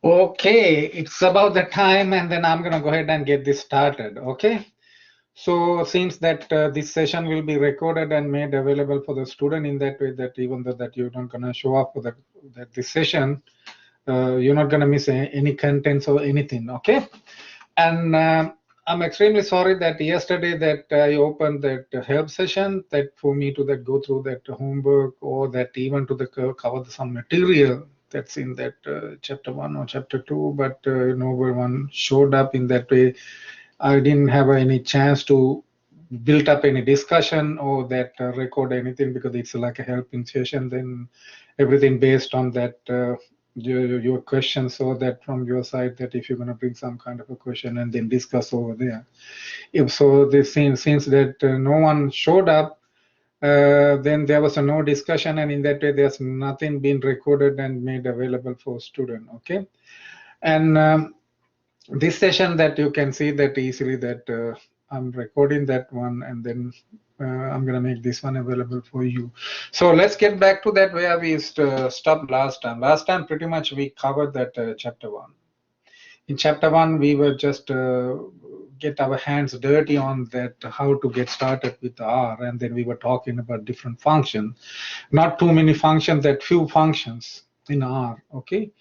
Okay, it's about the time, and then I'm gonna go ahead and get this started. Okay, so since that this session will be recorded and made available for the student in that way, that even though that you're not gonna show up for that this session, you're not gonna miss any contents or anything. Okay, and I'm extremely sorry that yesterday that I opened that help session that for me to that go through that homework or that even to the cover some material that's in that chapter 1 or chapter 2, but no one showed up in that way. I didn't have any chance to build up any discussion or that record anything because it's like a helping session. Then everything based on that your question, so that from your side that if you're going to bring some kind of a question and then discuss over there. If so, this since that no one showed up, then there was no discussion, and in that way there's nothing been recorded and made available for student. Okay, and this session that you can see that easily that I'm recording that one, and then I'm gonna make this one available for you. So let's get back to that where we stopped last time. Last time pretty much we covered that chapter 1. In chapter 1 we were just get our hands dirty on that how to get started with R, and then we were talking about different functions, not too many functions, that few functions in R. Okay,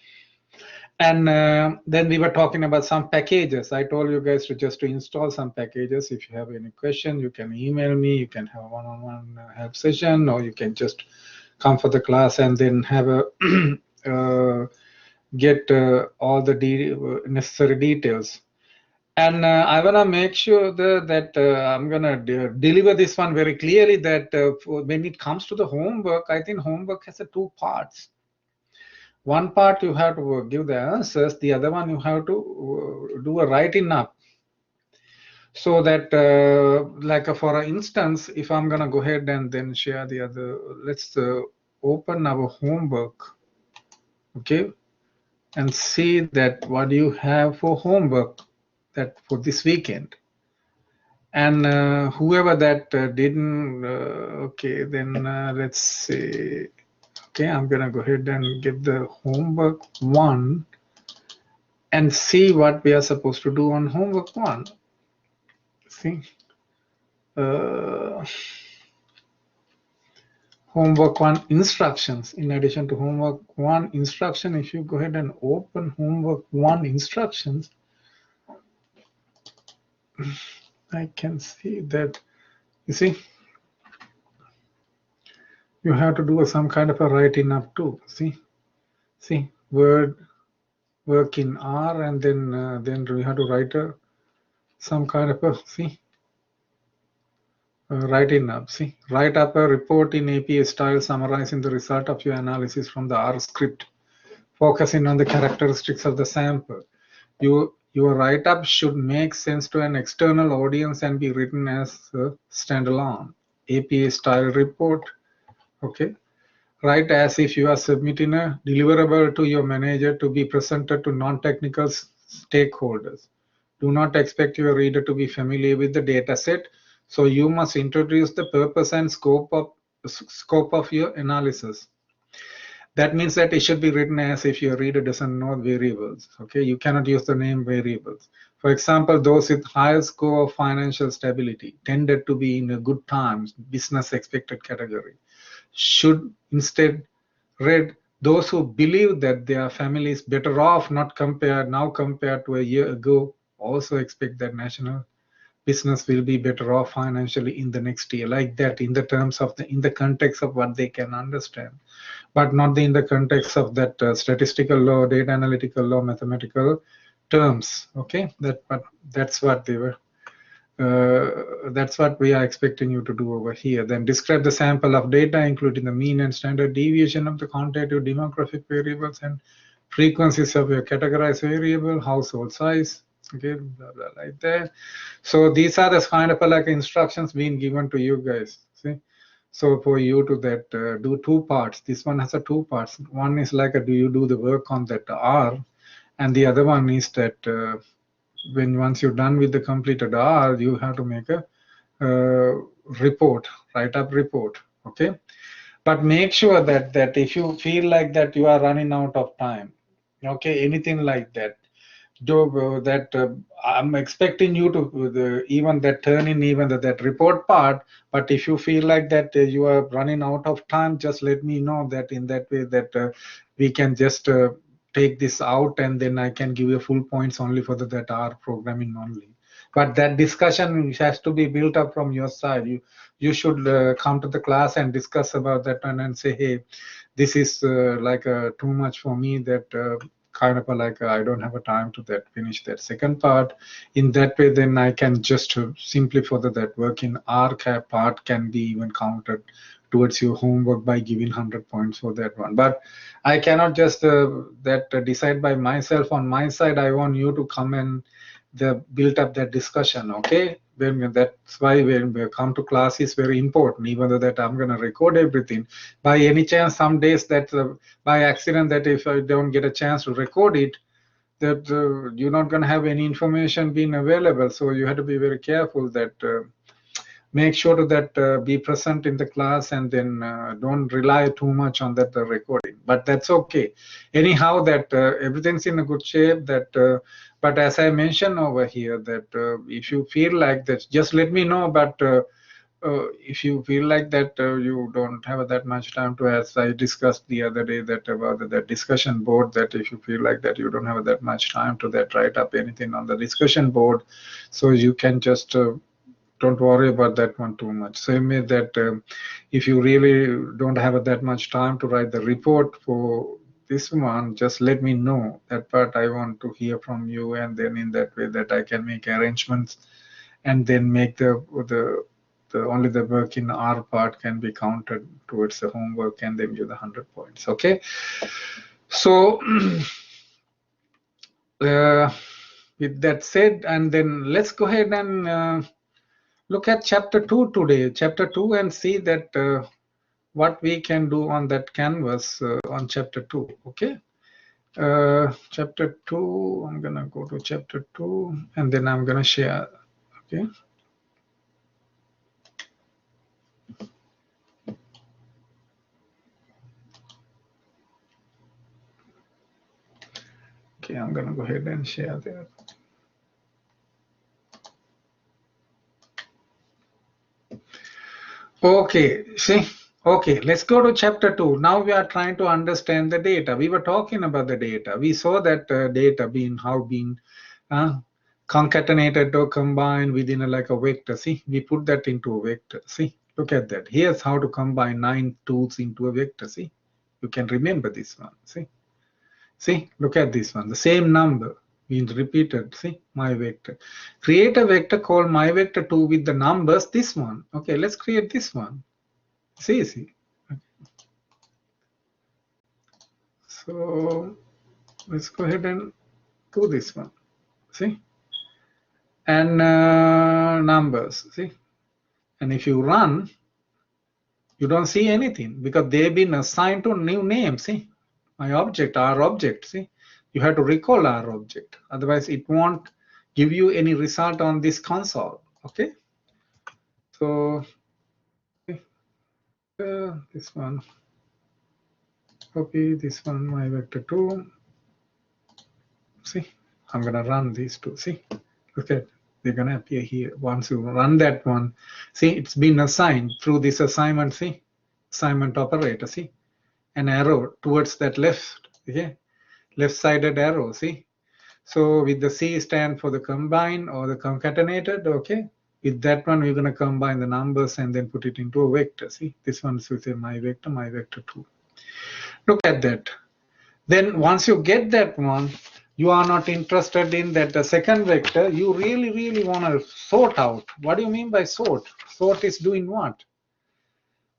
and then we were talking about some packages. I told you guys to just to install some packages. If you have any question, you can email me. You can have a one-on-one help session, or you can just come for the class and then have a get all the necessary details. And I want to make sure that I'm going to deliver this one very clearly that when it comes to the homework, I think homework has two parts. One part you have to give the answers, the other one you have to do a writing up. So that, like for instance, if I'm gonna go ahead and then share the other, let's open our homework, okay, and see that what you have for homework that for this weekend. And whoever that didn't, okay, then let's see. Okay, I'm gonna go ahead and get the homework 1 and see what we are supposed to do on homework 1. See, homework 1 instructions. In addition to homework 1 instruction, if you go ahead and open homework 1 instructions, I can see that, you see, you have to do some kind of a writing up too. See, word work in R, and then we have to write some kind of a, see, writing up. See, write up a report in APA style summarizing the result of your analysis from the R script, focusing on the characteristics of the sample. Your write-up should make sense to an external audience and be written as a standalone APA style report. Okay, write as if you are submitting a deliverable to your manager to be presented to non-technical stakeholders. Do not expect your reader to be familiar with the data set, so you must introduce the purpose and scope of your analysis. That means that it should be written as if your reader doesn't know variables. Okay, you cannot use the name variables. For example, those with higher score of financial stability tended to be in a good times business expected category. Should instead read those who believe that their family is better off not compared to a year ago also expect that national business will be better off financially in the next year, like that, in the terms of in the context of what they can understand, but not in the context of that statistical law, data analytical law, mathematical terms. Okay, but that's what they were. That's what we are expecting you to do over here. Then describe the sample of data, including the mean and standard deviation of the quantitative demographic variables and frequencies of your categorized variable, household size, okay, blah, blah, like that. So these are the kind of like instructions being given to you guys. See, so for you to that do two parts. This one has a two parts. One is like do you do the work on that R, and the other one is that once you're done with the completed R, you have to make a report, write up report. Okay, but make sure that if you feel like that you are running out of time, Okay, anything like that. I'm expecting you to even that turn in even that report part. But if you feel like that you are running out of time, just let me know that in that way that we can just take this out, and then I can give you full points only for that R programming only. But that discussion has to be built up from your side. You should come to the class and discuss about that one and say, hey, this is like too much for me, that kind of I don't have a time to that finish that second part. In that way, then I can just simply further that work in R part can be even counted towards your homework by giving 100 points for that one. But I cannot just decide by myself. On my side, I want you to come and build up that discussion. Okay, that's why when we come to class is very important. Even though that I'm going to record everything, by any chance some days that by accident that if I don't get a chance to record it, that you're not going to have any information being available. So you have to be very careful that make sure to that be present in the class, and then don't rely too much on that recording. But that's okay. Anyhow, that everything's in a good shape. That but as I mentioned over here, that if you feel like that, just let me know. But if you feel like that you don't have that much time to, as I discussed the other day, that about that discussion board, that if you feel like that you don't have that much time to that write up anything on the discussion board, so you can just don't worry about that one too much. Same way that if you really don't have that much time to write the report for this one, just let me know. That part I want to hear from you, and then in that way that I can make arrangements, and then make the only the work in our part can be counted towards the homework, and then give the 100 points. Okay, so with that said, and then let's go ahead and look at chapter 2 today, chapter 2, and see that what we can do on that canvas on chapter 2. Okay, chapter 2, I'm gonna go to chapter 2, and then I'm gonna share. Okay, okay, I'm gonna go ahead and share there. Okay, see, okay, let's go to chapter 2. Now we are trying to understand the data. We were talking about the data. We saw that data being concatenated or combined within like a vector. See, we put that into a vector. See, look at that. Here's how to combine 9 tools into a vector. See, you can remember this one. See, look at this one. The same number being repeated. See, my vector. Create a vector called my vector 2 with the numbers this one. Okay, let's create this one. See. Okay. So let's go ahead and do this one. See, and numbers. See, and if you run, you don't see anything because they've been assigned to new name. See, my object, our object. See, you have to recall our object, otherwise it won't give you any result on this console. Okay, so this one, copy this one, my vector 2. See, I'm gonna run these two. See, okay, they're gonna appear here. Once you run that one, see, it's been assigned through this assignment. See, assignment operator. See, an arrow towards that left. Okay, left-sided arrow. See, so with the C stand for the combine or the concatenated. Okay, with that one we're gonna combine the numbers and then put it into a vector. See, this one's with my vector 2. Look at that. Then once you get that one, you are not interested in that the second vector. You really want to sort out. What do you mean by sort? Sort is doing what?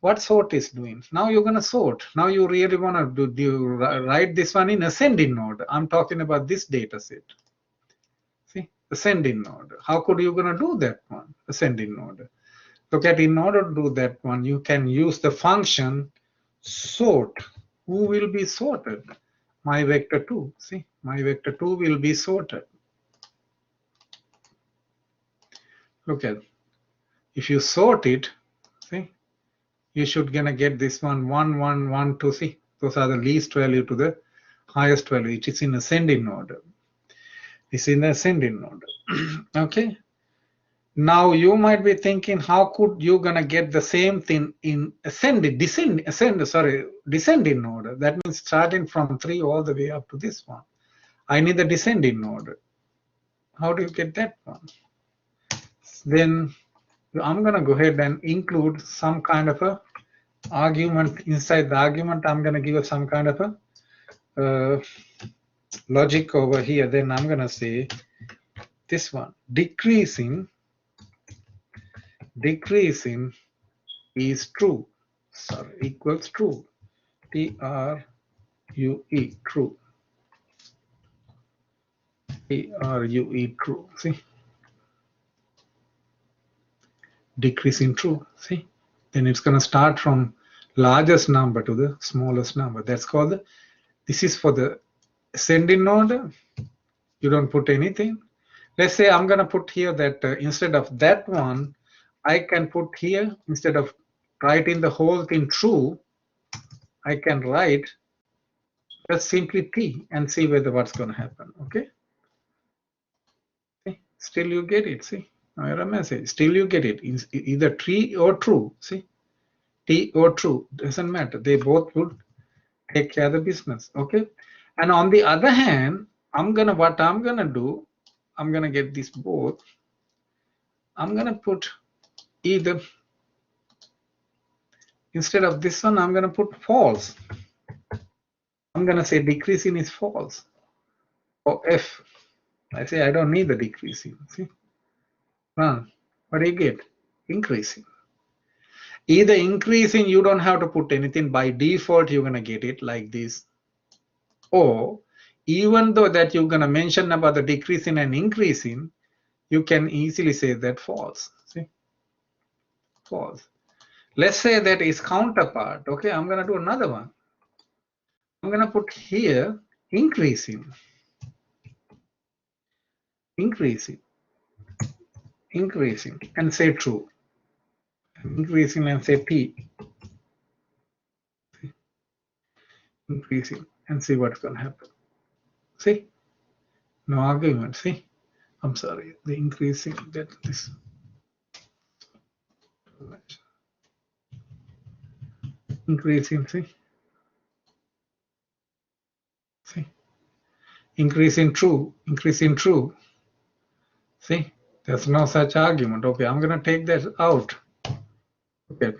What sort is doing? Now you're going to sort. Now you really want to write this one in ascending order. I'm talking about this data set. See, ascending order. How could you going to do that one? Ascending order. Look at, in order to do that one, you can use the function sort. Who will be sorted? My vector 2. See, my vector 2 will be sorted. Look at, if you sort it, see, you should gonna get this one 1 1 1 2. See, those are the least value to the highest value. It is in ascending order. It's in the ascending order. Okay. Now you might be thinking, how could you gonna get the same thing in descending order? That means starting from 3 all the way up to this one. I need the descending order. How do you get that one? Then I'm gonna go ahead and include some kind of a argument. Inside the argument, I'm gonna give some kind of a logic over here. Then I'm gonna say this one, decreasing is true. Sorry, equals true. TRUE, true. TRUE, true. See, decreasing true. See, then it's gonna start from largest number to the smallest number. That's called the, this is for the ascending order. You don't put anything. Let's say I'm gonna put here that instead of that one, I can put here, instead of writing the whole thing true, I can write just simply T and see whether what's going to happen. Okay. See? Still you get it. See, error message. Still you get it. Either T or true. See, T or true doesn't matter. They both would take care of the business. Okay. And on the other hand, what I'm gonna do, I'm gonna get this both. I'm gonna put either, instead of this one, I'm gonna put false. I'm gonna say decreasing is false. Or F. I say I don't need the decreasing. See, run. What do you get? Increasing. Either increasing, you don't have to put anything. By default, you're gonna get it like this. Or even though that you're gonna mention about the decreasing and increasing, you can easily say that false. See, false. Let's say that is counterpart. Okay, I'm gonna do another one. I'm gonna put here increasing, increasing, increasing, and say true. Increasing and say P. Increasing and see what's gonna happen. See, no argument. See, I'm sorry, the increasing that this. Increasing, see, increasing true, increasing true. See, there's no such argument. Okay, I'm gonna take that out. Okay.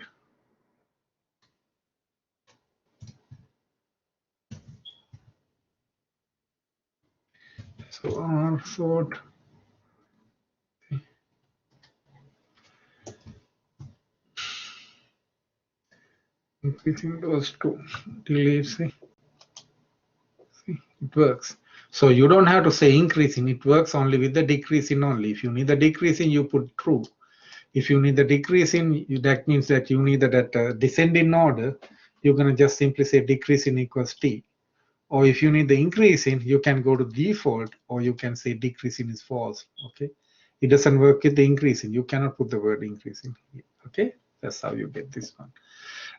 So R sort. Increasing those two. Delete, see, it works. So you don't have to say increasing, it works only with the decreasing only. If you need the decreasing, you put true. If you need the decreasing, that means that you need that descending order. You're gonna just simply say decreasing equals T. Or if you need the increasing, you can go to default, or you can say decreasing is false. Okay, it doesn't work with the increasing. You cannot put the word increasing here. Okay, that's how you get this one.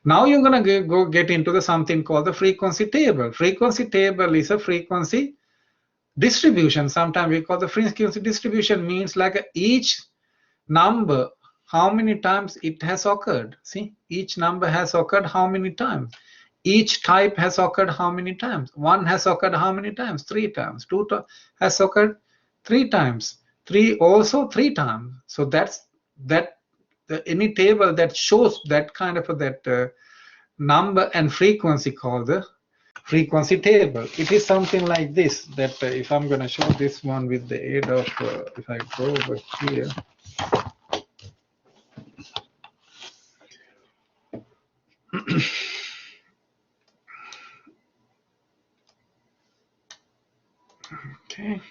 Now you're gonna go get into the something called the frequency table. Frequency table is a frequency distribution. Sometimes we call the frequency distribution, means like each number, how many times it has occurred. See, each number has occurred how many times. Each type has occurred how many times. One has occurred how many times? 3 times. Two has occurred 3 times. 3 also 3 times. So that's any table that shows that kind of that number and frequency called the frequency table. It is something like this, that if I'm going to show this one with the aid of, if I go over here, okay,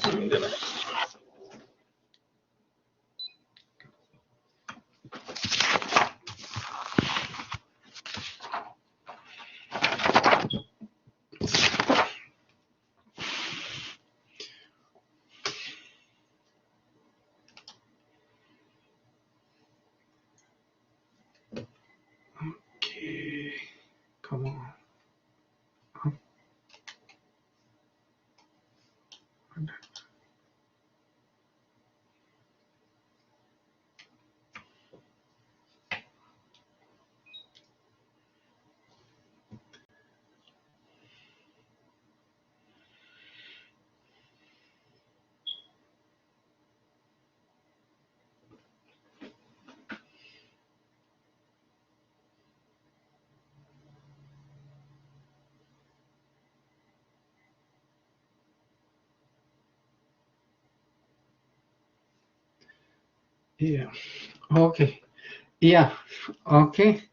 I'm gonna, okay, come on. Yeah. Okay. Yeah. Okay.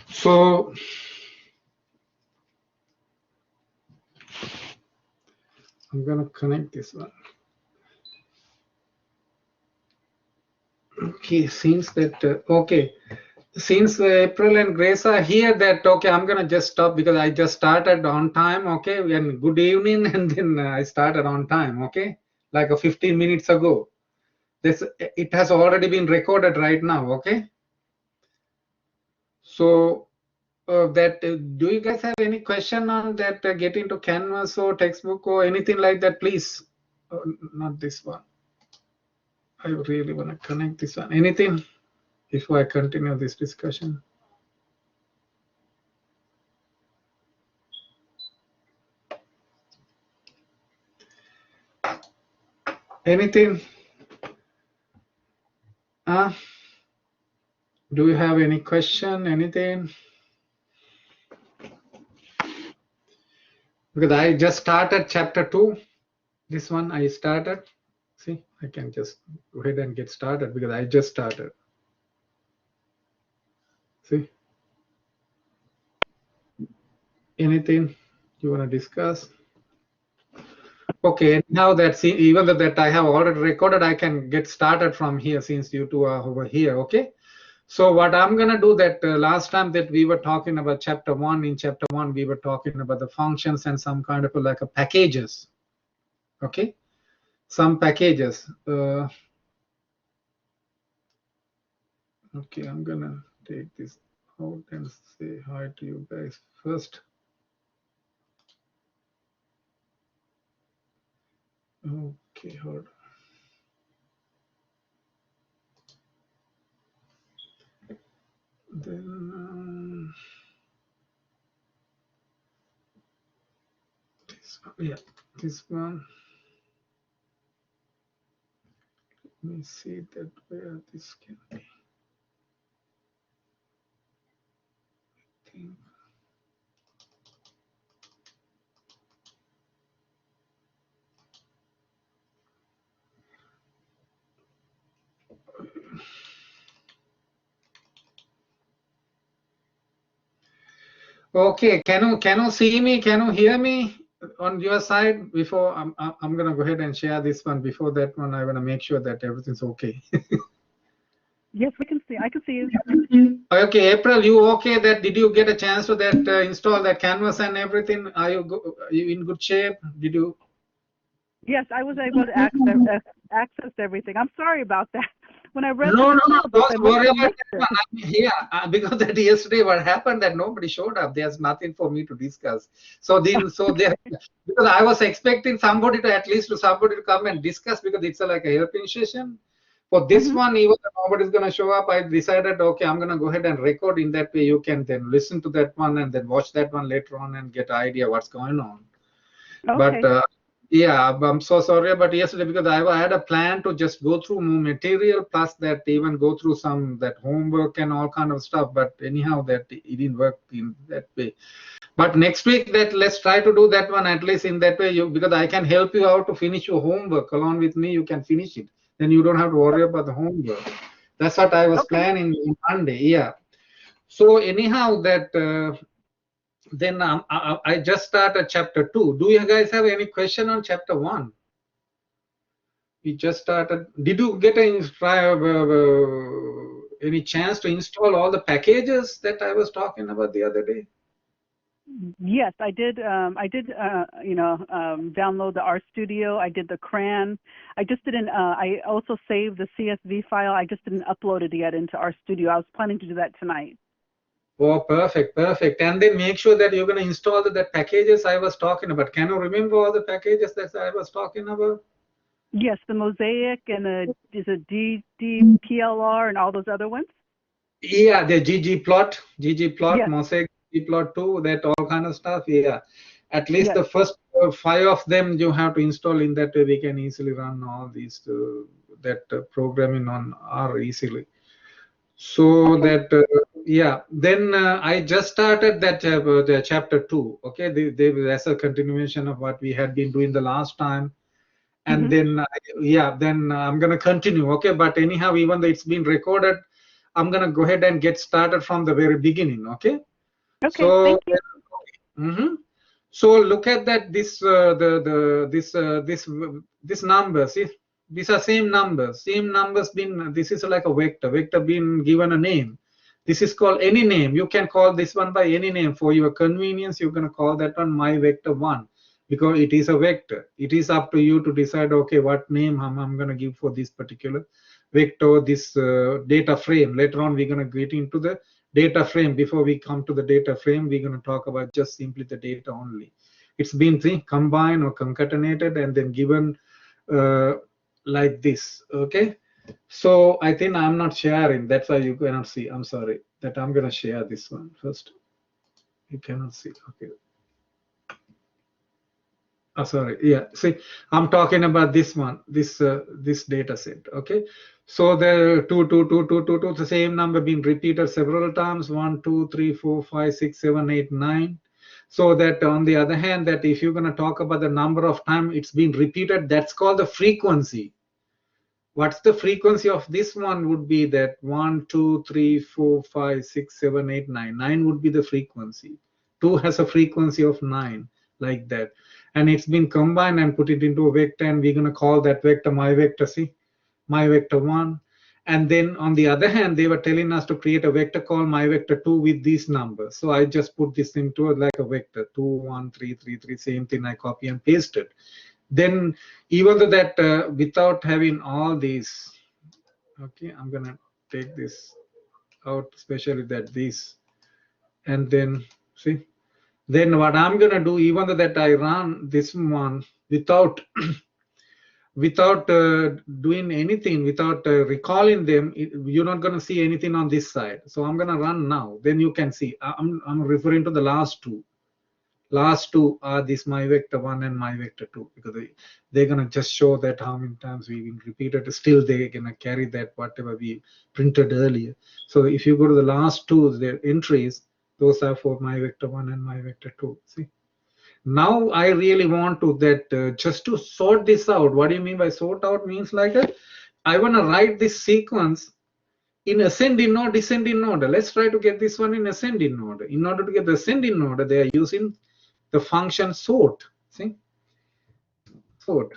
So I'm gonna connect this one. Okay. Since that okay. Since April and Grace are here, that okay, I'm gonna just stop because I just started on time. Okay, and good evening, and then I started on time. Okay, like a 15 minutes ago. This it has already been recorded right now. Okay. So do you guys have any question on that? Get into Canvas or textbook or anything like that, please. Not this one. I really want to connect this one. Anything before I continue this discussion? Anything? Do you have any question? Anything? Because I just started chapter 2. This one I started. See, I can just go ahead and get started because I just started. See? Anything you want to discuss? Okay, now that even though that I have already recorded, I can get started from here since you two are over here. Okay. So what I'm gonna do that last time that we were talking about chapter 1, in chapter 1 we were talking about the functions and some kind of like a packages. Okay, some packages. Okay, I'm gonna take this out and say hi to you guys first. Okay, hold on. Then this one, yeah, this one. Let me see that where this can be. I think. Okay, can you see me? Can you hear me on your side? Before I'm gonna go ahead and share this one. Before that one, I wanna make sure that everything's okay. Yes, we can see. I can see you. Okay, April, you okay? That did you get a chance to that install that canvas and everything? Are you in good shape? Did you? Yes, I was able to access everything. I'm sorry about that. When I read No, don't worry I about that one. I'm here because that yesterday what happened that nobody showed up. There's nothing for me to discuss. So there because I was expecting somebody to come and discuss because it's like a helping session. For this one, even if nobody's gonna show up, I decided okay, I'm gonna go ahead and record in that way. You can then listen to that one and then watch that one later on and get an idea what's going on. Okay. But yeah, I'm so sorry about yesterday because I had a plan to just go through more material plus that even go through some that homework and all kind of stuff. But anyhow, that it didn't work in that way. But next week, that let's try to do that one at least in that way. Because I can help you out to finish your homework along with me. You can finish it. Then you don't have to worry about the homework. That's what I was planning on Monday. Yeah. So anyhow, that. Then I just started chapter 2. Do you guys have any question on chapter 1? We just started. Did you get any chance to install all the packages that I was talking about the other day? Yes, I did. Download the RStudio. I did the CRAN. I just didn't. I also saved the CSV file. I just didn't upload it yet into RStudio. I was planning to do that tonight. Oh, perfect, perfect. And then make sure that you're going to install the packages I was talking about. Can you remember all the packages that I was talking about? Yes, the Mosaic and the is it DPLR and all those other ones. Yeah, the ggplot, Yes, Mosaic, ggplot2, that all kind of stuff. Yeah, at least yes. the first 5 of them you have to install. In that way, we can easily run all these programming on R easily. So Okay. that yeah, then I just started that the chapter 2. Okay, that's a continuation of what we had been doing the last time. And then yeah, then I'm gonna continue. Okay, but anyhow, even though it's been recorded, I'm gonna go ahead and get started from the very beginning. Okay, Okay. so Thank you. so look at that. This this number. See, these are same numbers. Same numbers been. This is like a vector. Vector being given a name. This is called any name. You can call this one by any name for your convenience. You're gonna call that one my vector 1 because it is a vector. It is up to you to decide. Okay, what name I'm gonna give for this particular vector, this data frame. Later on, we're gonna get into the data frame. Before we come to the data frame, we're going to talk about just simply the data only. It's been combined or concatenated and then given like this. Okay, so I think I'm not sharing. That's why you cannot see. I'm sorry that I'm going to share this one first. You cannot see. Okay. Oh, sorry. Yeah. See, I'm talking about this one, this data set. Okay. So the two, the same number being repeated several times. 1, 2, 3, 4, 5, 6, 7, 8, 9. So that on the other hand, that if you're going to talk about the number of time it's been repeated, that's called the frequency. What's the frequency of this one would be that 1, 2, 3, 4, 5, 6, 7, 8, 9. 9 would be the frequency. 2 has a frequency of 9, like that. And it's been combined and put it into a vector, and we're going to call that vector my vector. See, my vector 1. And then on the other hand, they were telling us to create a vector called my vector 2 with these numbers. So I just put this into like a vector 2, 1, 3, 3, 3. Same thing, I copy and paste it. Then even though that without having all these, okay, I'm gonna take this out, especially that this, and then see, then what I'm gonna do, even though that I run this one without without doing anything, without recalling them, you're not gonna see anything on this side. So I'm gonna run now, then you can see. I'm referring to the last two. Last two are this my vector 1 and my vector 2 because they're going to just show that how many times we've repeated. Still they're going to carry that whatever we printed earlier. So if you go to the last two, their entries, those are for my vector 1 and my vector 2. See, now I really want to that just to sort this out. What do you mean by sort out? Means like I want to write this sequence in ascending or descending order. Let's try to get this one in ascending order. In order to get the ascending order, they are using the function sort. See, sort.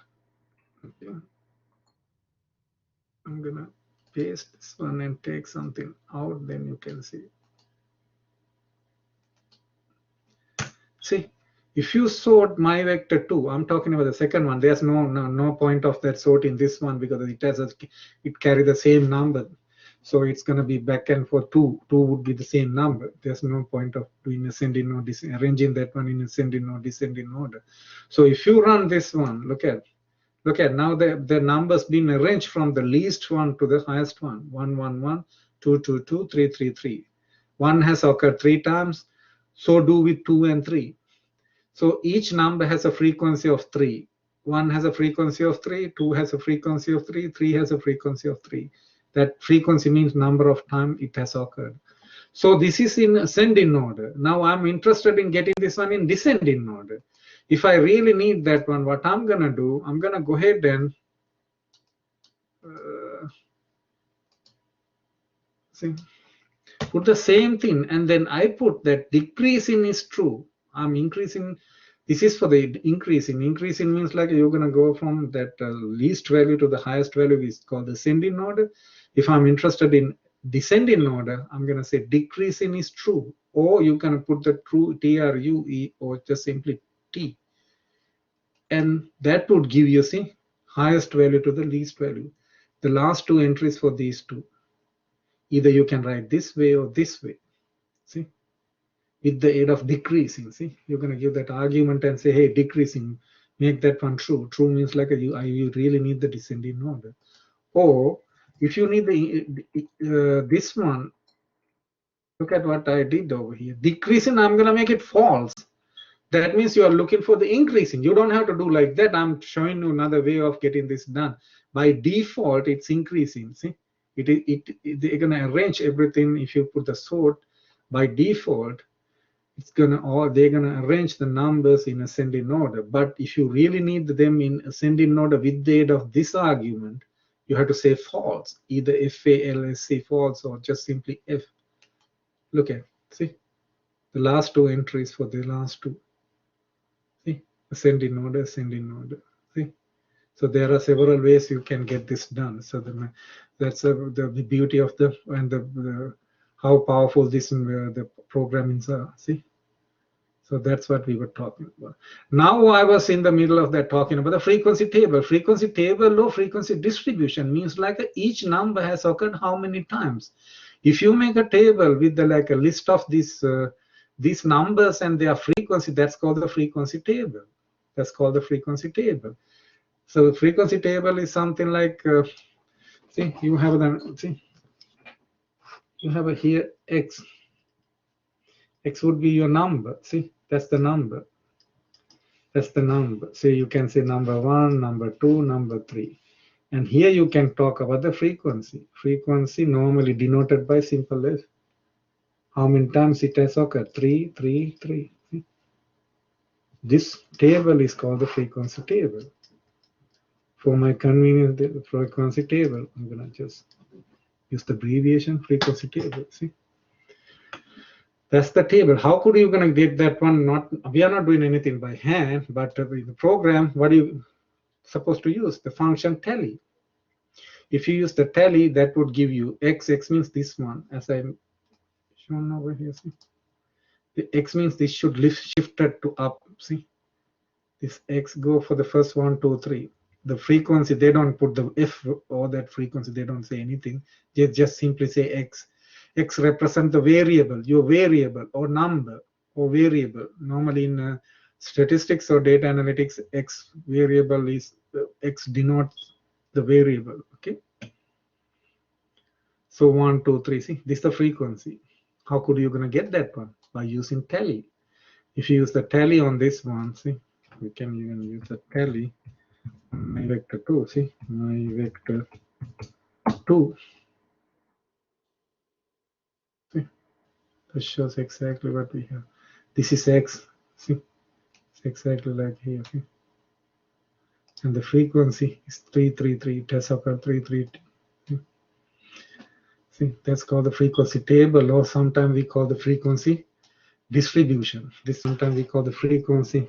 Okay. I'm gonna paste this one and take something out, then you can see. See, if you sort my vector 2, I'm talking about the second one. There's no point of that sort in this one because it carry the same number. So it's going to be back and forth 2. 2 would be the same number. There's no point of doing ascending or arranging that one in ascending or descending order. So if you run this one, look at now the numbers being arranged from the least one to the highest one. 1, 1, 1, 2, 2, 2, 3, 3, 3. 1 has occurred 3 times. So do with 2 and 3. So each number has a frequency of 3. 1 has a frequency of 3, 2 has a frequency of 3, 3 has a frequency of 3. That frequency means number of times it has occurred. So this is in ascending order. Now I'm interested in getting this one in descending order. If I really need that one, what I'm going to do, I'm going to go ahead and see, put the same thing, and then I put that decreasing is true. I'm increasing. This is for the increasing. Increasing means like you're going to go from that least value to the highest value is called the ascending order. If I'm interested in descending order, I'm going to say decreasing is true, or you can put the true TRUE or just simply T, and that would give you, see, highest value to the least value. The last two entries for these two. Either you can write this way or this way. see, with the aid of decreasing. See, you're going to give that argument and say, hey, decreasing, make that one true. True means like you really need the descending order. Or if you need this one, look at what I did over here. Decreasing, I'm going to make it false. That means you are looking for the increasing. You don't have to do like that. I'm showing you another way of getting this done. By default, it's increasing. See, they're going to arrange everything. If you put the sort by default, they're gonna arrange the numbers in ascending order. But if you really need them in ascending order with the aid of this argument, you have to say false, either FALSC false or just simply F. Look at, see, the last two entries for the last two. See, ascending order, see. So there are several ways you can get this done. So that's the beauty of how powerful the programmings are. See. So that's what we were talking about. Now I was in the middle of that talking about the frequency table. Frequency table, low frequency distribution means like each number has occurred how many times. If you make a table with a list of these numbers and their frequency, that's called the frequency table. That's called the frequency table. So the frequency table is something like, see, you have here X. X would be your number. See, that's the number. That's the number. So you can say number 1, number 2, number 3. And here you can talk about the frequency. Frequency normally denoted by simple F. How many times it has occurred? 3, 3, 3. See? This table is called the frequency table. For my convenience, the frequency table, I'm going to just use the abbreviation frequency table. See? That's the table. How could you going to get that one? We are not doing anything by hand, but in the program, what are you supposed to use? The function tally. If you use the tally, that would give you X. X means this one, as I'm shown over here. See? The X means this should shifted to up. See, this X go for the first 1, 2, 3. The frequency, they don't put the F or that frequency. They don't say anything. They just simply say X. X represent the variable, your variable or number or variable. Normally in statistics or data analytics, X variable is X denotes the variable. Okay. So 1, 2, 3. See, this is the frequency. How could you gonna get that one? By using tally. If you use the tally on this one, see, we can even use the tally. My vector 2. See, my vector 2. This shows exactly what we have. This is X. See, it's exactly like here. See? And the frequency is 333. It has occurred 333. See, that's called the frequency table, or sometimes we call the frequency distribution. This sometimes we call the frequency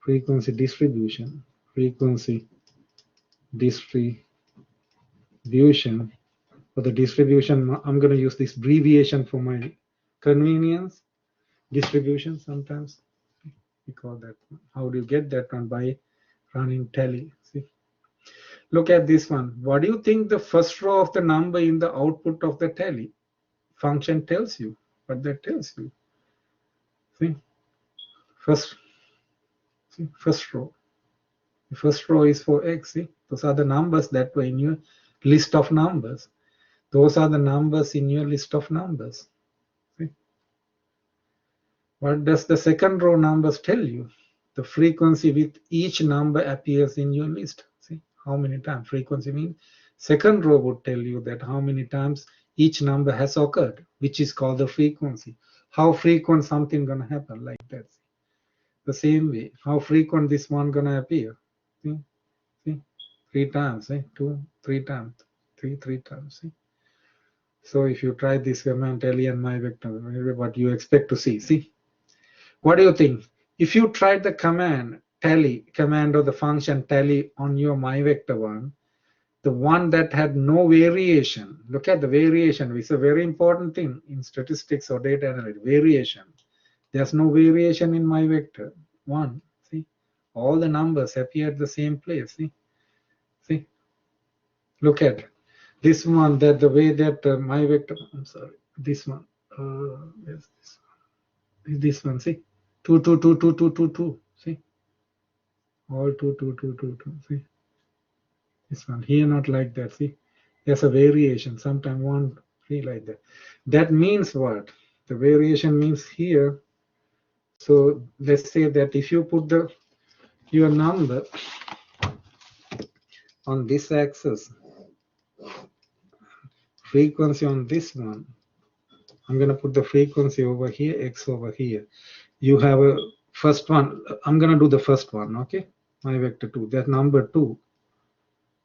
distribution. Frequency distribution. For the distribution, I'm going to use this abbreviation for my convenience. Distribution, sometimes we call that one. How do you get that one? By running tally. See, look at this one. What do you think the first row of the number in the output of the tally function tells you? What that tells you? See, first row. The first row is for X. See, those are the numbers that were in your list of numbers. Those are the numbers in your list of numbers. See? What does the second row numbers tell you? The frequency with each number appears in your list. See, how many times? Frequency means second row would tell you that how many times each number has occurred, which is called the frequency. How frequent something gonna happen like that. The same way, how frequent this one gonna appear? See, 3 times, 2, 3 times, 3 times. See? So if you try this command tally and my vector, what you expect to see. See, what do you think? If you try the command tally, command or the function tally on your my vector one, the one that had no variation, look at the variation. It's a very important thing in statistics or data analytics. Variation. There's no variation in my vector one. See, all the numbers appear at the same place. See, look at this one. That the way that my vector. I'm sorry. This one. where's this one? Is this one? See, 2 2 2 2 2 2 2. See, all 2 2 2 2 2. See, this one here not like that. See, there's a variation. Sometimes 1 3 like that. That means what? The variation means here. So let's say that if you put your number on this axis, frequency on this one, I'm going to put the frequency over here, x over here. You have a first one. I'm going to do the first one, okay? My vector 2. That number 2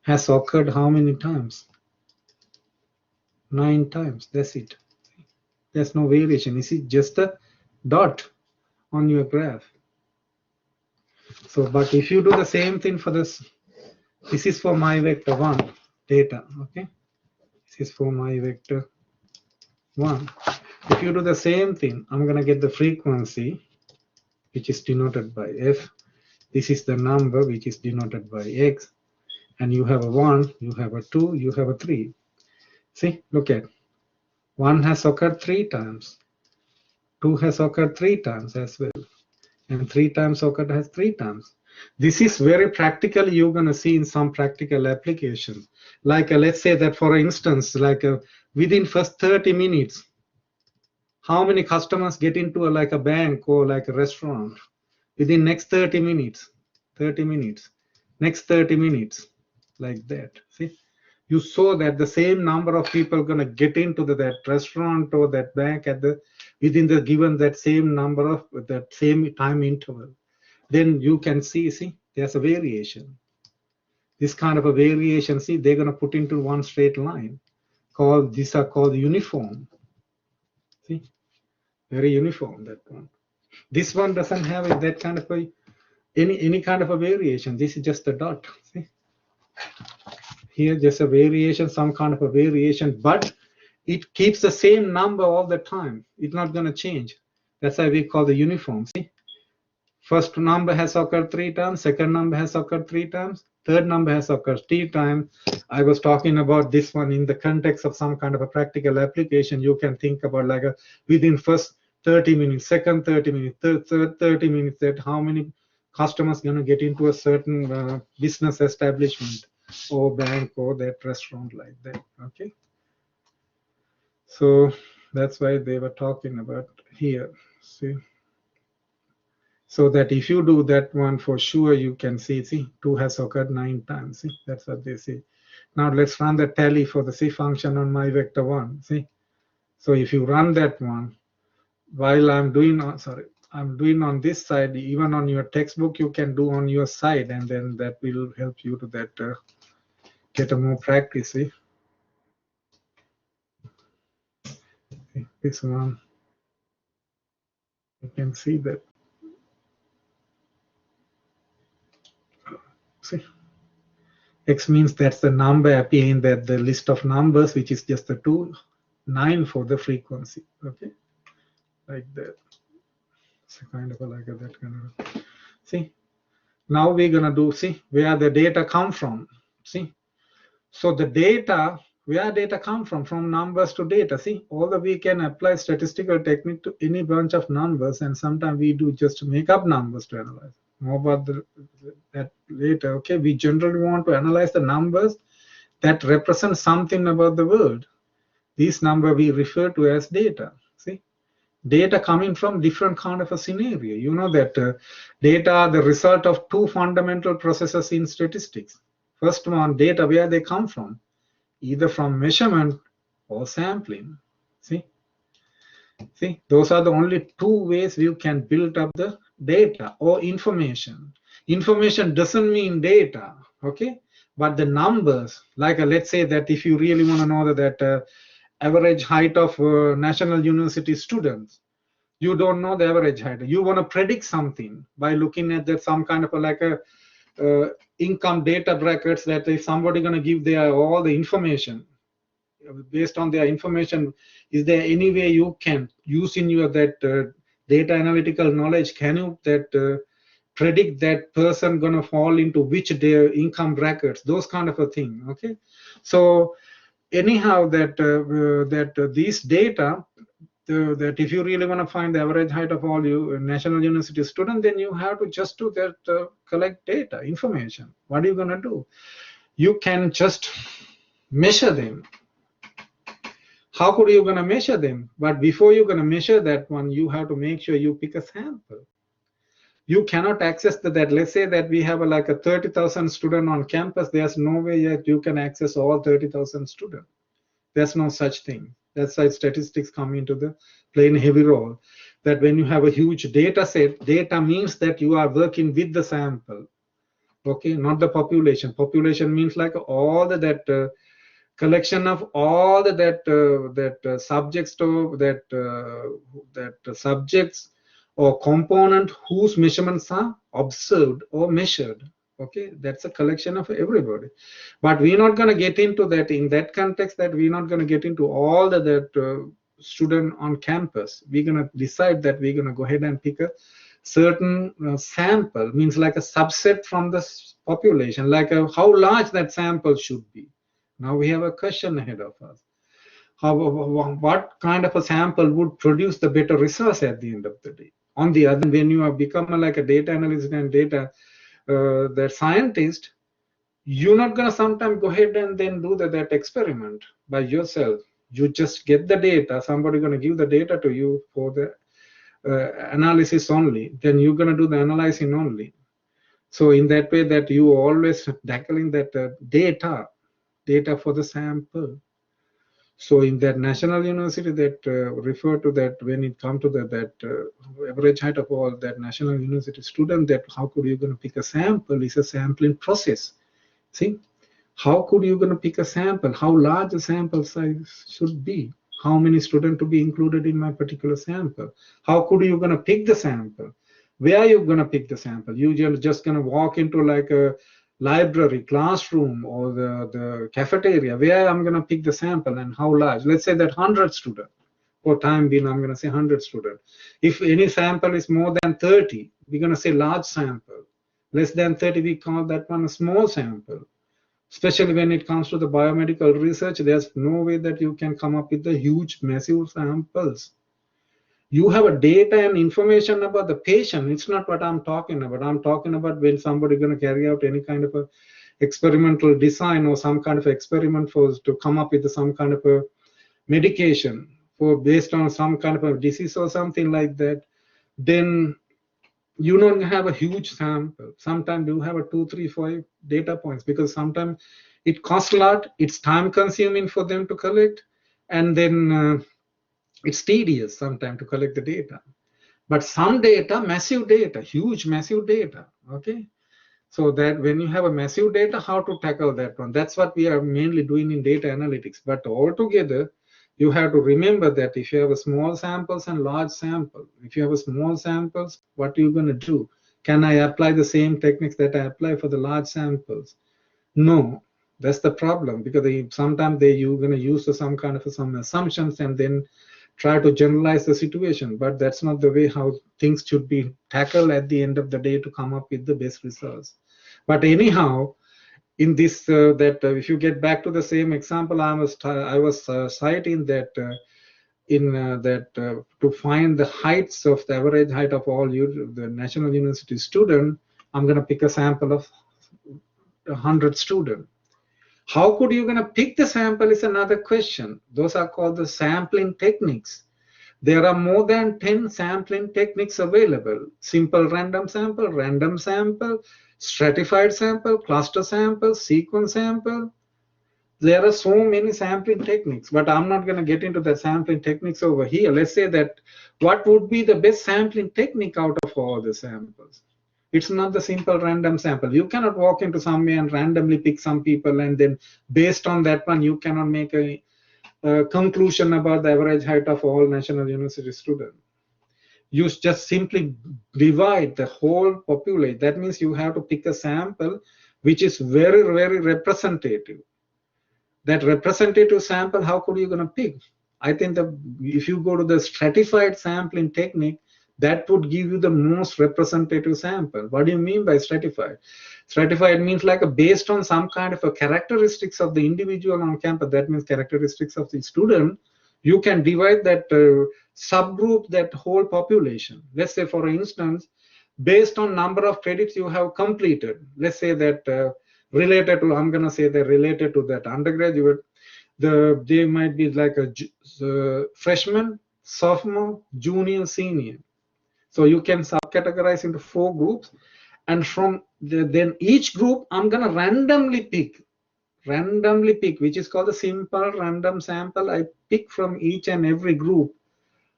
has occurred how many times? 9 times. That's it. There's no variation. You see, just a dot on your graph. So, but if you do the same thing for this is for my vector 1 data, okay? This is for my vector 1. If you do the same thing, I'm going to get the frequency, which is denoted by f. This is the number, which is denoted by x. And you have a 1, you have a 2, you have a 3. See, look at 1 has occurred 3 times. 2 has occurred 3 times as well. And 3 times occurred has 3 times. This is very practical. You're going to see in some practical applications. Like let's say that, for instance, like within first 30 minutes, how many customers get into like a bank or like a restaurant? Within next 30 minutes, next 30 minutes, like that. See, you saw that the same number of people are going to get into that restaurant or that bank within the given that same number of that same time interval. Then you can see there's a variation. This kind of a variation, see, they're going to put into one straight line. These are called uniform. See, very uniform, that one. This one doesn't have that kind of any kind of a variation. This is just a dot. See, here just a variation, some kind of a variation, but it keeps the same number all the time. It's not going to change. That's why we call the uniform. See, first number has occurred 3 times, second number has occurred 3 times, third number has occurred 3 times. I was talking about this one in the context of some kind of a practical application. You can think about like within first 30 minutes, second 30 minutes, third 30 minutes, that how many customers going to get into a certain business establishment or bank or that restaurant, like that. Okay, so that's why they were talking about here. See, so that if you do that one, for sure you can see 2 has occurred 9 times. See, that's what they say. Now let's run the tally for the C function on my vector 1. See, so if you run that one, while I'm doing on this side, even on your textbook you can do on your side, and then that will help you to that get a more practice. See, this one, you can see that. See, x means that's the number appearing that the list of numbers, which is just the 2, 9 for the frequency. Okay, like that. It's a kind of like that kind of. See, now we're gonna do, see, where the data come from. See, so the data, where data come from numbers to data. See, although we can apply statistical technique to any bunch of numbers, and sometimes we do just make up numbers to analyze. More about that later. Okay, we generally want to analyze the numbers that represent something about the world. These numbers we refer to as data. See, data coming from different kind of a scenario. You know that data are the result of 2 fundamental processes in statistics. First one, data, where they come from, either from measurement or sampling. See, those are the only 2 ways you can build up the data or information. Information doesn't mean data, okay? But the numbers, like let's say that if you really want to know that average height of National University students, you don't know the average height. You want to predict something by looking at that some kind of income data brackets, that if somebody going to give their all the information, based on their information, is there any way you can use in your that data analytical knowledge, can you predict that person going to fall into which their income brackets, those kind of a thing. Okay, so anyhow, that these data that if you really want to find the average height of all you national university students, then you have to just do that, collect data, information. What are you going to do? You can just measure them. How could you going to measure them? But before you're going to measure that one, you have to make sure you pick a sample. You cannot access that. Let's say that we have like a 30,000 student on campus. There's no way that you can access all 30,000 students. There's no such thing. That's why statistics come into the playing heavy role. That when you have a huge data set, data means that you are working with the sample, okay, not the population. Population means like all that collection of all that subjects to that subjects or component whose measurements are observed or measured. Okay, that's a collection of everybody. But we're not going to get into that in that context, that we're not going to get into all that student on campus. We're going to decide that we're going to go ahead and pick a certain sample, means like a subset from the population, like how large that sample should be. Now we have a question ahead of us. What kind of a sample would produce the better results at the end of the day? On the other, when you have become like a data analyst and data the scientist, you're not going to sometimes go ahead and then do that experiment by yourself. You just get the data. Somebody going to give the data to you for the analysis only. Then you're going to do the analyzing only. So in that way, that you always tackling that data for the sample. So in that national university that refer to that, when it comes to that average height of all that national university student, that how could you going to pick a sample is a sampling process. See, how could you going to pick a sample? How large a sample size should be? How many students to be included in my particular sample? How could you going to pick the sample? Where are you going to pick the sample? You're just going to walk into like a library, classroom, or the cafeteria, where I'm going to pick the sample and how large. Let's say that 100 students. For time being, I'm going to say 100 students. If any sample is more than 30, we're going to say large sample. Less than 30, we call that one a small sample. Especially when it comes to the biomedical research, there's no way that you can come up with the huge, massive samples. You have a data and information about the patient. It's not what I'm talking about. I'm talking about when somebody going to carry out any kind of a experimental design or some kind of experiment to come up with some kind of a medication based on some kind of a disease or something like that. Then you don't have a huge sample. Sometimes you have a 2, 3, 4 data points, because sometimes it costs a lot. It's time consuming for them to collect, and then it's tedious sometimes to collect the data. But some data, massive data, huge massive data, okay? So that when you have a massive data, how to tackle that one? That's what we are mainly doing in data analytics. But altogether, you have to remember that if you have a small samples and large sample, if you have a small samples, what are you going to do? Can I apply the same techniques that I apply for the large samples? No, that's the problem, because sometimes you're going to use some kind of some assumptions and then try to generalize the situation, but that's not the way how things should be tackled at the end of the day to come up with the best results. But anyhow, in this if you get back to the same example I was citing, that to find the heights of the average height of all the national university student, I'm going to pick a sample of 100 students. How could you going to pick the sample is another question. Those are called the sampling techniques. There are more than 10 sampling techniques available. Simple random sample, stratified sample, cluster sample, sequence sample. There are so many sampling techniques, but I'm not going to get into the sampling techniques over here. Let's say that what would be the best sampling technique out of all the samples? It's not the simple random sample. You cannot walk into somewhere and randomly pick some people, and then based on that one, you cannot make a conclusion about the average height of all national university students. You just simply divide the whole population. That means you have to pick a sample which is very, very representative. That representative sample, how could you going to pick? I think that if you go to the stratified sampling technique, that would give you the most representative sample. What do you mean by stratified? Stratified means like based on some kind of a characteristics of the individual on campus. That means characteristics of the student. You can divide that subgroup, that whole population. Let's say, for instance, based on number of credits you have completed. Let's say that related to, I'm gonna say that related to that undergraduate, they might be like a freshman, sophomore, junior, senior. So you can subcategorize into 4 groups, and from then each group I'm gonna randomly pick, which is called the simple random sample. I pick from each and every group.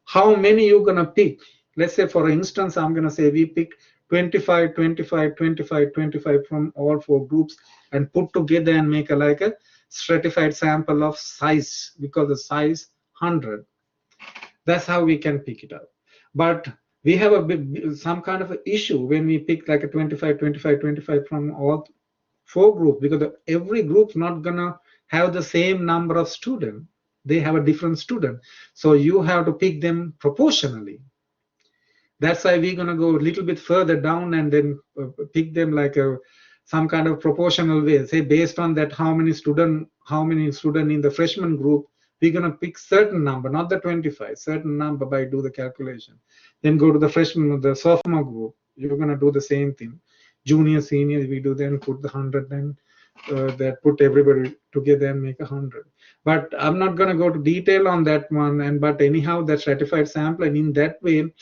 How many you gonna pick? Let's say, for instance, I'm gonna say we pick 25, 25, 25, 25 from all 4 groups and put together and make like a stratified sample of size, because the size 100. That's how we can pick it up. But we have some kind of an issue when we pick like a 25, 25, 25 from all 4 groups, because every group's not gonna have the same number of students. They have a different student, so you have to pick them proportionally. That's why we're gonna go a little bit further down and then pick them like some kind of proportional way. Say, based on that, how many student in the freshman group, we're gonna pick certain number, not the 25, certain number by do the calculation. Then go to the freshman, the sophomore group, you're gonna do the same thing. Junior, senior, we do then put the 100 and that put everybody together and make 100. But I'm not going to go to detail on that one. But anyhow, that stratified sample, and in that way,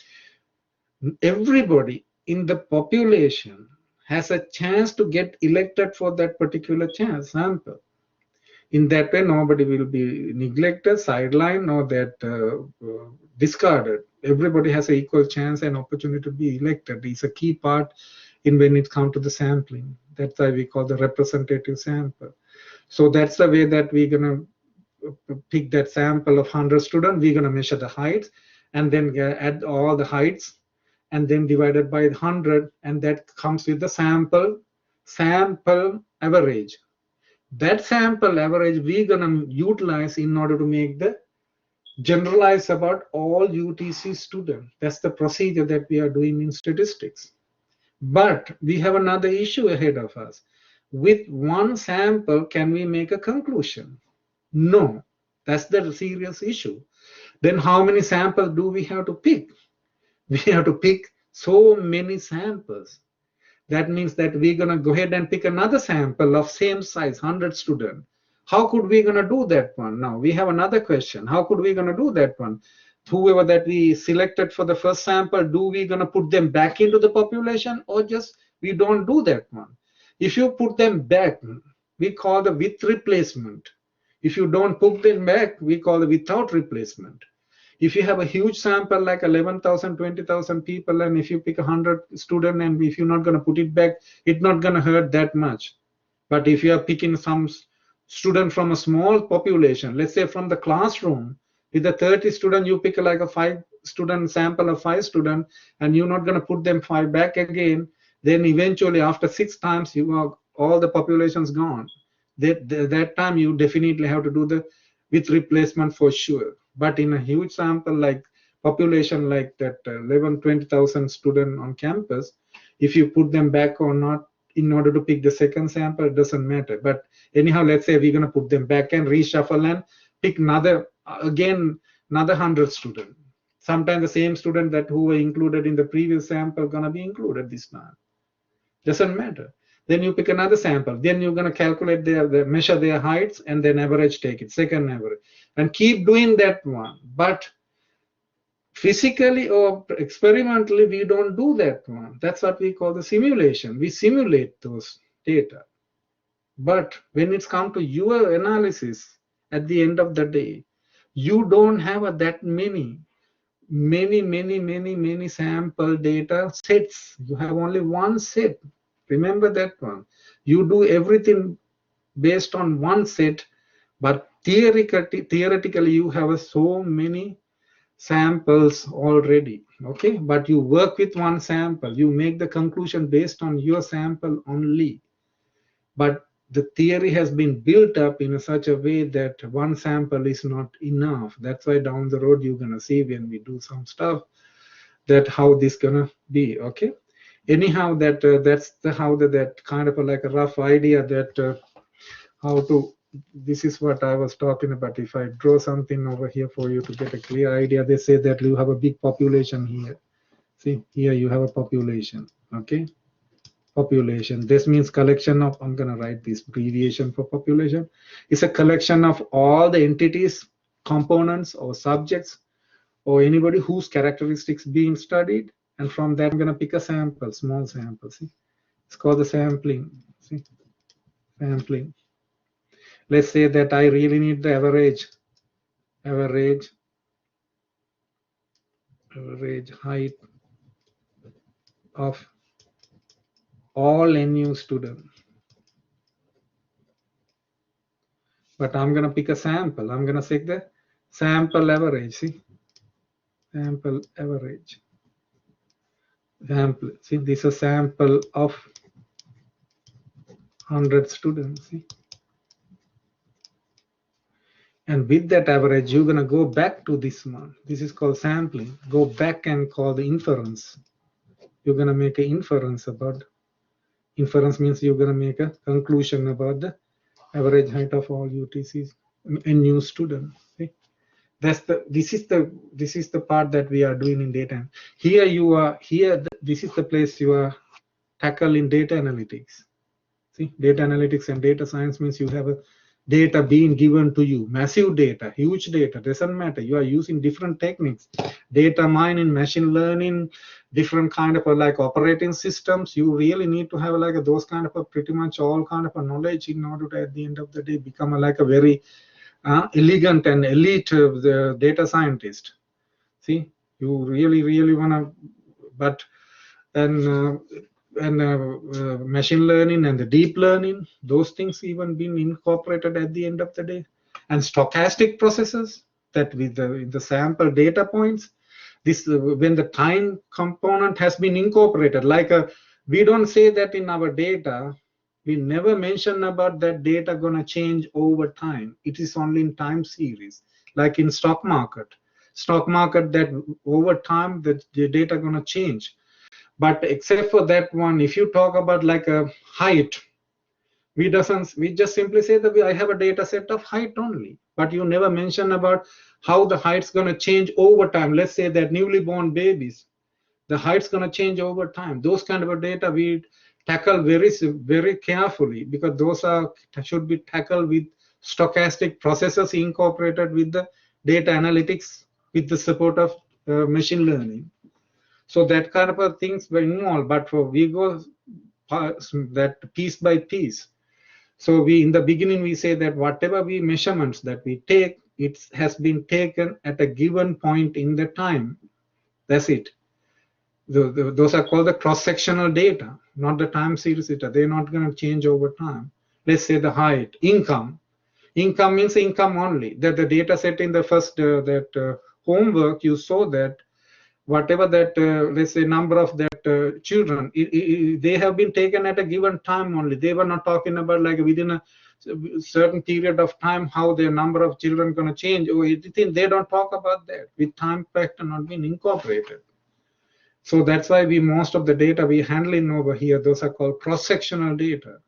everybody in the population has a chance to get elected for that particular sample. In that way, nobody will be neglected, sidelined, or that discarded. Everybody has an equal chance and opportunity to be elected. It's a key part in when it comes to the sampling. That's why we call the representative sample. So that's the way that we're gonna pick that sample of 100 students. We're gonna measure the heights and then add all the heights and then divided by 100, and that comes with the sample average. That sample average we're gonna utilize in order to make the generalize about all UTC students. That's the procedure that we are doing in statistics. But we have another issue ahead of us. With one sample, can we make a conclusion? No, that's the serious issue. Then how many samples do we have to pick? We have to pick so many samples. That means that we're gonna go ahead and pick another sample of same size, 100 students. How could we gonna do that one? Now we have another question. How could we gonna do that one? Whoever that we selected for the first sample, do we gonna put them back into the population, or just we don't do that one? If you put them back, we call the with replacement. If you don't put them back, we call the without replacement. If you have a huge sample like 11,000, 20,000 people, and if you pick 100 students and if you're not gonna put it back, it's not gonna hurt that much. But if you are picking some student from a small population, let's say from the classroom, with the 30 students, you pick like a 5 student sample of 5 students, and you're not going to put them 5 back again. Then eventually, after 6 times, you are all the population's gone. That time, you definitely have to do the with replacement for sure. But in a huge sample like population like that 11, 20,000 students on campus, if you put them back or not in order to pick the second sample, it doesn't matter. But anyhow, let's say we're going to put them back and reshuffle and pick another 100 students. Sometimes the same student that who were included in the previous sample gonna be included this time. Doesn't matter. Then you pick another sample. Then you're gonna calculate measure their heights and then average, take it, second average, and keep doing that one. But physically or experimentally, we don't do that one. That's what we call the simulation. We simulate those data. But when it's come to your analysis, at the end of the day, you don't have that many sample data sets. You have only one set. Remember that one. You do everything based on one set, but theoretically you have so many samples already. Okay, but you work with one sample. You make the conclusion based on your sample only. But the theory has been built up in such a way that one sample is not enough. That's why down the road you're gonna see when we do some stuff that how this gonna be. Okay. Anyhow, that's how that kind of like a rough idea that how to this is what I was talking about. If I draw something over here for you to get a clear idea, they say that you have a big population here. See, here you have a population, okay? Population. This means collection of, I'm gonna write this abbreviation for population. It's a collection of all the entities, components, or subjects, or anybody whose characteristics being studied. And from that, I'm gonna pick a sample, small sample, see? It's called the sampling, see? Sampling. Let's say that I really need the average height of all NU students. But I'm going to pick a sample. I'm going to take the sample average. See, sample average. Sample. See, this is a sample of 100 students. See, and with that average, you're going to go back to this one. This is called sampling. Go back and call the inference. You're going to make an inference about. Inference means you're going to make a conclusion about the average height of all UTCs and new students. See? This is the part that we are doing in data. Here you are here. This is the place you are tackling data analytics. See, data analytics and data science means you have a data being given to you, massive data, huge data, doesn't matter. You are using different techniques, data mining, machine learning, different kind of like operating systems. You really need to have like those kind of pretty much all kind of knowledge in order to at the end of the day become like a very elegant and elite the data scientist. See, you really want to, but machine learning and the deep learning, those things even been incorporated at the end of the day. And stochastic processes that with the sample data points, this when the time component has been incorporated, like we don't say that in our data, we never mention about that data gonna change over time. It is only in time series, like in stock market that over time the data gonna change. But except for that one, if you talk about like a height, we just simply say that I have a data set of height only, but you never mention about how the height's going to change over time. Let's say that newly born babies, the height's going to change over time. Those kind of data we tackle very carefully, because those should be tackled with stochastic processes incorporated with the data analytics with the support of machine learning. So that kind of things were involved, but we go that piece by piece. So in the beginning we say that whatever measurements that we take, it has been taken at a given point in the time. That's it. Those are called the cross-sectional data, not the time series data. They're not going to change over time. Let's say the height, income. Income means income only. That the data set in the first homework, you saw that whatever that let's say number of that children, they have been taken at a given time only. They were not talking about like within a certain period of time how their number of children going to change or anything. They don't talk about that. With time factor not being incorporated. So that's why most of the data we handling over here, those are called cross-sectional data.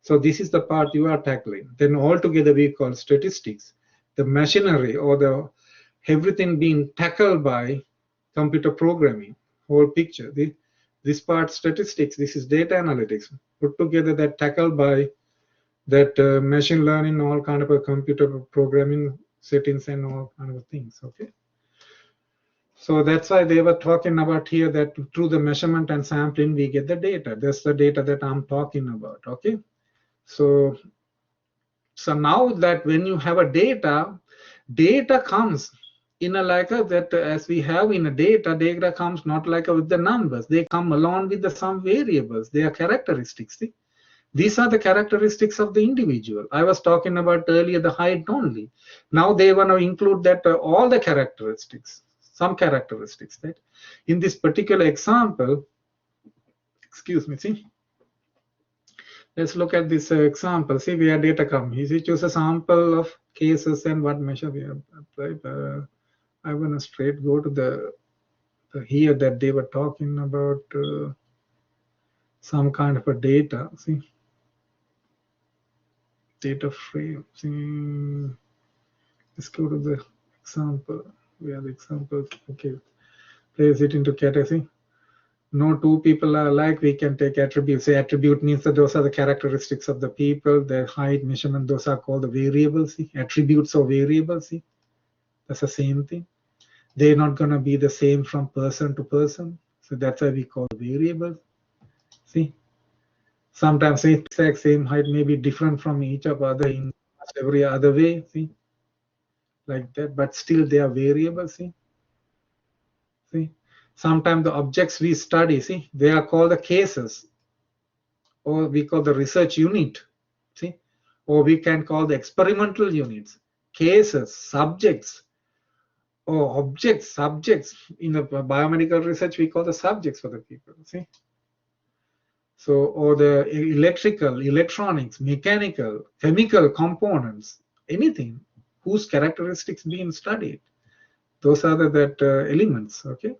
So this is the part you are tackling. Then altogether we call statistics, the machinery or the everything being tackled by computer programming, whole picture. This part statistics, this is data analytics, put together that tackled by that machine learning, all kind of a computer programming settings and all kind of things, okay? So that's why they were talking about here that through the measurement and sampling, we get the data. That's the data that I'm talking about, okay? So now that when you have a data comes in a like a that as we have in a data comes not like with the numbers. They come along with some variables. They are characteristics. See? These are the characteristics of the individual. I was talking about earlier the height only. Now they want to include that all the characteristics, some characteristics. That in this particular example, excuse me, see. Let's look at this example. See, we have data come. He choose a sample of cases and what measure we have applied. I want to straight go to the here that they were talking about some kind of a data. See, data frame. See, let's go to the example. We have the examples. Okay, place it into category. No two people are alike. We can take attributes. Say attribute means that those are the characteristics of the people. Their height, measurement, those are called the variables. See, attributes or variables. See, that's the same thing. They're not going to be the same from person to person. So that's why we call variables. See, sometimes the exact same height may be different from each of other in every other way. See, like that, but still they are variables. See, sometimes the objects we study, see, they are called the cases, or we call the research unit. See, or we can call the experimental units, cases, subjects, or objects, subjects. In the biomedical research, we call the subjects for the people. See, so, or the electrical, electronics, mechanical, chemical components, anything whose characteristics being studied. Those are the elements. Okay,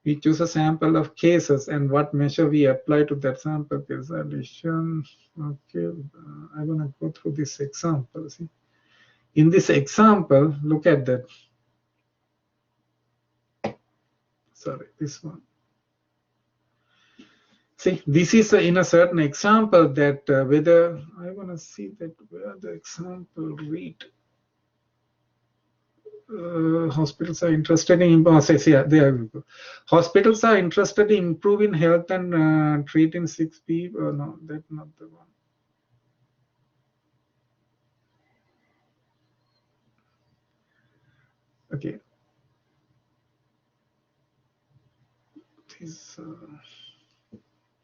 we choose a sample of cases, and what measure we apply to that sample is addition. Okay, I'm gonna go through this example. See, in this example, look at that. Sorry, this one. See, this is in a certain example that whether I want to see that where the example read. Hospitals are interested in there we go. Hospitals are interested in improving health and treating sick people. No, that's not the one. Okay. This,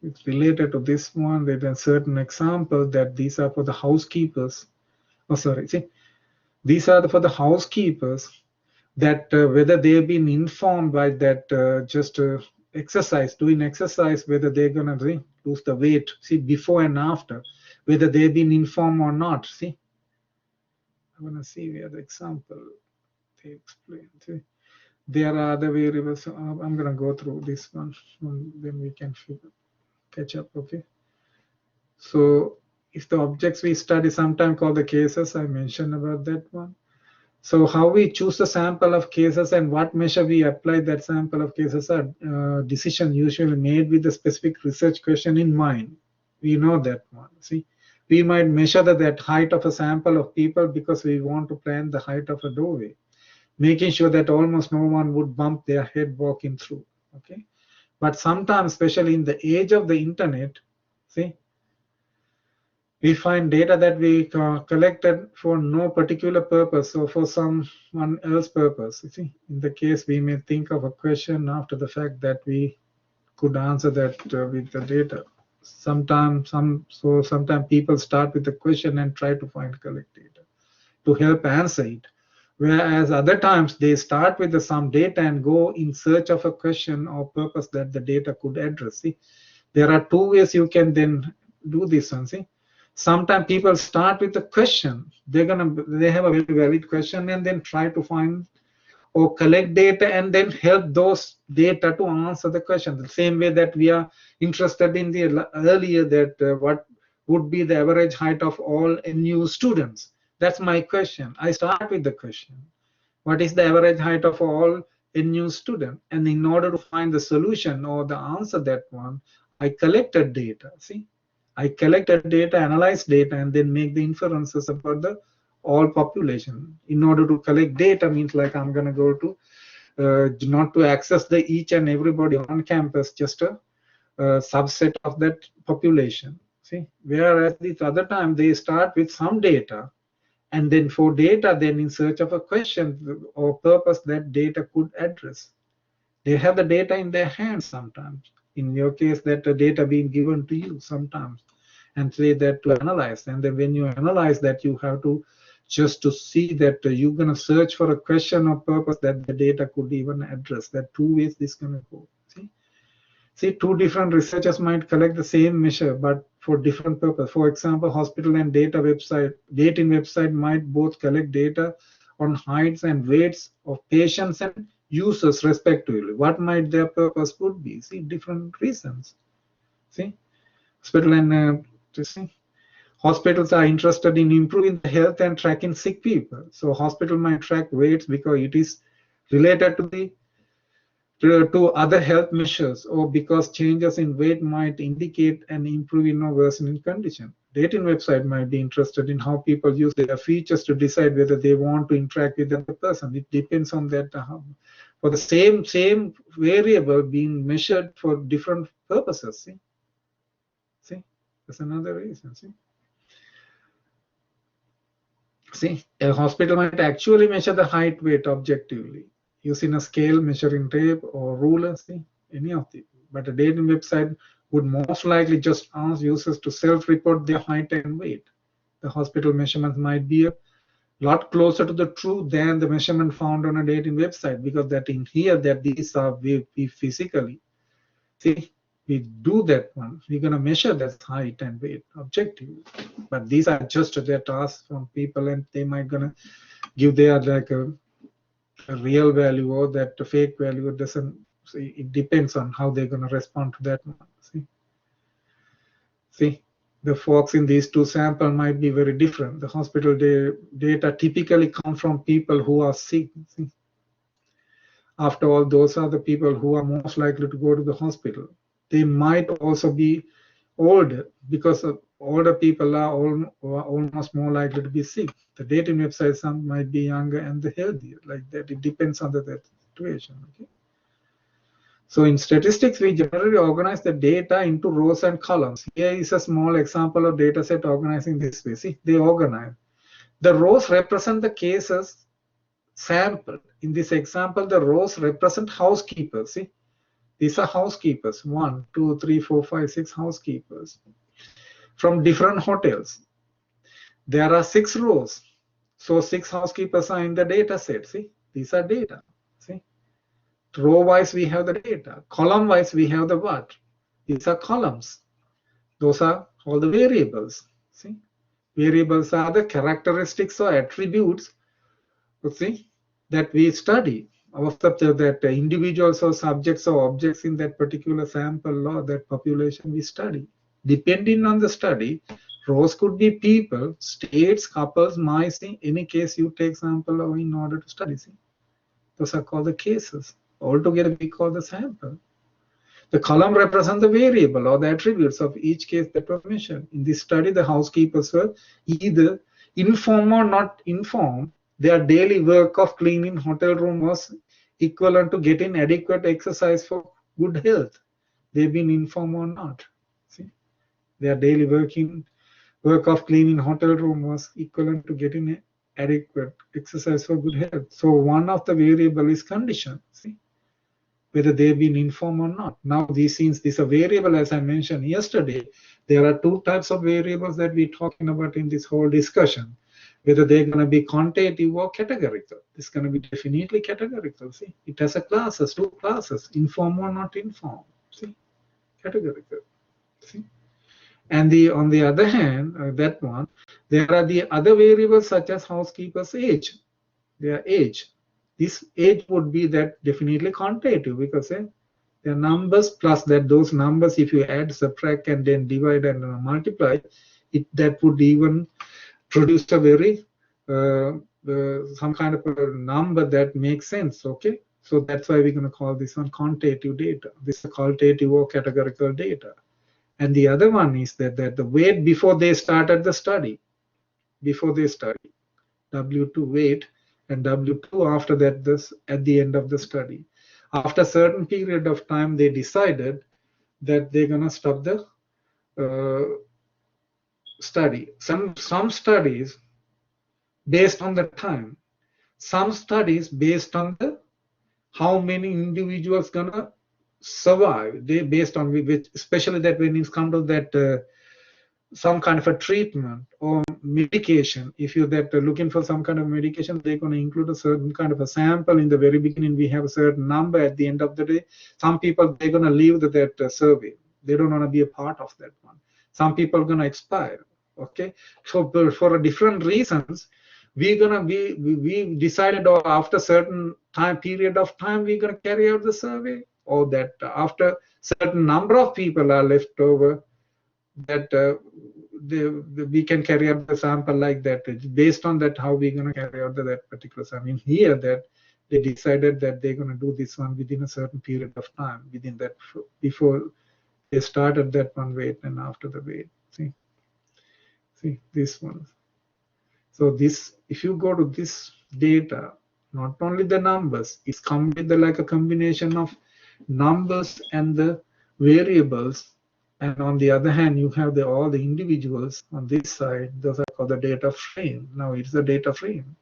it's related to this one. There's a certain example that these are for the housekeepers. Oh, sorry. See, these are for the housekeepers that whether they've been informed by that just exercise, doing exercise, whether they're going to lose the weight, see, before and after, whether they've been informed or not. See, I want to see where the example they explain. See, there are other variables. I'm going to go through this one, then we can catch up. Okay. So if the objects we study sometimes called the cases, I mentioned about that one. So how we choose the sample of cases and what measure we apply that sample of cases are decision usually made with the specific research question in mind. We know that one. See, we might measure that height of a sample of people because we want to plan the height of a doorway, making sure that almost no one would bump their head walking through. Okay, but sometimes, especially in the age of the internet, see, we find data that we collected for no particular purpose or for someone else's purpose. You see, in the case we may think of a question after the fact that we could answer that with the data. Sometimes people start with the question and try to collect data to help answer it. Whereas other times they start with some data and go in search of a question or purpose that the data could address. See, there are two ways you can then do this one. See, sometimes people start with a question. They have a very valid question and then try to find or collect data and then help those data to answer the question. The same way that we are interested in the earlier that what would be the average height of all NU students. That's my question. I start with the question. What is the average height of all NU students? And in order to find the solution or the answer that one, I collected data. See, I collected data, analyzed data, and then make the inferences about the all population. In order to collect data means like I'm going to go to not to access the each and everybody on campus, just a subset of that population. See, whereas this other time they start with some data, and then for data, then in search of a question or purpose that data could address. They have the data in their hands sometimes. In your case, that the data being given to you sometimes, and say that to analyze. And then when you analyze that, you have to just to see that you're going to search for a question or purpose that the data could even address. That two ways this going to go. See, two different researchers might collect the same measure, but for different purpose. For example, hospital and dating website might both collect data on heights and weights of patients and users respectively. What might their purpose would be? See, different reasons. See, hospital and Hospitals are interested in improving the health and tracking sick people. So hospital might track weights because it is related to other health measures, or because changes in weight might indicate an improving or worsening condition. Dating website might be interested in how people use their features to decide whether they want to interact with the other person. It depends on that. For the same variable being measured for different purposes. See, that's another reason. See, a hospital might actually measure the height weight objectively using a scale, measuring tape, or ruler. See, any of them. But a dating website would most likely just ask users to self-report their height and weight. The hospital measurement might be a lot closer to the truth than the measurement found on a dating website, because that in here that these are we physically. See, we do that one. We're gonna measure that height and weight objectively, but these are just their tasks from people, and they might gonna give their like a real value or that fake value. It doesn't. See, it depends on how they're gonna respond to that one. See, the folks in these two samples might be very different. The hospital data typically come from people who are sick. See? After all, those are the people who are most likely to go to the hospital. They might also be older, because older people are almost more likely to be sick. The dating websites, some might be younger and healthier, like that. It depends on that situation. Okay. So in statistics, we generally organize the data into rows and columns. Here is a small example of data set organizing this way. See, they organize. The rows represent the cases sampled. In this example, the rows represent housekeepers. See, these are housekeepers. 1, 2, 3, 4, 5, 6 housekeepers from different hotels. There are 6 rows. So 6 housekeepers are in the data set. See, these are data. See, row wise we have the data. Column wise we have the what? These are columns. Those are all the variables. See, variables are the characteristics or attributes, see, that we study of that individuals or subjects or objects in that particular sample or that population we study. Depending on the study, rows could be people, states, couples, mice. In any case you take sample or in order to study. See, those are called the cases. Altogether we call the sample. The column represents the variable or the attributes of each case that was mentioned. In this study, the housekeepers were either informed or not informed. Their daily work of cleaning hotel room was equivalent to getting adequate exercise for good health. They've been informed or not. See, their daily work of cleaning hotel room was equivalent to getting adequate exercise for good health. So one of the variable is condition. See, whether they've been informed or not. Now, since this is a variable, as I mentioned yesterday, there are 2 types of variables that we're talking about in this whole discussion. Whether they're going to be quantitative or categorical. It's going to be definitely categorical. See, it has 2 classes, informed or not informed. See, categorical. See, and on the other hand, that one, there are the other variables such as housekeeper's age. Their age. This age would be that definitely quantitative, because there are numbers plus that those numbers, if you add, subtract, and then divide and multiply, that would even produce a very some kind of a number that makes sense. Okay, so that's why we're going to call this one quantitative data. This is qualitative or categorical data. And the other one is that the weight before they started the study, W2 weight, and W2 after that, this at the end of the study. After a certain period of time, they decided that they're going to stop the study. Some studies based on the time, some studies based on the how many individuals gonna survive. They based on which, especially that when it's come to that some kind of a treatment or medication. If you're looking for some kind of medication, they're going to include a certain kind of a sample. In the very beginning, we have a certain number. At the end of the day, some people, they're going to leave that survey. They don't want to be a part of that one. Some people are going to expire. Okay, so for different reasons, we decided, or after certain period of time, we're going to carry out the survey, or that after certain number of people are left over, that we can carry out the sample like that. Based on that, how we're going to carry out that particular sample. In here, that they decided that they're going to do this one within a certain period of time, within that, before they started that one weight and after the weight. See this one. So this, if you go to this data, not only the numbers, it's come with like a combination of numbers and the variables. And on the other hand, you have all the individuals on this side. Those are called the data frame. Now it's the data frame.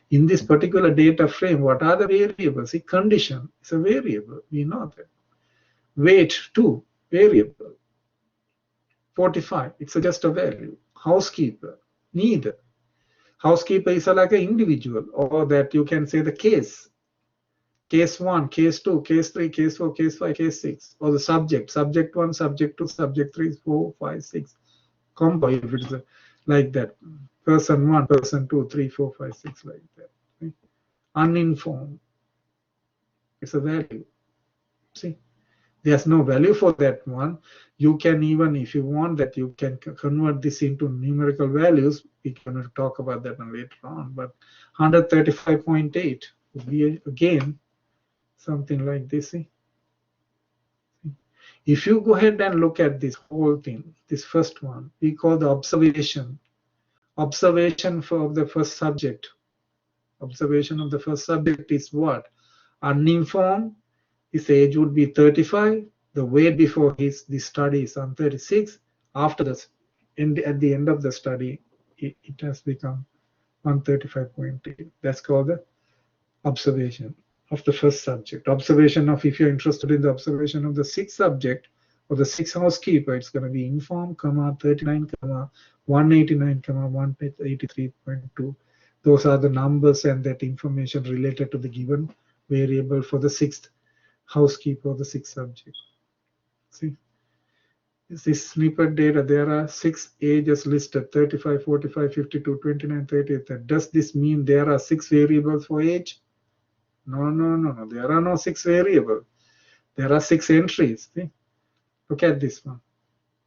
In this particular data frame, what are the variables? The condition is a variable. We know that. Weight, 2, variable. 45, it's just a value. Housekeeper, neither. Housekeeper is like an individual, or that you can say the case. Case 1, case 2, case 3, case 4, case 5, case 6. Or the subject, subject 1, subject 2, subject 3, 4, 5, 6. Combo, if it's like that. Person 1, person 2, 3, 4, 5, 6, like that. See? Uninformed. It's a value. See? There's no value for that one. You can even, if you want that, you can convert this into numerical values. We can talk about that later on. But 135.8 would be, again, something like this. See? If you go ahead and look at this whole thing, this first one, we call the observation. Observation for the first subject. Observation of the first subject is what? Uninformed. His age would be 35. The weight before the study is on 36. After this, at the end of the study, it has become 135.8. That's called the observation of the first subject. Observation of, if you're interested in the observation of the sixth subject or the sixth housekeeper, it's going to be informed, 39, 189, 183.2. Those are the numbers and that information related to the given variable for the sixth housekeeper or the sixth subject. See, this snippet data, there are 6 ages listed: 35, 45, 52, 29, 38. Does this mean there are 6 variables for age? No. There are no 6 variables. There are 6 entries. See? Look at this one.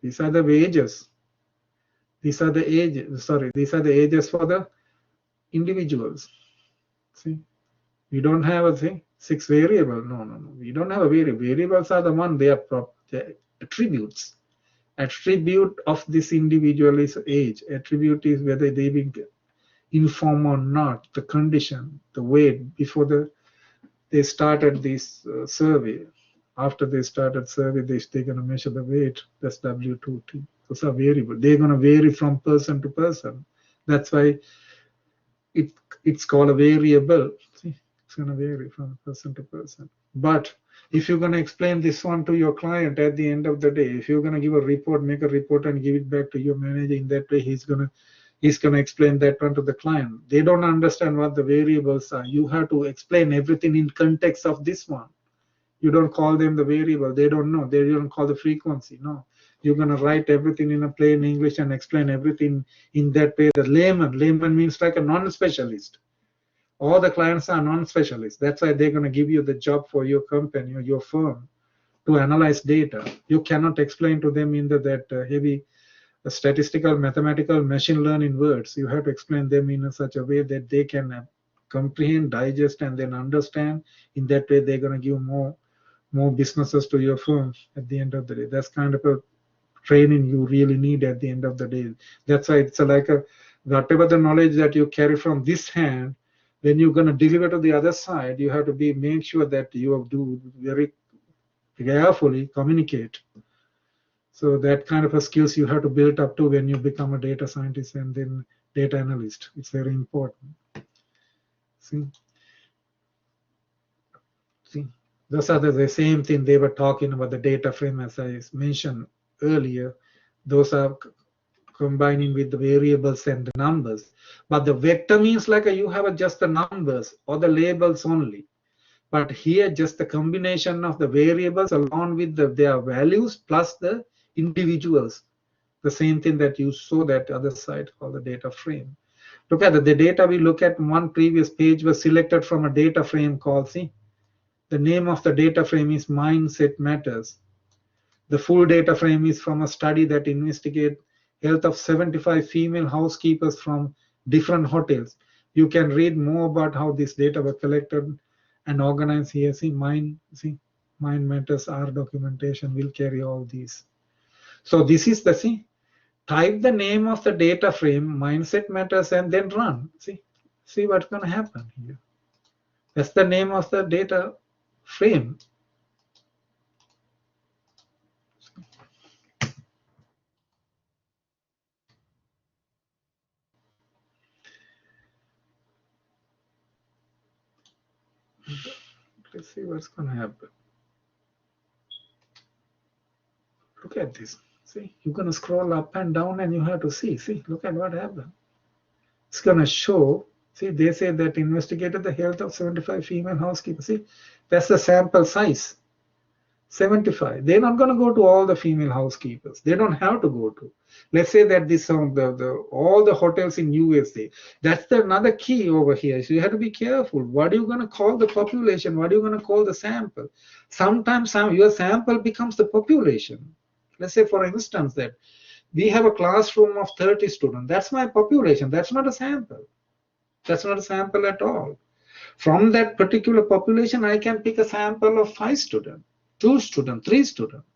These are the ages. These are the ages. Sorry, these are the ages for the individuals. See, we don't have a thing. 6 variable. No. We don't have a variable. Variables are the one, they are attributes. Attribute of this individual is age. Attribute is whether they be informed or not, the condition, the weight before they started this survey. After they started survey, they're going to measure the weight. That's W2T. Those are variable. They're going to vary from person to person. That's why it's called a variable. See? It's going to vary from person to person. But if you're going to explain this one to your client at the end of the day, if you're going to give a report, make a report and give it back to your manager, in that way he's going to explain that one to the client. They don't understand what the variables are. You have to explain everything in context of this one. You don't call them the variable. They don't know. They don't call the frequency. No. You're going to write everything in a plain English and explain everything in that way. The layman means like a non-specialist. All the clients are non-specialists. That's why they're going to give you the job for your company or your firm to analyze data. You cannot explain to them in that heavy statistical, mathematical, machine learning words. You have to explain them in such a way that they can comprehend, digest, and then understand. In that way, they're going to give more businesses to your firm at the end of the day. That's kind of a training you really need at the end of the day. That's why it's like whatever the knowledge that you carry from this hand, when you're going to deliver to the other side, you have to make sure that you do very carefully communicate. So that kind of a skills you have to build up to when you become a data scientist and then data analyst. It's very important. See, those are the same thing they were talking about, the data frame, as I mentioned earlier. Those are combining with the variables and the numbers. But the vector means like you have just the numbers or the labels only. But here just the combination of the variables along with their values plus the individuals. The same thing that you saw that other side called the data frame. Look at the data we look at one previous page was selected from a data frame called, see, the name of the data frame is Mindset Matters. The full data frame is from a study that investigate health of 75 female housekeepers from different hotels. You can read more about how this data were collected and organized here. See, Mind Matters R documentation will carry all these. So this is the, see, type the name of the data frame, Mindset Matters, and then run. See what's going to happen here. That's the name of the data frame. Let's see what's going to happen. Look at this. See, you're going to scroll up and down and you have to see. See, look at what happened. It's going to show. See, they say that investigated the health of 75 female housekeepers. See, that's the sample size. 75. They're not going to go to all the female housekeepers. They don't have to go to. Let's say that this all the hotels in USA. That's another key over here. So you have to be careful. What are you going to call the population? What are you going to call the sample? Sometimes your sample becomes the population. Let's say, for instance, that we have a classroom of 30 students. That's my population. That's not a sample. That's not a sample at all. From that particular population, I can pick a sample of 5 students, 2 students, 3 students,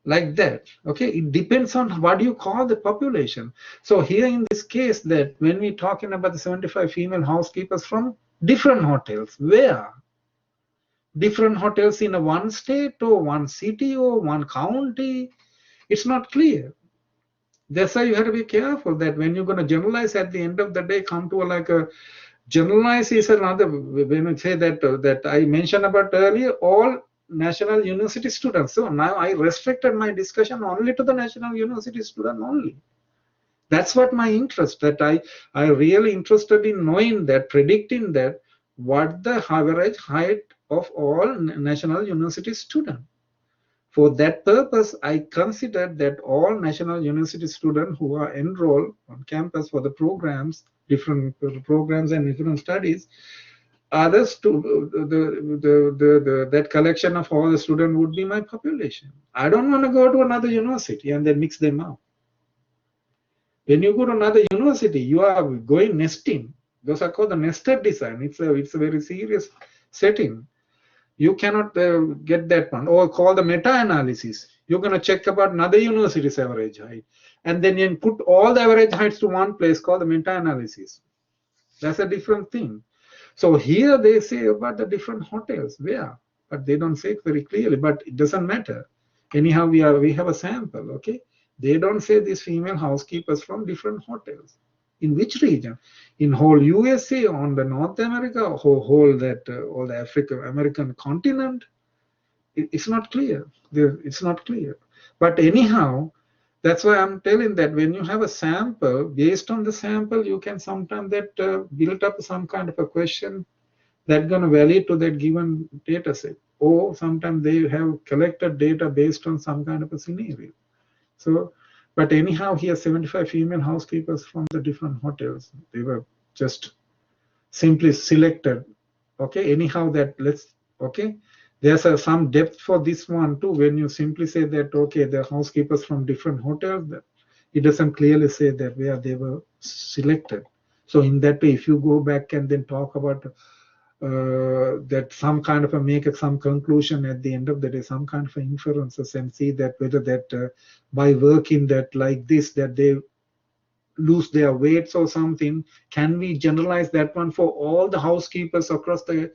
like that. Okay, it depends on what you call the population. So here in this case, that when we're talking about the 75 female housekeepers from different hotels, where? Different hotels in one state or one city or one county, it's not clear. That's why you have to be careful that when you're going to generalize, at the end of the day, come to like a generalize is another. When we say that that I mentioned about earlier, all national university students. So now I restricted my discussion only to the national university student only. That's what my interest, that I really interested in knowing that, predicting that, what the average height of all national university students. For that purpose, I considered that all national university students who are enrolled on campus for the programs, different programs and different studies, others to that collection of all the students would be my population. I don't want to go to another university and then mix them up. When you go to another university, you are going nesting. Those are called the nested design. It's a very serious setting. You cannot get that one. Or call the meta-analysis. You're going to check about another university's average height. And then you put all the average heights to one place called the meta-analysis. That's a different thing. So here they say about the different hotels. Where? But they don't say it very clearly. But it doesn't matter. Anyhow, we have a sample. Okay. They don't say these female housekeepers from different hotels. In which region? In whole USA, on the North America, whole that all the African American continent? It's not clear. It's not clear. But anyhow, that's why I'm telling that when you have a sample, based on the sample, you can sometimes that build up some kind of a question that's going to valid to that given data set. Or sometimes they have collected data based on some kind of a scenario. So, but anyhow, here 75 female housekeepers from the different hotels. They were just simply selected. Okay, anyhow, that okay. There's some depth for this one too. When you simply say that, okay, the housekeepers from different hotels, it doesn't clearly say that where they were selected. So in that way, if you go back and then talk about that some kind of make some conclusion at the end of the day, some kind of inferences, and see that whether that by working that like this, that they lose their weights or something. Can we generalize that one for all the housekeepers across the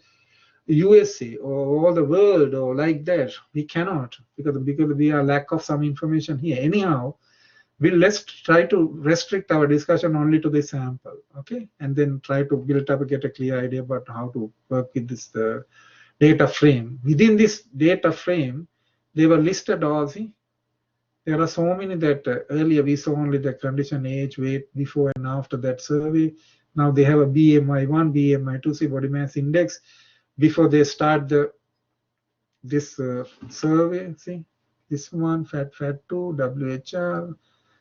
USA or all the world or like that? We cannot, because we are lack of some information here. Anyhow, let's try to restrict our discussion only to the sample, okay, and then try to build up, get a clear idea about how to work with this data frame. Within this data frame, they were listed all. See, there are so many that earlier we saw only the condition, age, weight, before and after that survey. Now they have a BMI1, BMI2, see, body mass index, before they start this survey. See, this one, FAT2, WHR,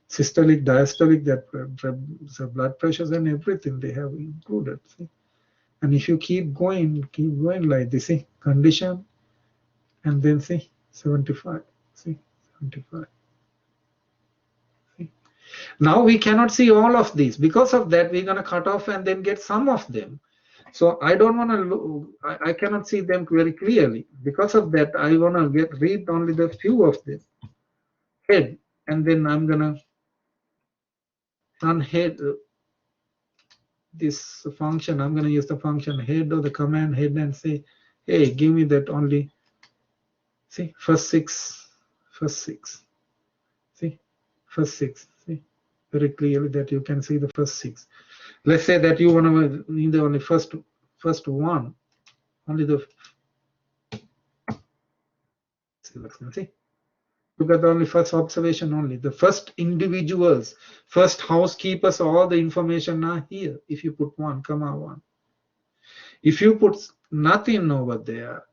systolic, diastolic, that blood pressures and everything they have included. See? And if you keep going like this, see, condition, and then see 75, see 75. See? Now we cannot see all of these. Because of that, we're going to cut off and then get some of them. So I don't want to, I cannot see them very clearly. Because of that, I want to read only the few of them. Head, and then I'm going to run head this function. I'm going to use the function head or the command head and say, hey, give me that only, see, first six, see, first six, see, very clearly that you can see the first six. Let's say that you want to need the only first one, only the, see, look at the only first observation only, the first individuals, first housekeepers, all the information are here. If you put 1, 1. If you put nothing over there,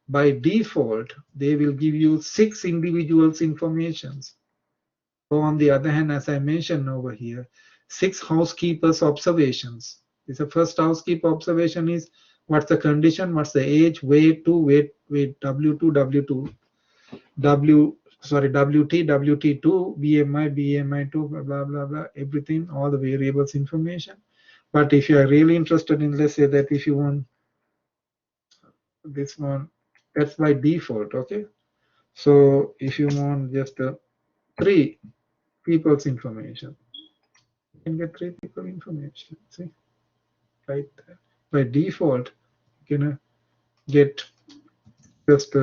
by default, they will give you 6 individuals informations. So on the other hand, as I mentioned over here, 6 housekeepers observations. This the first housekeeper observation is what's the condition, what's the age, weight, W2, W2, WT, WT2, BMI, BMI2, blah, blah, blah, everything, all the variables information. But if you are really interested in, let's say that if you want this one, that's by default, okay? So if you want just 3 people's information, you can get 3 people information, see? Right there. By default, you're gonna get just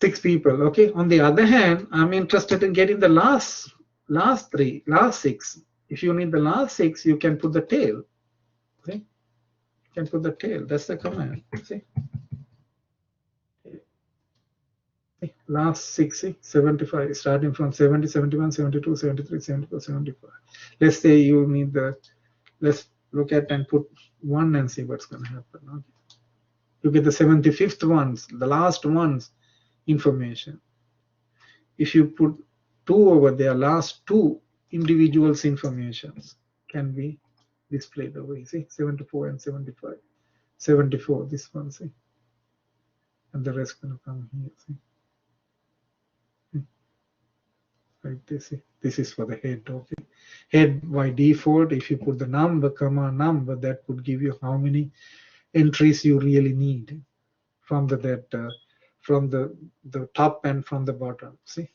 6 people, okay? On the other hand, I'm interested in getting the last 6. If you need the last 6, you can put the tail, see? You can put the tail, that's the command, see? Last 6, see? 75, starting from 70, 71, 72, 73, 74, 75. Let's say you need the, let's look at and put 1 and see what's going to happen. Okay. You get the 75th ones, the last ones information. If you put 2 over there, last 2 individuals informations can be displayed over here. See, 74 and 75. 74, this one, see? And the rest going to come here, see? Like this, see? This is for the head, okay? Head by default, if you put the number, comma, number, that would give you how many entries you really need from the from the top and from the bottom, see?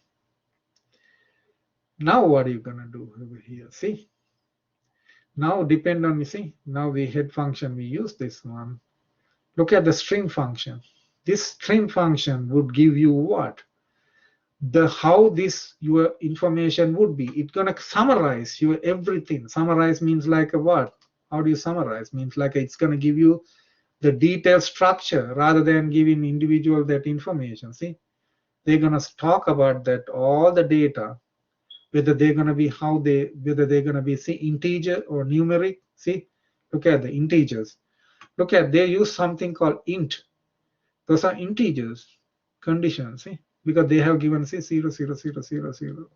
Now what are you gonna do over here, see? Now depend on, you see, now the head function, we use this one. Look at the string function. This string function would give you what? How this your information would be. It's gonna summarize your everything. Summarize means like a what? How do you summarize? Means like it's gonna give you the detailed structure rather than giving individual that information. See, they're gonna talk about that all the data, whether they're gonna be whether they're gonna be, see, integer or numeric. See, look at the integers. Look at, they use something called int. Those are integers conditions. See, because they have given, say, 0, 0, 0, 0, 0.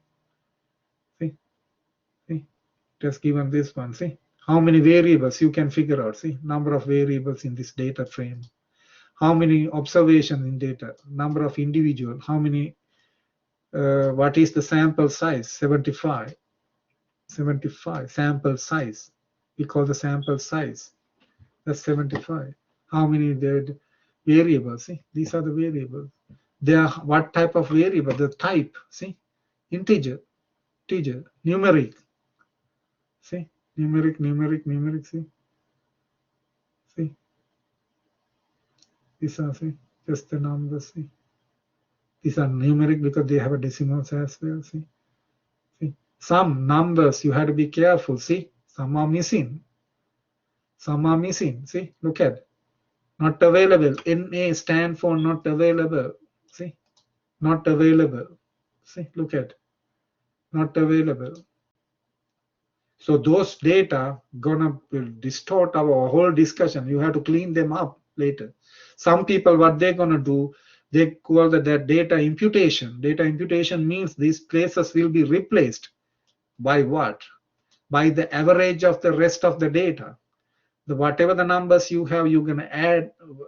See, just given this one. See, how many variables you can figure out. See, number of variables in this data frame. How many observations in data, number of individual, how many, what is the sample size? 75. 75, sample size. We call the sample size. That's 75. How many variables? See, these are the variables. They are what type of variable? The type, see, integer, numeric, see, numeric, see, these are, see, just the numbers, see. These are numeric because they have a decimals as well, see. Some numbers you have to be careful, see, some are missing, see, look at, not available, NA stand for not available. See, not available. See, look at, not available. So those data gonna distort our whole discussion. You have to clean them up later. Some people, what they're gonna do, they call that data imputation. Data imputation means these places will be replaced by what? By the average of the rest of the data. Whatever the numbers you have, you're gonna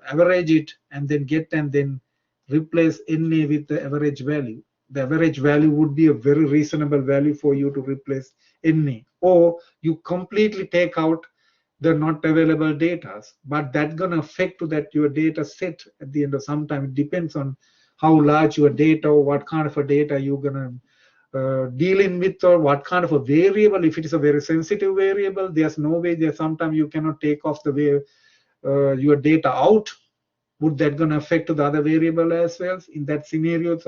average it and then replace NA with the average value. the average value would be a very reasonable value for you to replace NA, or you completely take out the not available data, but that's going to affect to that your data set at the end of some time. It depends on how large your data or what kind of a data you're going to dealing with, or what kind of a variable. If it is a very sensitive variable, there's no way that sometimes you cannot take off the way your data out. Would that going to affect the other variable as well? In that scenario,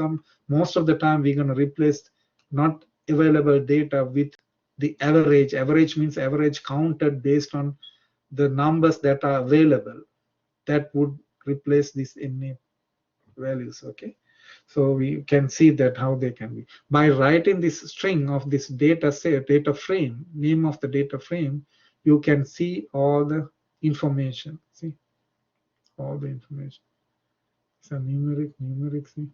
most of the time we're going to replace not available data with the average. Average means average counted based on the numbers that are available. That would replace this NA values. Okay, so we can see that how they can be by writing this string of this data set, data frame, name of the data frame. You can see all the information. See all the information. It's a numeric. See,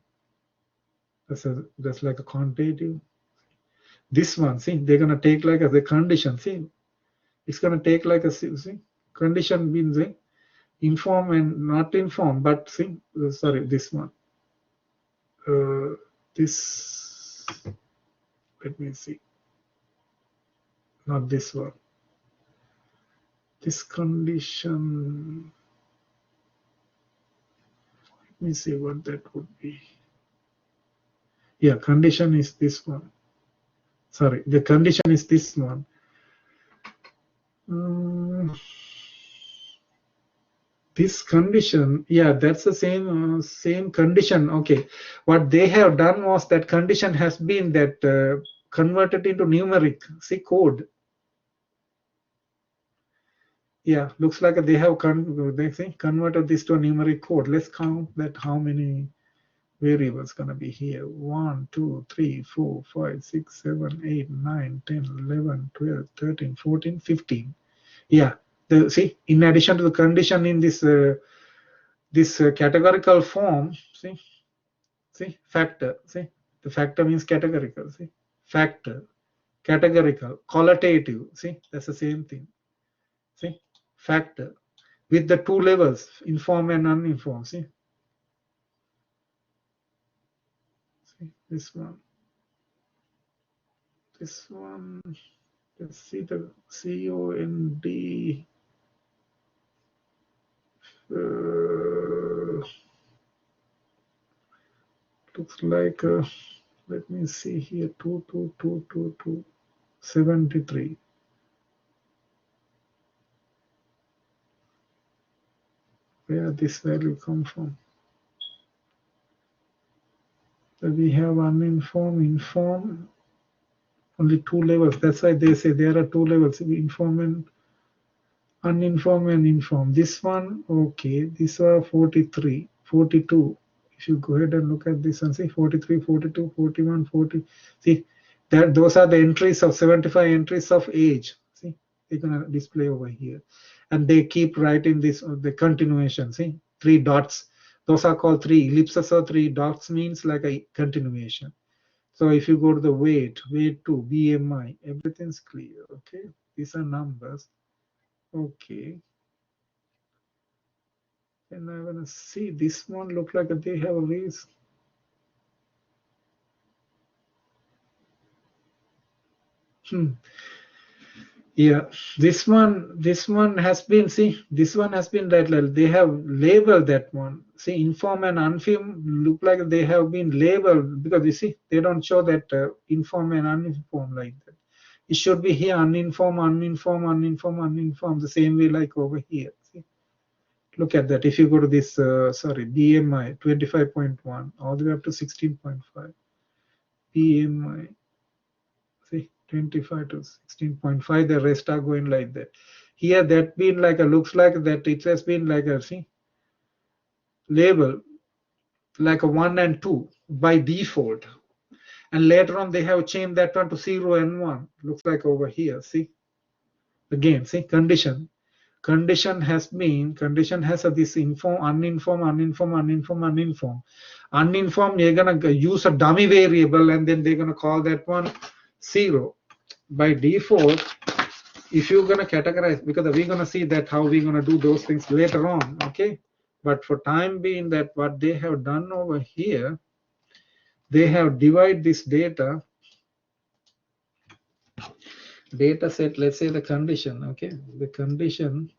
that's like a quantitative. This one, see, they're gonna take like as a condition. See, it's gonna take like a see condition means inform and not inform. But see, sorry, this one. This, let me see, not this one. This condition, let me see what that would be. Yeah, condition is this one. Sorry, the condition is this one. This condition, yeah, that's the same condition. Okay, what they have done was that condition has been that converted into numeric. See code. Yeah, looks like they have converted this to a numeric code. Let's count that how many variables gonna be here. 1, 2, 3, 4, 5, 6, 7, 8, 9, 10, 11, 12, 13, 14, 15. Yeah, see, in addition to the condition in this categorical form, see factor. See, the factor means categorical. See, factor, categorical, qualitative. See, that's the same thing. See, factor with the two levels, informed and uninformed. See this one. Let's see the COND. Looks like let me see here 2222273. Where this value come from? So we have uninformed, informed, only two levels. That's why they say there are two levels: informed and uninformed and informed. This one, okay, these are 43, 42. If you go ahead and look at this and see 43, 42, 41, 40. See, that those are the entries of 75 entries of age. See, they're gonna display over here, and they keep writing this the continuation. See, 3 dots. Those are called 3 ellipses or 3 dots means like a continuation. So if you go to the weight 2, BMI, everything's clear. Okay, these are numbers. Okay. And I'm gonna see this one look like they have a raise. Yeah, this one has been, see, this one has been right. They have labeled that one. See, inform and uninformed look like they have been labeled because you see they don't show that inform and uninformed like that. It should be here uninformed, the same way like over here. See, look at that. If you go to this, sorry, BMI 25.1 all the way up to 16.5, BMI. 25 to 16.5, the rest are going like that. Here that been like a looks like that it has been like a see label like a 1 and 2 by default, and later on they have changed that one to 0 and 1. Looks like over here. See again, see condition has this informed, uninformed. You're gonna use a dummy variable and then they're gonna call that one 0 by default. If you're going to categorize, because we're going to see that how we're going to do those things later on. Okay, but for time being, that what they have done over here, they have divided this data set, let's say the condition, okay, the condition,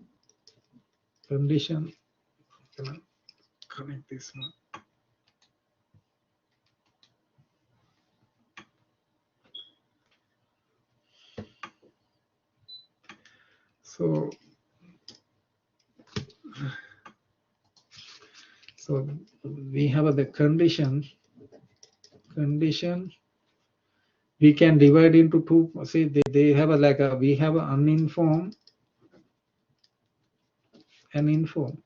can I connect this one. So we have the condition, we can divide into two. See, they have a, like a, we have an uninformed and informed.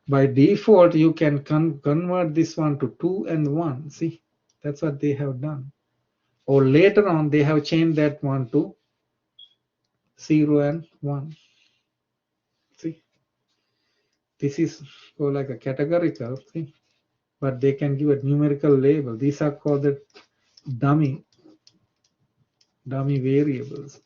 By default, you can convert this one to 2 and 1. See, that's what they have done. Or later on, they have changed that one to 0 and 1. See, this is called like a categorical thing, but they can give a numerical label. These are called the dummy variables.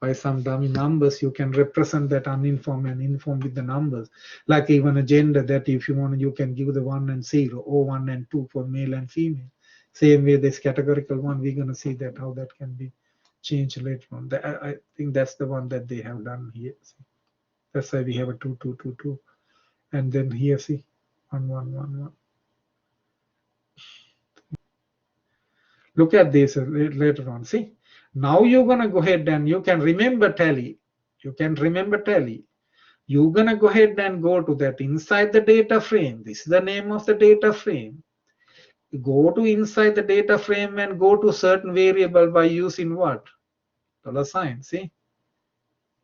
By some dummy numbers, you can represent that uninformed and informed with the numbers. Like even a gender, that if you want, you can give the 1 and 0, or 1 and 2 for male and female. Same way, this categorical one, we're going to see that how that can be changed later on. I think that's the one that they have done here. See? That's why we have a 2, 2, 2, 2. And then here, see, 1, 1, 1, 1. Look at this later on. See, now you're going to go ahead and you can remember tally. You can remember tally. You're going to go ahead and go to that inside the data frame. This is the name of the data frame. Go to inside the data frame and go to certain variable by using what? $sign. See,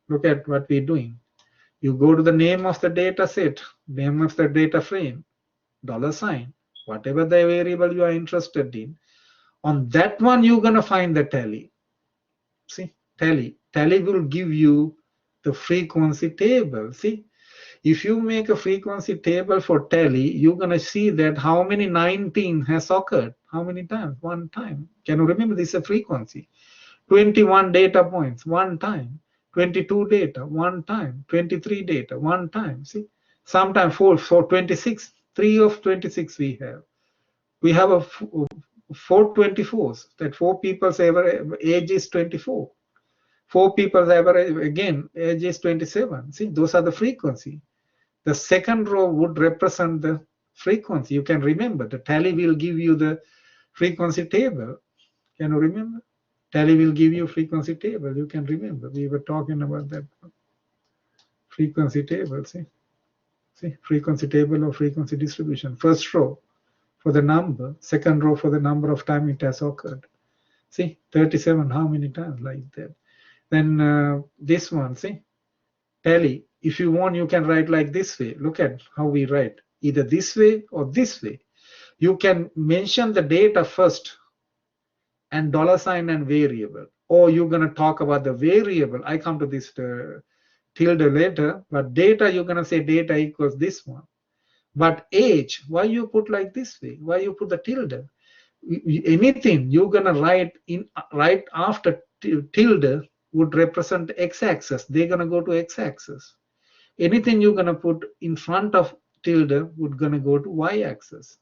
look at what we're doing. You go to the name of the data set, name of the data frame, $sign, whatever the variable you are interested in. On that one, you're going to find the tally. See, tally will give you the frequency table. See, if you make a frequency table for tally, you're going to see that how many 19 has occurred. How many times? One time. Can you remember this is a frequency? 21 data points, one time. 22 data, one time. 23 data, one time. See, sometimes for 26, 3 of 26 we have. We have a 4 24s, that 4 people's average age is 24. 4 people's average, again, age is 27. See, those are the frequency. The second row would represent the frequency. You can remember, the tally will give you the frequency table. Can you remember? Tally will give you frequency table. You can remember. We were talking about that frequency table. See, frequency table or frequency distribution. First row for the number, second row for the number of time it has occurred. See, 37, how many times, like that. Then this one, see, tally. If you want, you can write like this way. Look at how we write, either this way or this way. You can mention the data first and $sign and variable, or you're going to talk about the variable. I come to this tilde later, but data, you're going to say data equals this one. But age, why you put like this way? Why you put the tilde? Anything you're going to write in right after tilde would represent x-axis. They're going to go to x-axis. Anything you're going to put in front of tilde would going to go to y-axis.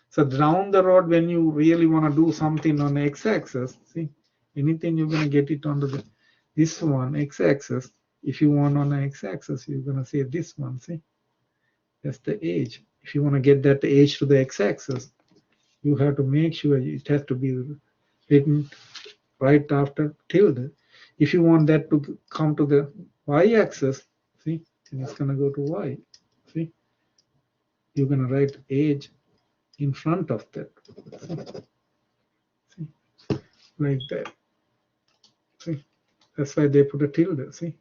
So down the road, when you really want to do something on x-axis, see, anything you're going to get it onto this one, x-axis. If you want on the x-axis, you're going to say this one, see. That's the age. If you want to get that age to the x-axis, you have to make sure it has to be written right after tilde. If you want that to come to the y-axis, see, and it's going to go to y. See, you're going to write age in front of that. See, like that. See, that's why they put a tilde. See.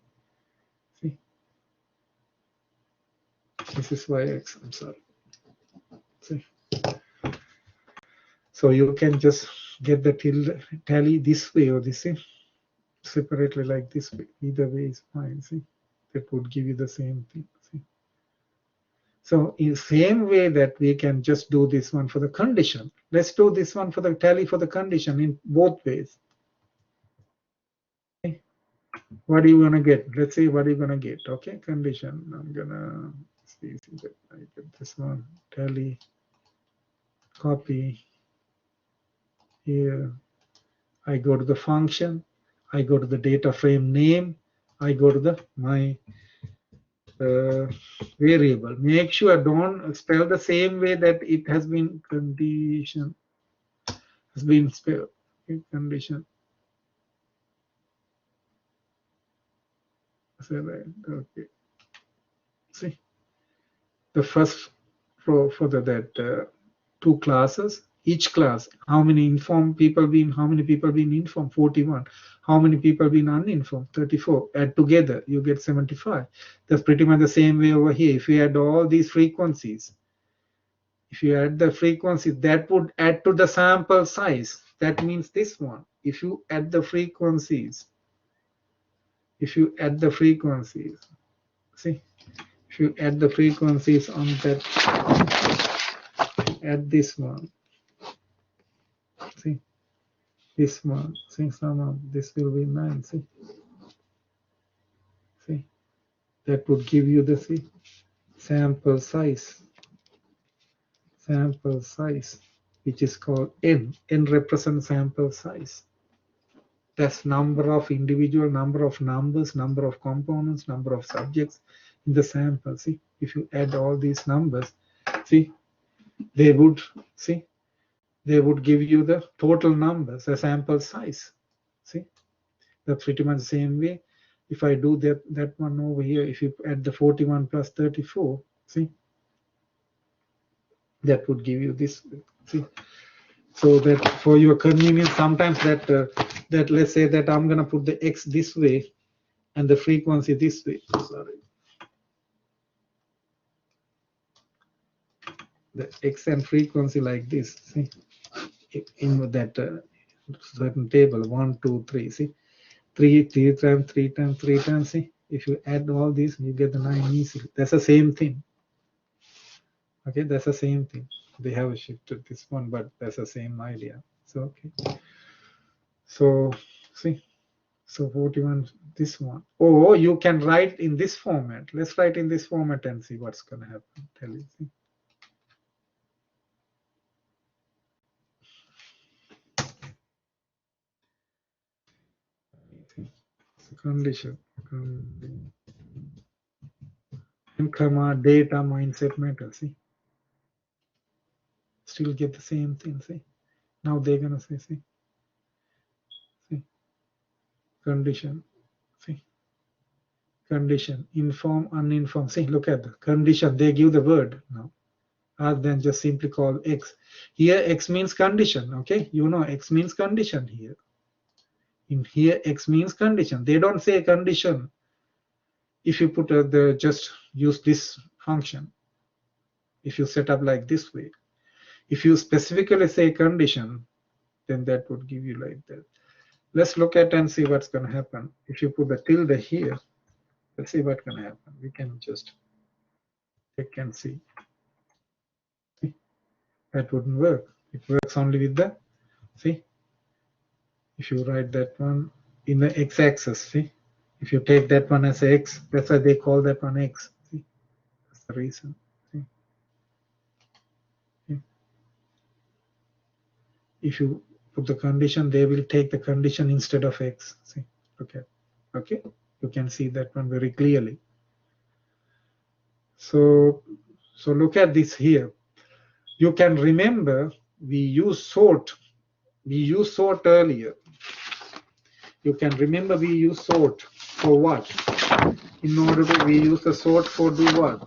This is y-axis, I'm sorry. See. So you can just get the tilde tally this way or this way, separately like this way. Either way is fine. See, that would give you the same thing. See. So in the same way that we can just do this one for the condition, let's do this one for the tally for the condition in both ways. Okay. What are you going to get? Let's see what you're going to get. Okay, condition. I'm going to easy that I get this one. Tally, copy here. I go to the function. I go to the data frame name. I go to the my variable. Make sure don't spell the same way that it has been condition has been spelled. Condition. Okay. See the first for that two classes. Each class, how many informed people been? How many people been informed? 41. How many people been uninformed? 34. Add together, you get 75. That's pretty much the same way over here. If you add all these frequencies, if you add the frequencies, that would add to the sample size. That means this one. If you add the frequencies, see, if you add the frequencies on that, add this one. See, this one. See, this will be 9. See, that would give you the sample size, which is called n. N represents sample size. That's number of individual, number of numbers, number of components, number of subjects in the sample. See, if you add all these numbers, see, they would give you the total numbers, the sample size. See, that's pretty much the same way. If I do that one over here, if you add the 41 plus 34, see, that would give you this. See, so that for your convenience, sometimes that let's say that I'm gonna put the x this way and the frequency this way. Sorry, the x and frequency like this. See, in that certain table, 1, 2, 3. See, 3 times, 3 times, 3 times. See, if you add all these, you get the 9 easily. That's the same thing. Okay, that's the same thing. They have shifted this one, but that's the same idea. So okay. So see, so 41, this one. Or you can write in this format. Let's write in this format and see what's gonna happen. Tell you. See. Condition and comma data mindset matter. See, still get the same thing. See, now they're gonna say, see, condition, see, condition, inform, uninformed. See, look at the condition. They give the word now, rather than just simply call x. Here, x means condition. Okay, you know, x means condition here. In here, x means condition. They don't say condition. If you put just use this function, if you set up like this way, if you specifically say condition, then that would give you like that. Let's look at and see what's going to happen. If you put the tilde here, let's see what's going to happen. We can just check and see. That wouldn't work. It works only with the, see, if you write that one in the x-axis, see, if you take that one as x, that's why they call that one x. See, that's the reason. See? See? If you put the condition, they will take the condition instead of x. See, okay, okay, you can see that one very clearly. So look at this here. You can remember we used sort. We used sort earlier. You can remember we use sort for what? In order to, we use the sort for do what?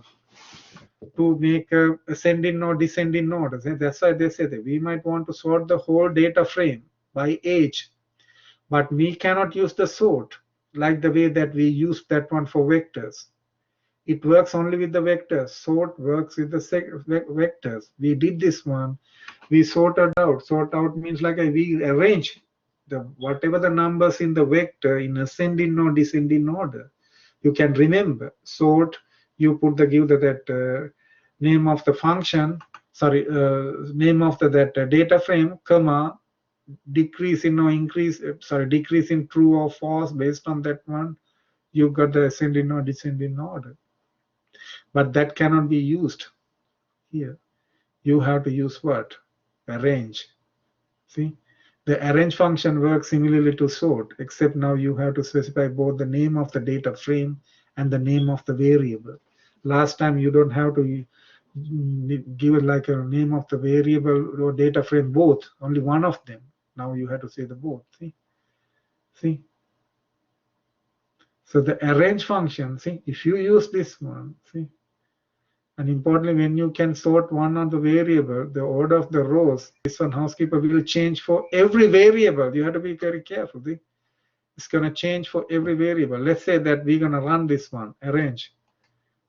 To make a ascending or descending order. That's why they say that we might want to sort the whole data frame by age, but we cannot use the sort like the way that we use that one for vectors. It works only with the vectors. Sort works with the vectors. We did this one. We sorted out. Sort out means like we arrange the whatever the numbers in the vector in ascending or descending order. You can remember sort. You put the give that name of the function. Sorry, name of that data frame, comma, decrease in or increase. Sorry, decrease in true or false based on that one. You got the ascending or descending order. but that cannot be used here. You have to use what? Arrange. See, the arrange function works similarly to sort, except now you have to specify both the name of the data frame and the name of the variable. Last time you don't have to give it like a name of the variable or data frame both, only one of them. Now you have to say the both. See. So the arrange function, see, if you use this one, see, and importantly, when you can sort one of the variable, the order of the rows, this one housekeeper will change for every variable. You have to be very careful. See? It's going to change for every variable. Let's say that we're going to run this one, arrange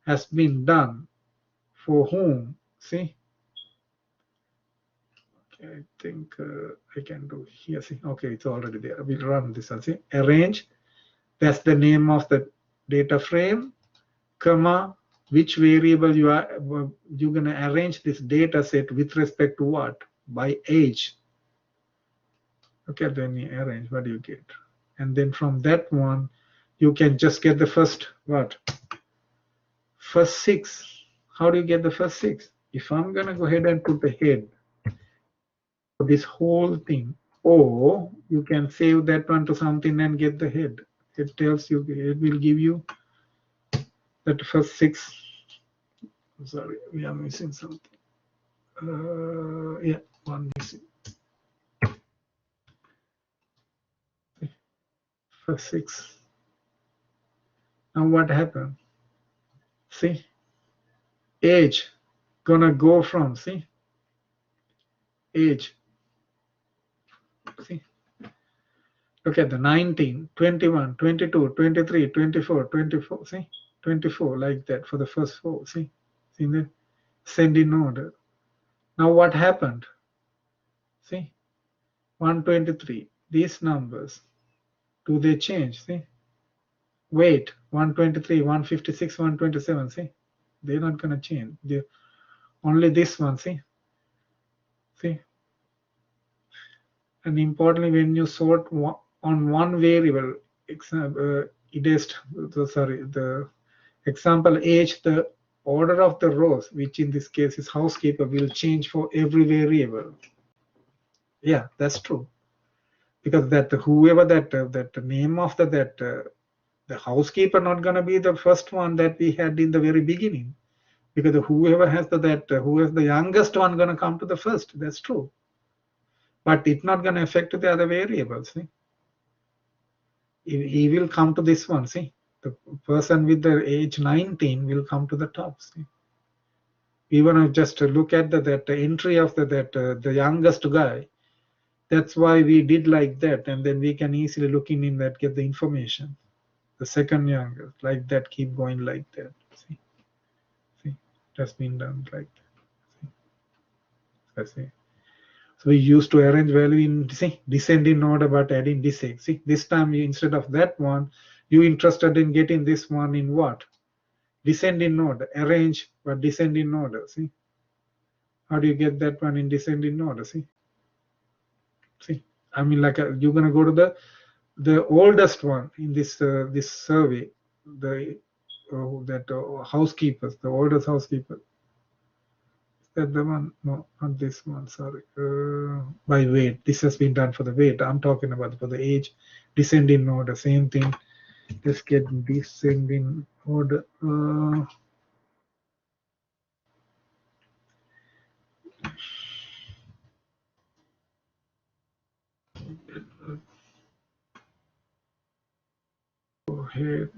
has been done for whom, see? Okay, I think I can do here, see, okay, it's already there. We'll run this one, see, arrange, that's the name of the data frame, comma, which variable you're going to arrange this data set with respect to what? By age. Okay, then you arrange, what do you get? And then from that one, you can just get the first what? First 6. How do you get the first 6? If I'm going to go ahead and put the head for this whole thing, or you can save that one to something and get the head. It tells you, it will give you that first 6. Sorry, we are missing something. Yeah, one missing. First 6. Now what happened? See, age gonna go from, see, age. See, look at the 19, 21, 22, 23, 24, 24. See, 24 like that for the first 4. See the send in order. Now what happened? See, 123. These numbers, do they change? See, wait, 123, 156, 127. See, they're not gonna change. They're only this one. See, and importantly, when you sort on one variable, the example age, the order of the rows, which in this case is housekeeper, will change for every variable. Yeah, that's true, because that whoever that the name of the housekeeper not going to be the first one that we had in the very beginning, because whoever has who is the youngest one going to come to the first. That's true, but it's not going to affect the other variables. See? He will come to this one. See, the person with the age 19 will come to the top. See, we want to just look at that entry of the youngest guy. That's why we did like that, and then we can easily look in that, get the information. The second youngest, like that, keep going like that. See, that's been done like that. See. So we used to arrange value in descending order, but adding descent. See, this time instead of that one, you interested in getting this one in what? Descending order. Arrange, but descending order. See, how do you get that one in descending order? See, I mean, like you're gonna go to the oldest one in this this survey, the housekeepers, the oldest housekeeper. That the one? No, not this one. Sorry. By weight. This has been done for the weight. I'm talking about for the age. Descending order. Same thing. Let's get descending order. Go ahead.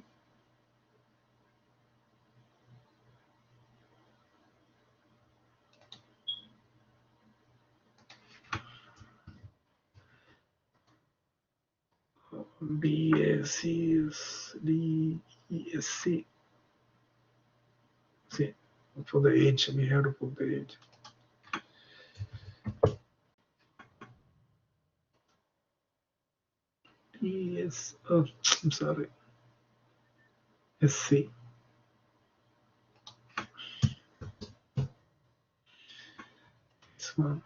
DSC. See, for the age, we have to put the age. DS. Oh, I'm sorry. SC. This one.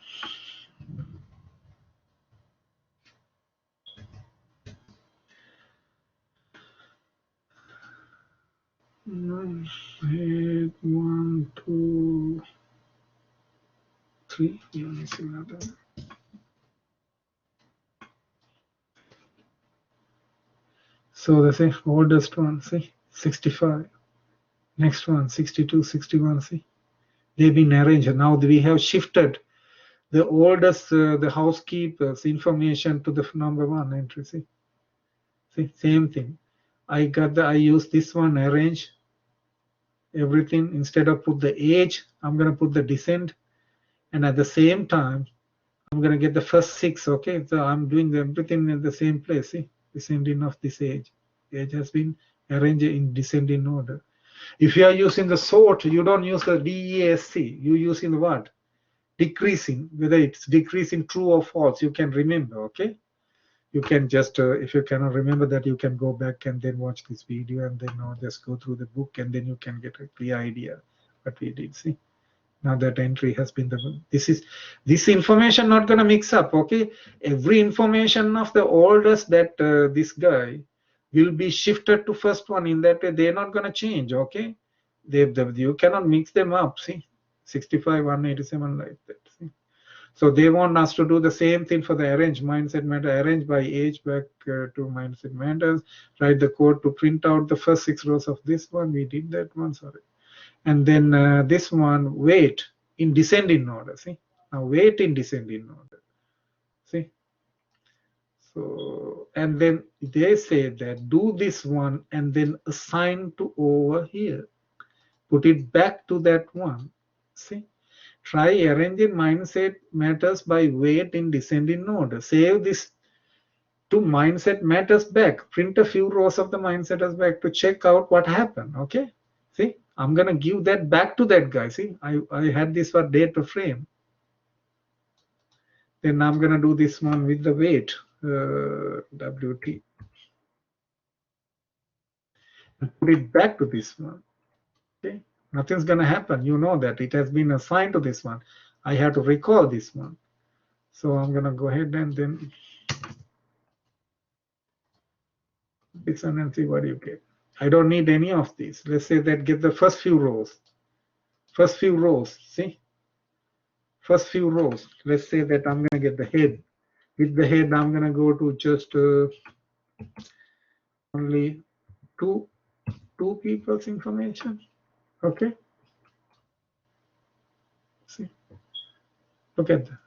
3. You are missing another. So the say oldest one, see 65. Next one 62, 61. See, they've been arranged. Now we have shifted the oldest, the housekeeper's information to the number 1 entry. See, same thing. I use this one, arrange everything. Instead of put the age, I'm going to put the descent, and at the same time I'm going to get the first 6. Okay, so I'm doing everything in the same place. See, descending of this age has been arranged in descending order. If you are using the sort, you don't use the DESC, you using what? Decreasing, whether it's decreasing true or false, you can remember. Okay, you can just if you cannot remember that, you can go back and then watch this video, and then just go through the book, and then you can get a clear idea what we did. See, now that entry has been this information not going to mix up. Okay, every information of the oldest that this guy will be shifted to first one. In that way, they're not going to change. Okay, you cannot mix them up. See, 65, 187, like that. See? So they want us to do the same thing for the arrange mindset matter, arrange by age back to mindset matters, write the code to print out the first 6 rows of this one. We did that one, sorry. And then this one, weight in descending order. See, now weight in descending order. See, so, and then they say that do this one and then assign to over here, put it back to that one. See, try arranging mindset matters by weight in descending order. Save this to mindset matters back, print a few rows of the mindset matters back to check out what happened. Okay, see, I'm gonna give that back to that guy. See, I had this for data frame. Then I'm gonna do this one with the weight, WT, and put it back to this one. Okay, nothing's gonna happen. You know that it has been assigned to this one. I have to recall this one. So I'm gonna go ahead and then this one and see what you get. I don't need any of these. Let's say that get the first few rows. First few rows, see? First few rows. Let's say that I'm going to get the head. With the head, I'm going to go to just only two people's information. Okay? See? Look at that.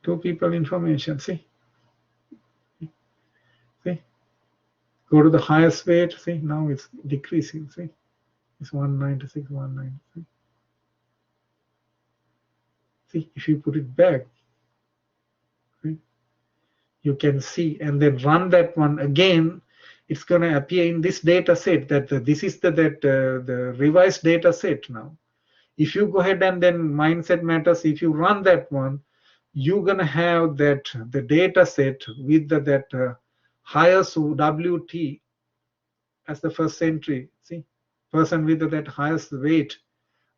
2 people information. See? See? Go to the highest weight. See? Now it's decreasing. See? It's 196, 196. See, if you put it back, see, you can see, and then run that one again. It's going to appear in this data set. That this is the revised data set now. If you go ahead and then mindset matters, if you run that one, you're going to have that the data set with that highest WT as the first entry. See, person with that highest weight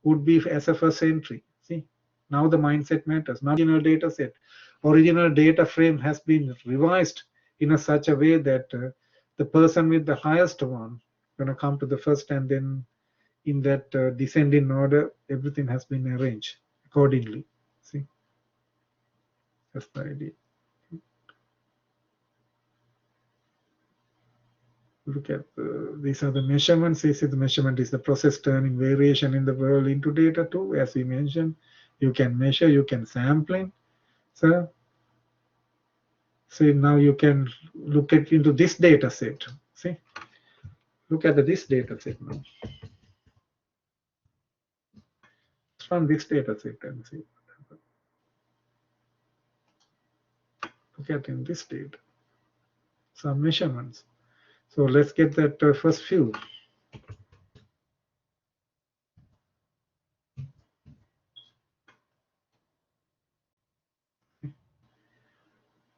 would be as a first entry. See, now the mindset matters. Now original data set, original data frame has been revised in such a way that the person with the highest one going to come to the first, and then in that descending order, everything has been arranged accordingly. See, that's the idea. Look at these are the measurements. This is the measurement is the process turning variation in the world into data too. As we mentioned, you can measure, you can sampling. So see, now you can look at into this data set. See, look at this data set now. From this data set and see. Look at in this data some measurements. So let's get that first few.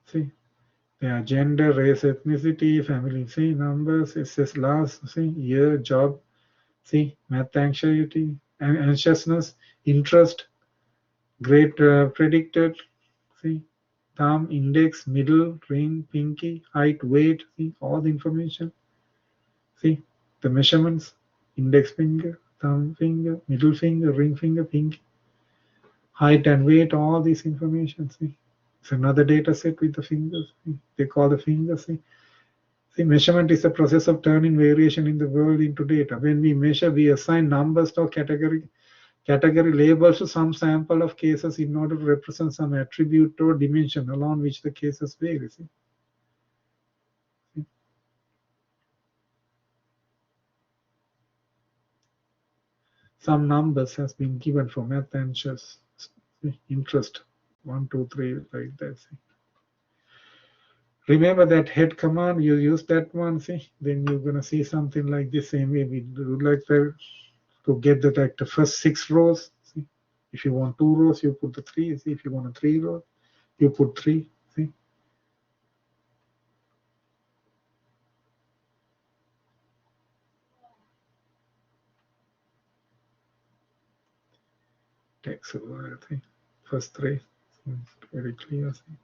See, they are gender, race, ethnicity, family, see, numbers, it says last, see, year, job, see, math anxiety, anxiousness, interest, grade predicted, see, thumb, index, middle, ring, pinky, height, weight, see, all the information. See, the measurements, index finger, thumb finger, middle finger, ring finger, pinky. height and weight, all these information. See, it's another data set with the fingers. See? They call the fingers. See, measurement is the process of turning variation in the world into data. When we measure, we assign numbers or category labels to some sample of cases in order to represent some attribute or dimension along which the cases vary. See? Some numbers has been given for math and chess. Interest 1, 2, 3 like that. See? Remember that head command, you use that one, see, then you're gonna see something like this. Same way we do like that to get the first 6 rows. See, if you want 2 rows, you put the 3. See, if you want a 3 rows, you put 3. See, takes a while. I think first 3, very clear. See,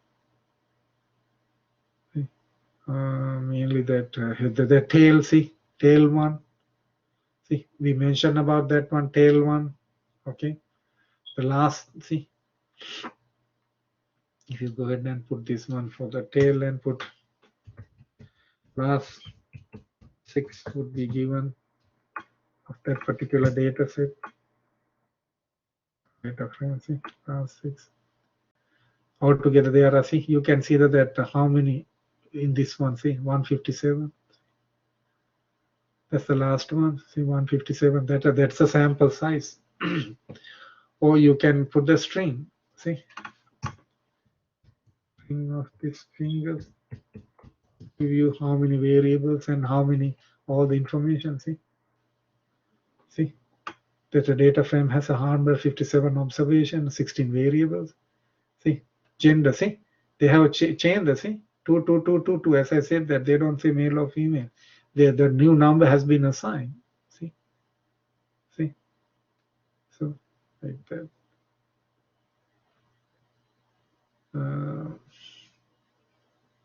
mainly that the tail. See, tail one. See, we mentioned about that one, tail one. Okay, the last. See, if you go ahead and put this one for the tail and put last 6 would be given of that particular data set. Data frame, see, last 6. Altogether there are, see, you can see that how many in this one, see, 157. That's the last one, see, 157. That's a sample size. Or you can put the string, see, string of these fingers, give you how many variables and how many, all the information. See, that the data frame has 157 observations, 16 variables. See, gender, see, they have changed the, see, 2, 2, 2, 2, 2. As I said, that they don't say male or female. The new number has been assigned. See, so like that.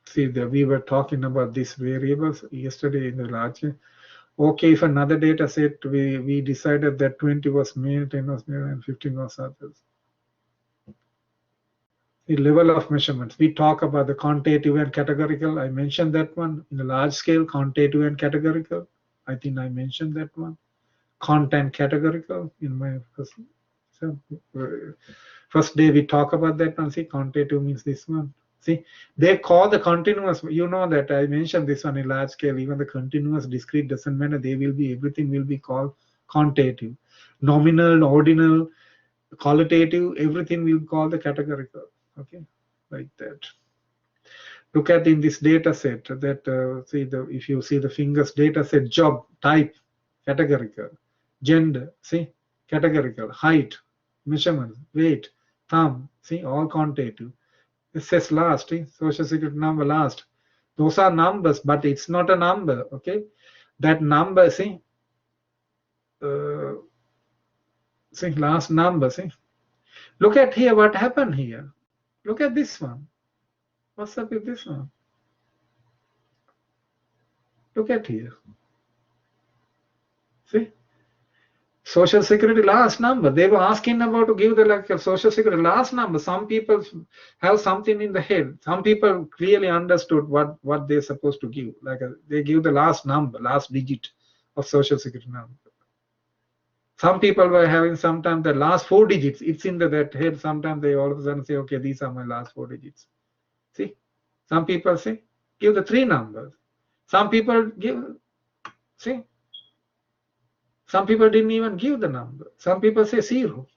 See, we were talking about these variables yesterday in the lecture. Okay, if another data set, we decided that 20 was male, 10 was male, and 15 was others. The level of measurements. We talk about the quantitative and categorical. I mentioned that one in the large scale, quantitative and categorical. I think I mentioned that one. Content categorical in my first day we talk about that one. See, quantitative means this one. See, they call the continuous, you know that I mentioned this one in large scale, even the continuous discrete doesn't matter, everything will be called quantitative. Nominal, ordinal, qualitative, everything will call the categorical. Okay, like that. Look at in this data set that see if you see the fingers data set, job, type, categorical, gender, see, categorical, height, measurement, weight, thumb, see, all quantitative. It says last, social security number last. Those are numbers, but it's not a number. Okay, that number, see, last number. See, look at here. What happened here? Look at this one. What's up with this one? Look at here. See, social security last number. They were asking about to give the social security last number. Some people have something in the head. Some people clearly understood what they're supposed to give. They give the last number, last digit of social security number. Some people were having sometimes the last 4 digits. It's in that head. Sometimes they all of a sudden say, okay, these are my last 4 digits. See, some people say give the 3 numbers. Some people give, see. Some people didn't even give the number. Some people say 0.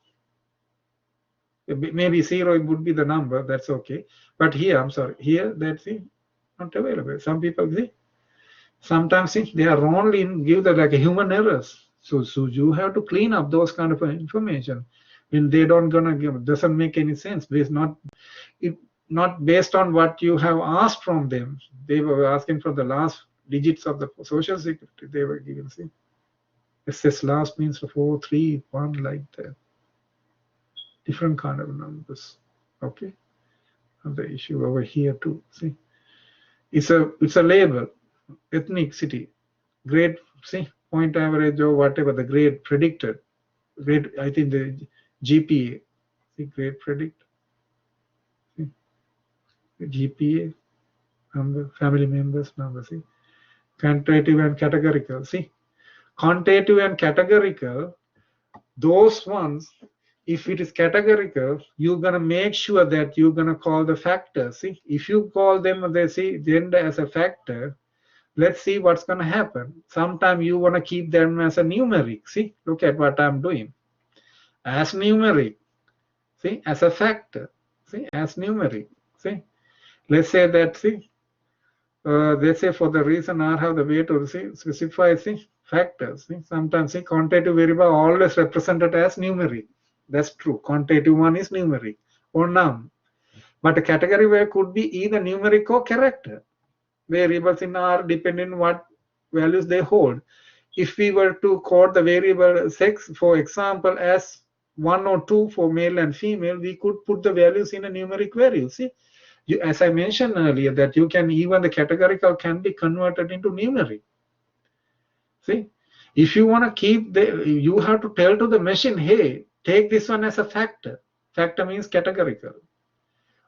Maybe 0 would be the number. That's okay. But here, I'm sorry, here that's not available. Some people see. Sometimes see, they are only give the human errors. So you have to clean up those kind of information. When they don't gonna give, doesn't make any sense. Not based on what you have asked from them. They were asking for the last digits of the social security. They were given. See. SS last means 4, 3, 1 like that. Different kind of numbers. Okay. And the issue over here too. See, it's a label, ethnicity, grade. See, point average or whatever the grade predicted. Grade. I think the GPA. See, grade predict. See, GPA number, family members number. See, quantitative and categorical. See, quantitative and categorical, those ones, if it is categorical, you're gonna make sure that you're gonna call the factor. See, if you call them, they see gender as a factor, let's see what's gonna happen. Sometimes you wanna keep them as a numeric. See, look at what I'm doing. As numeric, see, as a factor, see, as numeric. See, let's say that, see, they say for the reason R have the way to see, specify, see, factors. See, sometimes, see, quantitative variable always represented as numeric. That's true. Quantitative one is numeric or num. But a category where could be either numeric or character. Variables in R depending on what values they hold. If we were to code the variable sex, for example, as 1 or 2 for male and female, we could put the values in a numeric value. See, as I mentioned earlier, that you can even the categorical can be converted into numeric. See, if you want to keep you have to tell to the machine, hey, take this one as a factor. Factor means categorical.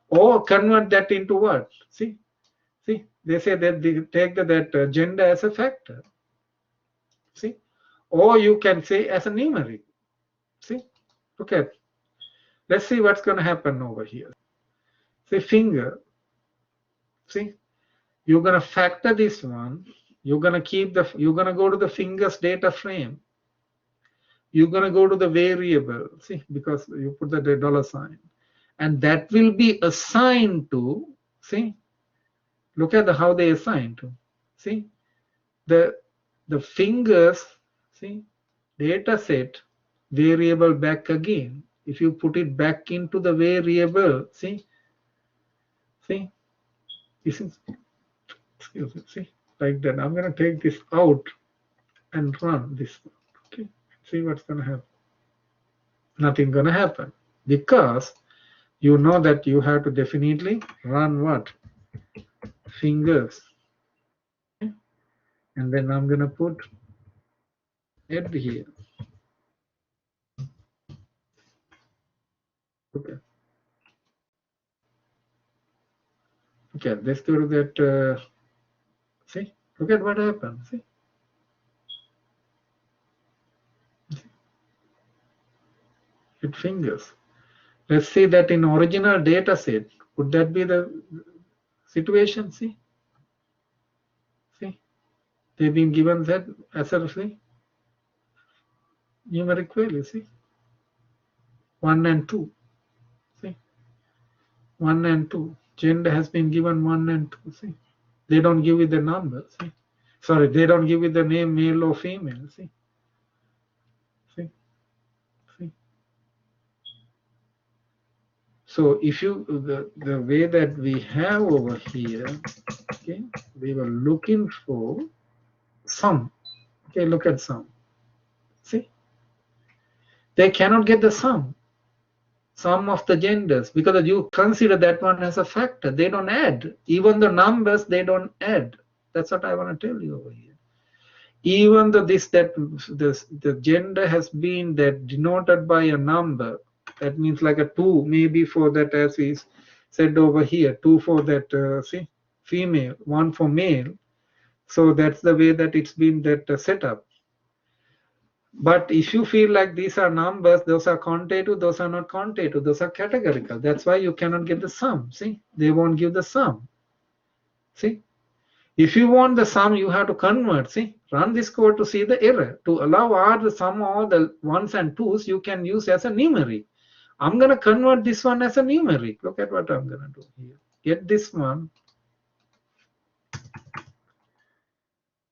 Or convert that into what? See, they say that they take that gender as a factor. See, or you can say as a numeric. See, look at. Let's see what's going to happen over here. See, finger. See, you're going to factor this one. You're going to keep the. You're going to go to the fingers data frame. You're going to go to the variable. See, because you put the dollar sign, and that will be assigned to. See, look at how they assign to. See, the fingers. See, data set variable back again. If you put it back into the variable, see, this is, excuse me, see, like that. I'm going to take this out and run this. Okay, see what's going to happen. Nothing going to happen because you know that you have to definitely run what? Fingers. Okay? And then I'm going to put head here. Okay. Okay, let's go to that. See, look at what happened. See, it fingers. Let's see that in original data set, would that be the situation? See, they've been given that as a numeric value. See, 1 and 2. See, 1 and 2. Gender has been given 1 and 2. See, they don't give you the number. See, sorry, they don't give you the name male or female. See. So if you the way that we have over here, okay, we were looking for sum. Okay, look at sum. See, they cannot get the sum of the genders because you consider that one as a factor. They don't add. Even the numbers, they don't add. That's what I want to tell you over here. Even though the gender has been that denoted by a number, that means like a 2 maybe for that, as we said over here, 2 for that see, female, 1 for male. So that's the way that it's been that set up. But if you feel like these are numbers, those are quantitative, those are not quantitative, those are categorical. That's why you cannot get the sum. See, they won't give the sum. See, if you want the sum, you have to convert. See, run this code to see the error. To allow R the sum of all the 1s and 2s, you can use as a numeric. I'm going to convert this one as a numeric. Look at what I'm going to do here. Get this one.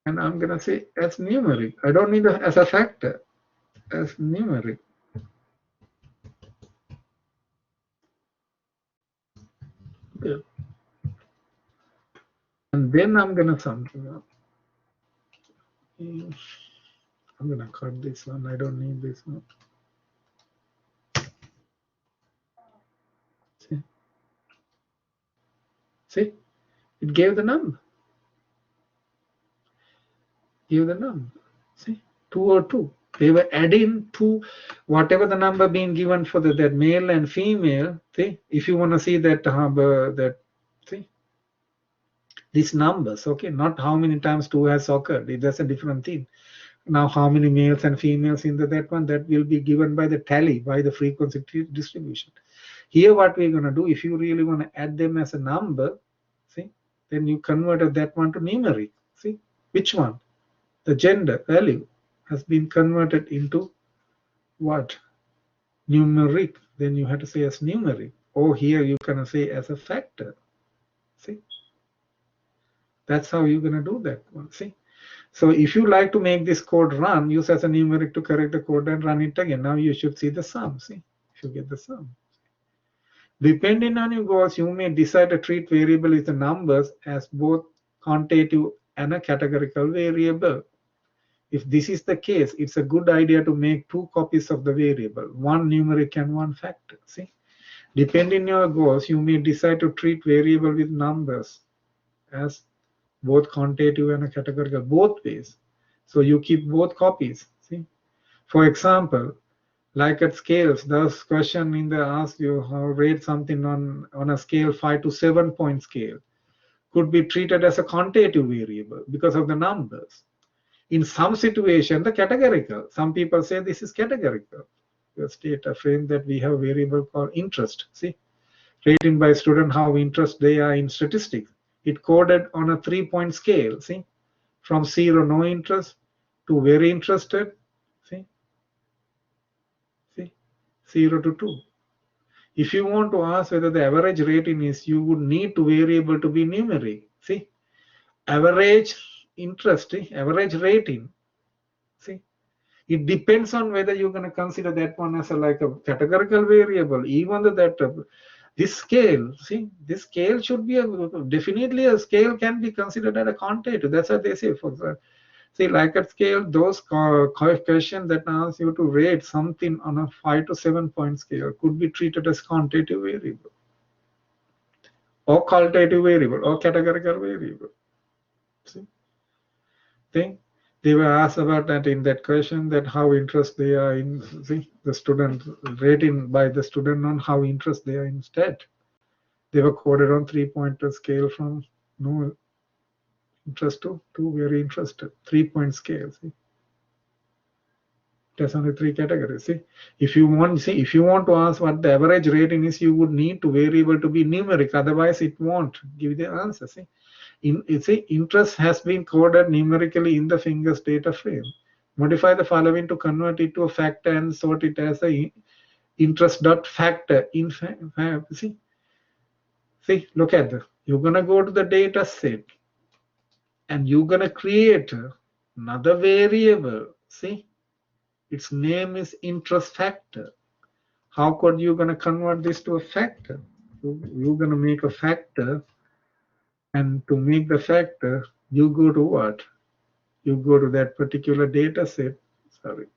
And I'm going to say as numeric. I don't need as a factor. As numeric. Okay. And then I'm going to something up. I'm going to cut this one. I don't need this one. See, it gave the number. Give the number. See, 2 or 2. They were adding to whatever the number being given for that male and female. See, if you want to see that see these numbers, okay, not how many times 2 has occurred. That's a different thing. Now, how many males and females in that one, that will be given by the tally, by the frequency distribution. Here, what we're going to do, if you really want to add them as a number, see, then you converted that one to numeric. See, which one? The gender value has been converted into what? Numeric. Then you have to say as numeric. Or here you can say as a factor. See, that's how you're going to do that one. See. So if you like to make this code run, use as a numeric to correct the code and run it again. Now you should see the sum. See, if you get the sum. Depending on your goals, you may decide to treat variable with the numbers as both quantitative and a categorical variable. If this is the case, it's a good idea to make 2 copies of the variable, one numeric and one factor. See, depending on your goals, you may decide to treat variable with numbers as both quantitative and a categorical, both ways. So you keep both copies. See, for example, like at scales, there's question in the ask you how rate something on a scale 5 to 7 point scale could be treated as a quantitative variable because of the numbers. In some situation, the categorical. Some people say this is categorical. The data frame that we have variable called interest. See, rating by student how interested they are in statistics. It coded on a 3-point scale. See, from 0 no interest to very interested. See, 0 to 2. If you want to ask whether the average rating is, you would need to variable to be numeric. See, average interest, average rating. See, it depends on whether you're going to consider that one as like a categorical variable, even though that this scale, see, this scale should be definitely a scale can be considered as a quantitative. That's what they say. For example, see, like at scale, those questions that ask you to rate something on a 5 to 7 point scale could be treated as quantitative variable, or qualitative variable, or categorical variable. See. They were asked about that in that question, that how interested they are in, see, the student rating by the student on how interested they are in stat. They were coded on 3-point scale from no interest to very interested, 3-point scale. See, there's only 3 categories. See, if you want to ask what the average rating is, you would need to variable to be numeric, otherwise it won't give the answer. See. Interest has been coded numerically in the fingers data frame. Modify the following to convert it to a factor and sort it as a interest dot factor. In see, look at this. You're gonna go to the data set and you're gonna create another variable. See, its name is interest factor. How could you gonna convert this to a factor? You're gonna make a factor. And to make the factor, you go to what? You go to that particular data set, sorry,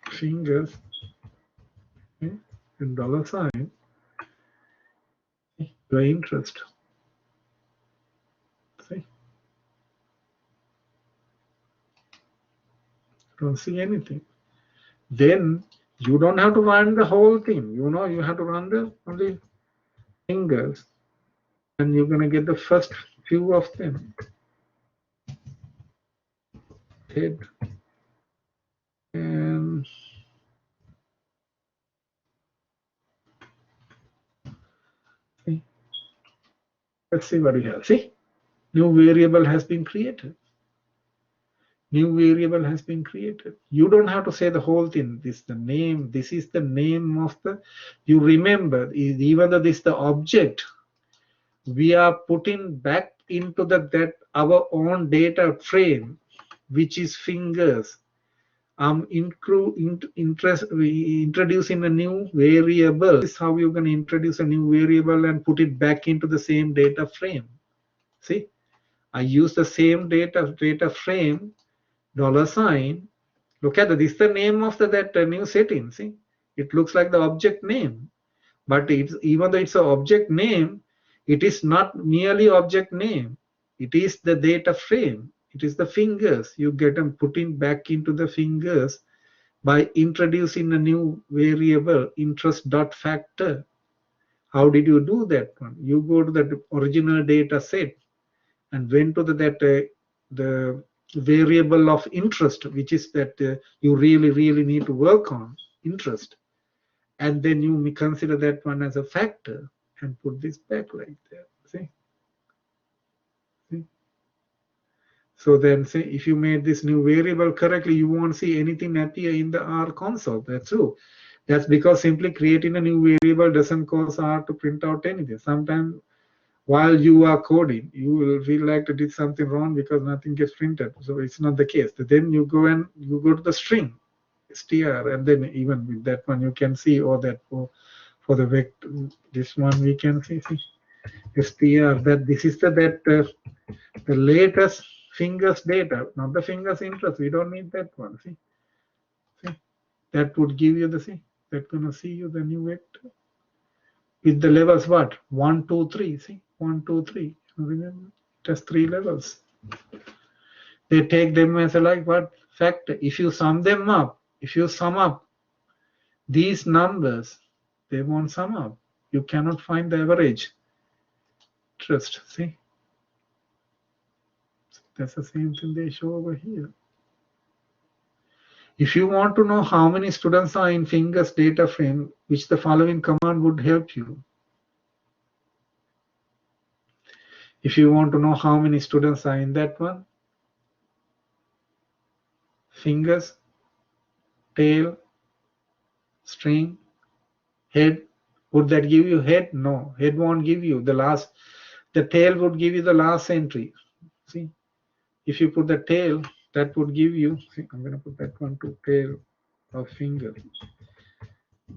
fingers, okay, and $, your interest. See? Don't see anything. Then you don't have to run the whole thing. You know, you have to run the only fingers. And you're going to get the first few of them. Head and see. Let's see what we have. See, new variable has been created. New variable has been created. You don't have to say the whole thing. This is the name. This is the name of the. You remember, even though this is the object, we are putting back into that our own data frame, which is fingers. I'm introducing a new variable. This is how you're going to introduce a new variable and put it back into the same data frame. See, I use the same data frame, $. Look at this is the name of that new setting. See, it looks like the object name, but it's, even though it's an object name, it is not merely object name. It is the data frame. It is the fingers. You get them putting back into the fingers by introducing a new variable, interest dot factor. How did you do that one? You go to the original data set and went to the variable of interest, which is that you really need to work on interest, and then you consider that one as a factor and put this back like that. See? So then say if you made this new variable correctly, you won't see anything appear in the R console. That's true. That's because simply creating a new variable doesn't cause R to print out anything. Sometimes while you are coding, you will feel like you did something wrong because nothing gets printed. So it's not the case. Then you go to the string str, and then even with that one you can see, or that for the vector, this one we can see str, that this is the latest fingers data, not the fingers interest. We don't need that one. See, that would give you the that's gonna see you the new vector with the levels what 1, 2, 3. See 1, 2, 3. Remember, just 3 levels. They take them as a like what factor. If you sum them up, if you sum up these numbers, they won't sum up. You cannot find the average. Trust. See, that's the same thing they show over here. If you want to know how many students are in fingers data frame, which the following command would help you. If you want to know how many students are in that one, fingers, tail, string, head, would that give you head? No, head won't give you the last. The tail would give you the last entry. See, if you put the tail, that would give you, see, I'm going to put that one to tail of finger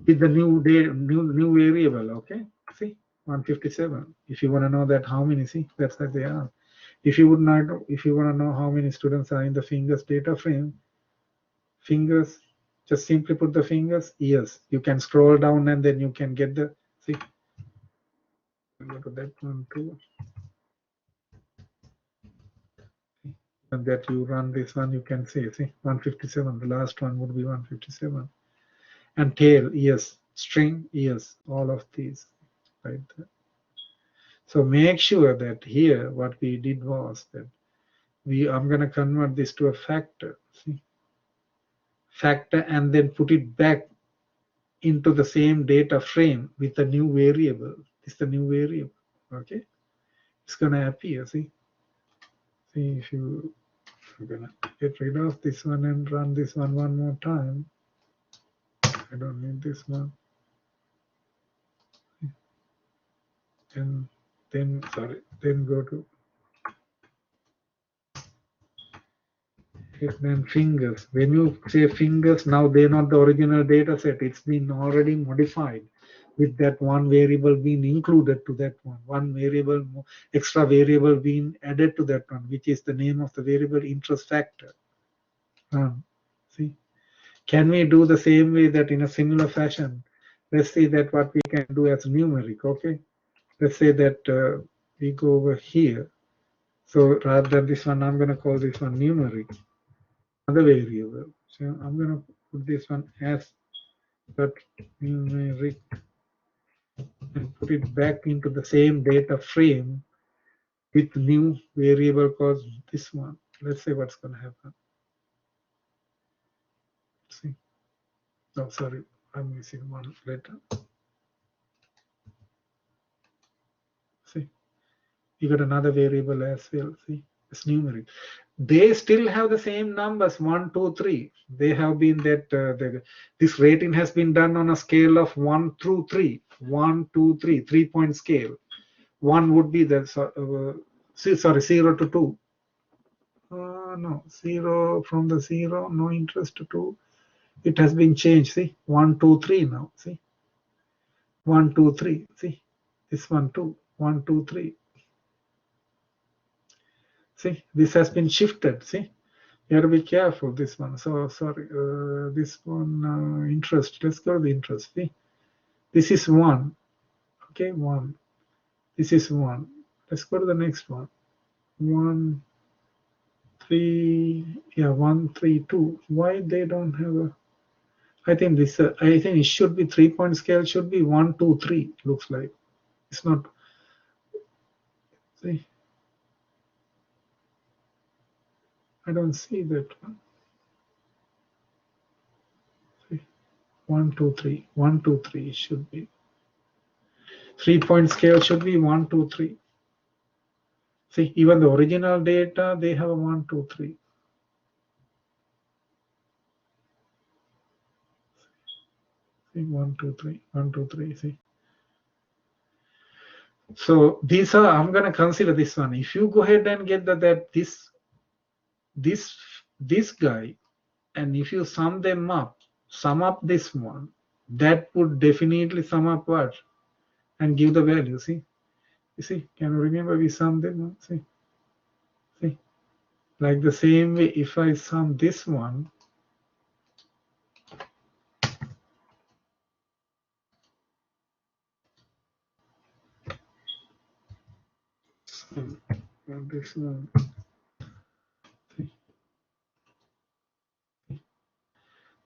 with the new variable. Okay, see 157. If you want to know that how many, see, that's what they are. If you want to know how many students are in the fingers data frame, fingers, just simply put the fingers, ears. You can scroll down and then you can get the, see, go to that one too. And that you run this one, you can see 157. The last one would be 157. And tail, ears, string, ears, all of these right there. So make sure that here what we did was that I'm going to convert this to a factor. See, factor, and then put it back into the same data frame with a new variable. This is the new variable. Okay, it's going to appear. See, if I'm going to get rid of this one and run this one more time. I don't need this one. And then go to then fingers. When you say fingers, now they're not the original data set. It's been already modified with that one variable being included to that one variable, extra variable being added to that one, which is the name of the variable interest factor. See, can we do the same way that in a similar fashion? Let's see that what we can do as numeric. Okay, let's say that we go over here. So rather than this one, I'm going to call this one numeric, another variable. So I'm going to put this one as that numeric and put it back into the same data frame with new variable called this one. Let's see what's going to happen. See, oh sorry, I'm missing one letter. See, you got another variable as well. See, it's numeric. They still have the same numbers 1, 2, 3. They have been that this rating has been done on a scale of 1 through 3. 1, 2, 3, 3-point scale. 1 would be the 0 to 2. No, 0 from the 0, no interest to 2. It has been changed. See, 1, 2, 3 now. See, 1, 2, 3. See, this one too. 1, 2, 3. See, this has been shifted. See, you have to be careful. This one. So sorry, this one interest. Let's go to the interest. See, this is 1. Okay, 1. This is 1. Let's go to the next one. 1, 3, yeah, 1, 3, 2. Why they don't have a? I think this. I think it should be 3-point scale. Should be 1, 2, 3. Looks like it's not. See, I don't see that one. See, 1, 2, 3. 1, 2, 3 should be. 3-point scale should be 1, 2, 3. See, even the original data they have a 1, 2, 3. See, 1, 2, 3. 1, 2, 3. See. So these are, I'm going to consider this one. If you go ahead and get that this guy, and if you sum them up, sum up this one, that would definitely sum up what? And give the value. See? You see? Can you remember we sum them up? See? See? Like the same way, if I sum this one, this one. See?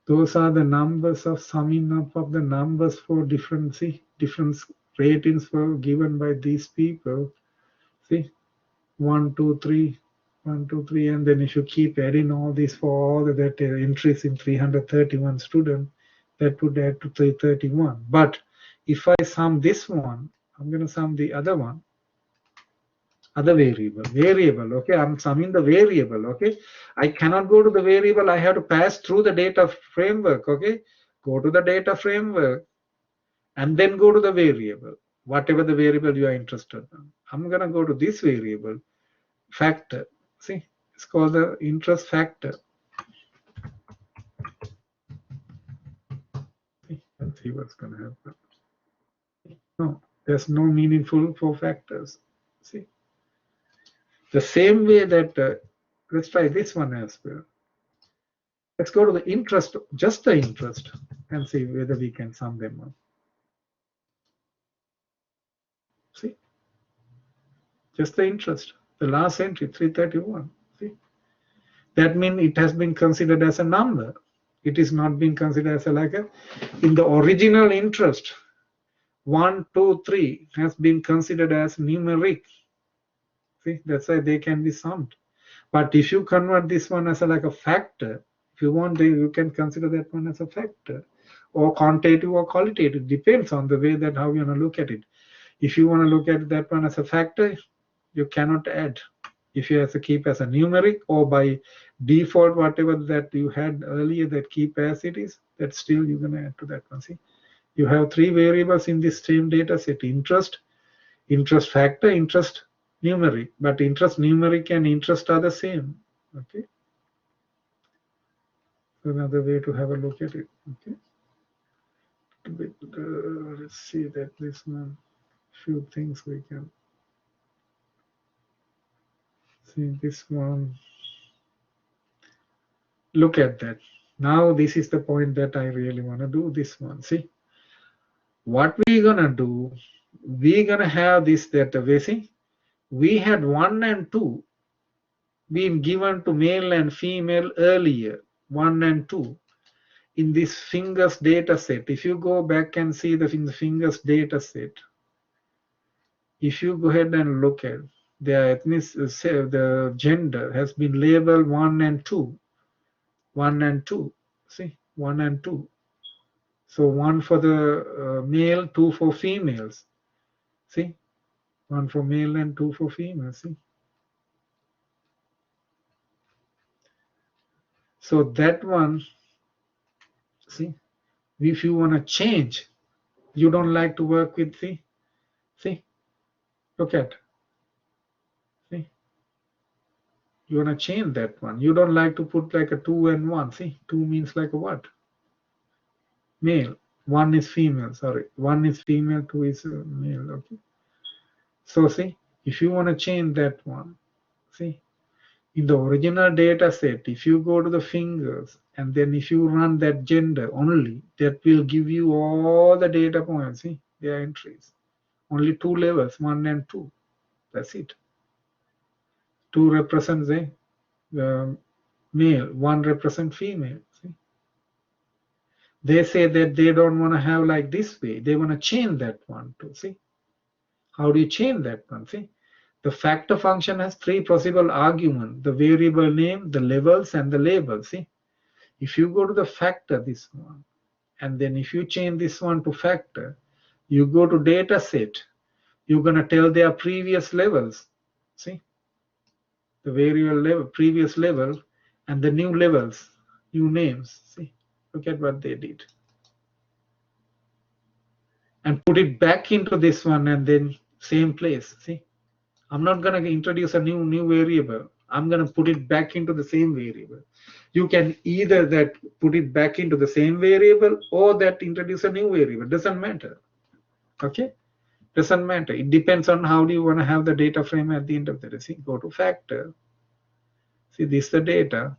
Those are the numbers of summing up of the numbers for different, see, different ratings were given by these people. See, 1, 2, 3, 1, 2, 3, and then if you keep adding all these for all that entries in 331 students, that would add to 331. But if I sum this one, I'm going to sum the other one, other variable, okay, I'm summing the variable, okay. I cannot go to the variable, I have to pass through the data framework, okay. Go to the data framework and then go to the variable, whatever the variable you are interested in. I'm going to go to this variable, factor. See, it's called the interest factor. Let's see what's going to happen. No, there's no meaningful for factors. See, the same way that let's try this one as well. Let's go to the interest, just the interest, and see whether we can sum them up. See, just the interest, the last entry, 331. See, that means it has been considered as a number. It is not being considered as a like a, in the original interest, 1, 2, 3 has been considered as numeric. See, that's why they can be summed. But if you convert this one as a, like a factor, if you want, you can consider that one as a factor, or quantitative or qualitative. Depends on the way that how you want to look at it. If you want to look at that one as a factor, you cannot add. If you have to keep as a numeric, or by default whatever that you had earlier that keep as it is, that still you're going to add to that one. See, you have 3 variables in this same data set: interest, interest factor, interest numeric. But interest numeric and interest are the same. Okay, so another way to have a look at it. Okay, let's see that this one, few things we can see. This one, look at that. Now this is the point that I really want to do. This one, see what we're gonna do. We're gonna have this database. See, we had 1 and 2 been given to male and female earlier, 1 and 2 in this fingers data set. If you go back and see the fingers data set, if you go ahead and look at the ethnicity, the gender has been labeled 1 and 2, 1 and 2. See, 1 and 2. So 1 for the male, 2 for females. See, 1 for male and 2 for females. See. So that one, see, if you want to change, you don't like to work with, see, look at, see, you want to change that one. You don't like to put like a 2 and 1. See, 2 means like a what? Male. 1 is female, sorry. 1 is female, 2 is male, okay. So see, if you want to change that one, see, in the original data set, if you go to the fingers and then if you run that gender only, that will give you all the data points, see, their entries. Only 2 levels, 1 and 2. That's it. 2 represents a male, one represent female. See? They say that they don't want to have like this way. They want to change that one too. See? How do you change that one? See? The factor function has three possible arguments: the variable name, the levels, and the label. See? If you go to the factor, this one, and then if you change this one to factor, you go to data set, you're going to tell their previous levels. See? The variable level, previous level, and the new levels, new names. See? Look at what they did. And put it back into this one and then same place. See? I'm not going to introduce a new variable. I'm going to put it back into the same variable. You can either that put it back into the same variable or that introduce a new variable. Doesn't matter. Okay? Doesn't matter. It depends on how do you want to have the data frame at the end of the day. See, go to factor. See, this is the data.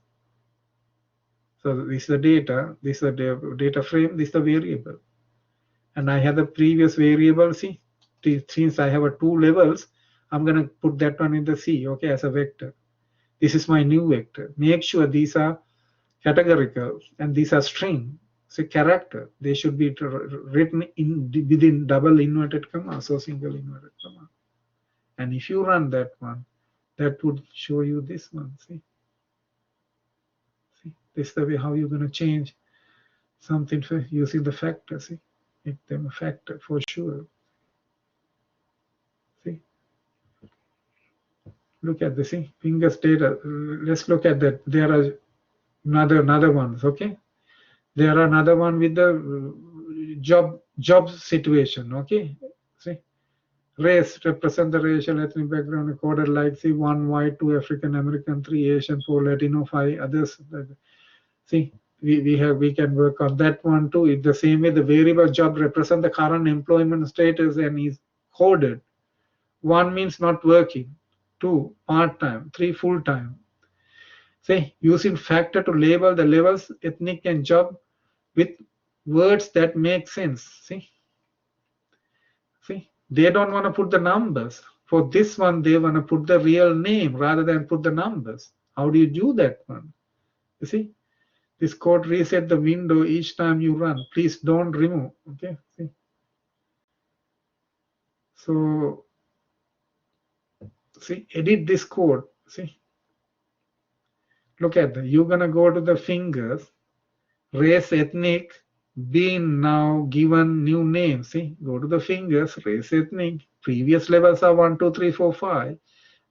So this is the data. This is the data frame. This is the variable. And I have the previous variable. See, since I have a two levels, I'm going to put that one in the C, okay, as a vector. This is my new vector. Make sure these are categorical and these are string. So character, they should be written in within double inverted comma, so single inverted comma. And if you run that one, that would show you this one. See, this is the way how you're going to change something for using the factor. See, make them a factor for sure. See, look at this. See, fingers data. Let's look at that. There are another ones. Okay, there are another one with the job situation. Okay, see, race represent the racial ethnic background coded like see 1 white, 2 African American, 3 Asian, 4 Latino, 5 others. See, we can work on that one too. In the same way, the variable job represent the current employment status and is coded. 1 means not working, 2 part-time, 3 full-time. Say, using factor to label the levels, ethnic and job with words that make sense. See, they don't want to put the numbers. For this one, they want to put the real name rather than put the numbers. How do you do that one? You see, this code reset the window each time you run. Please don't remove. Okay. See? So, see, edit this code. See, look at that. You're gonna go to the fingers, race, ethnic, being now given new name. See, go to the fingers, race, ethnic. Previous levels are 1, 2, 3, 4, 5.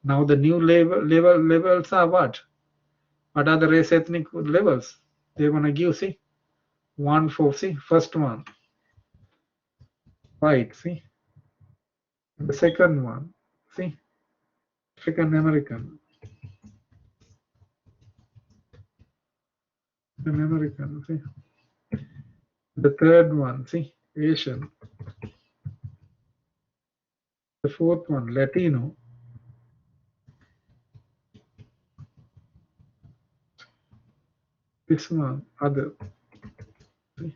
Now the new levels are what? What are the race, ethnic levels? They wanna give. See, 1, 4. See, first one, white. See, the second one. See, African American. American. See, the third one. See, Asian. The fourth one, Latino. This one, other. See?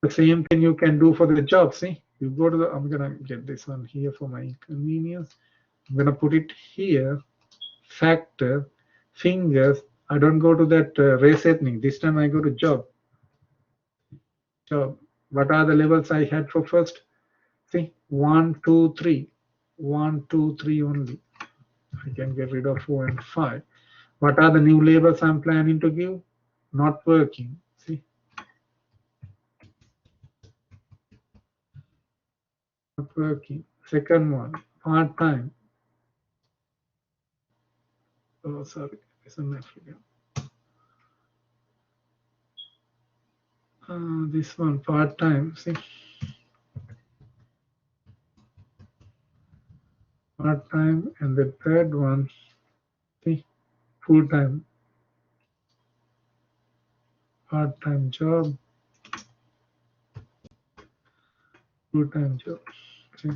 The same thing you can do for the job. See, you go to the. I'm gonna get this one here for my convenience. I'm gonna put it here. Factor, fingers. I don't go to that race ethnic. This time I go to job. Job. What are the levels I had for first? See, 1, 2, 3. 1, 2, 3 only. I can get rid of 4 and 5. What are the new labels I'm planning to give? Not working. See, not working. Second one, part-time. Oh, sorry, it's an African. This one, part-time. See, part-time, and the third one, see, full-time. Part-time job, full-time job. See.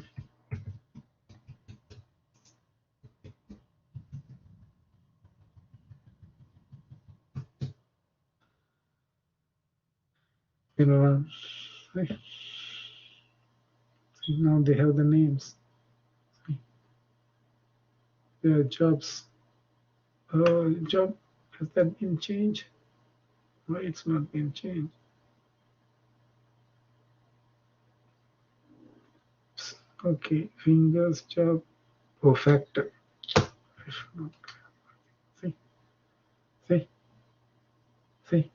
See. See, now they have the names. See. jobs. Job, has that been changed? Why it's not been changed? Okay, fingers, job, factor. See,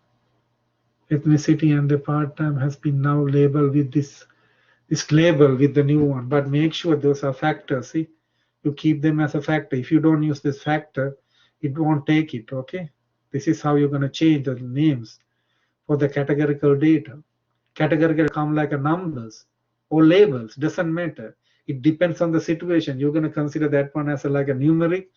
ethnicity and the part-time has been now labeled with this label with the new one, but make sure those are factors. See, you keep them as a factor. If you don't use this factor, it won't take it. Okay, this is how you're going to change the names for the categorical data. Categorical come like a numbers or labels, doesn't matter. It depends on the situation. You're going to consider that one as like a numeric.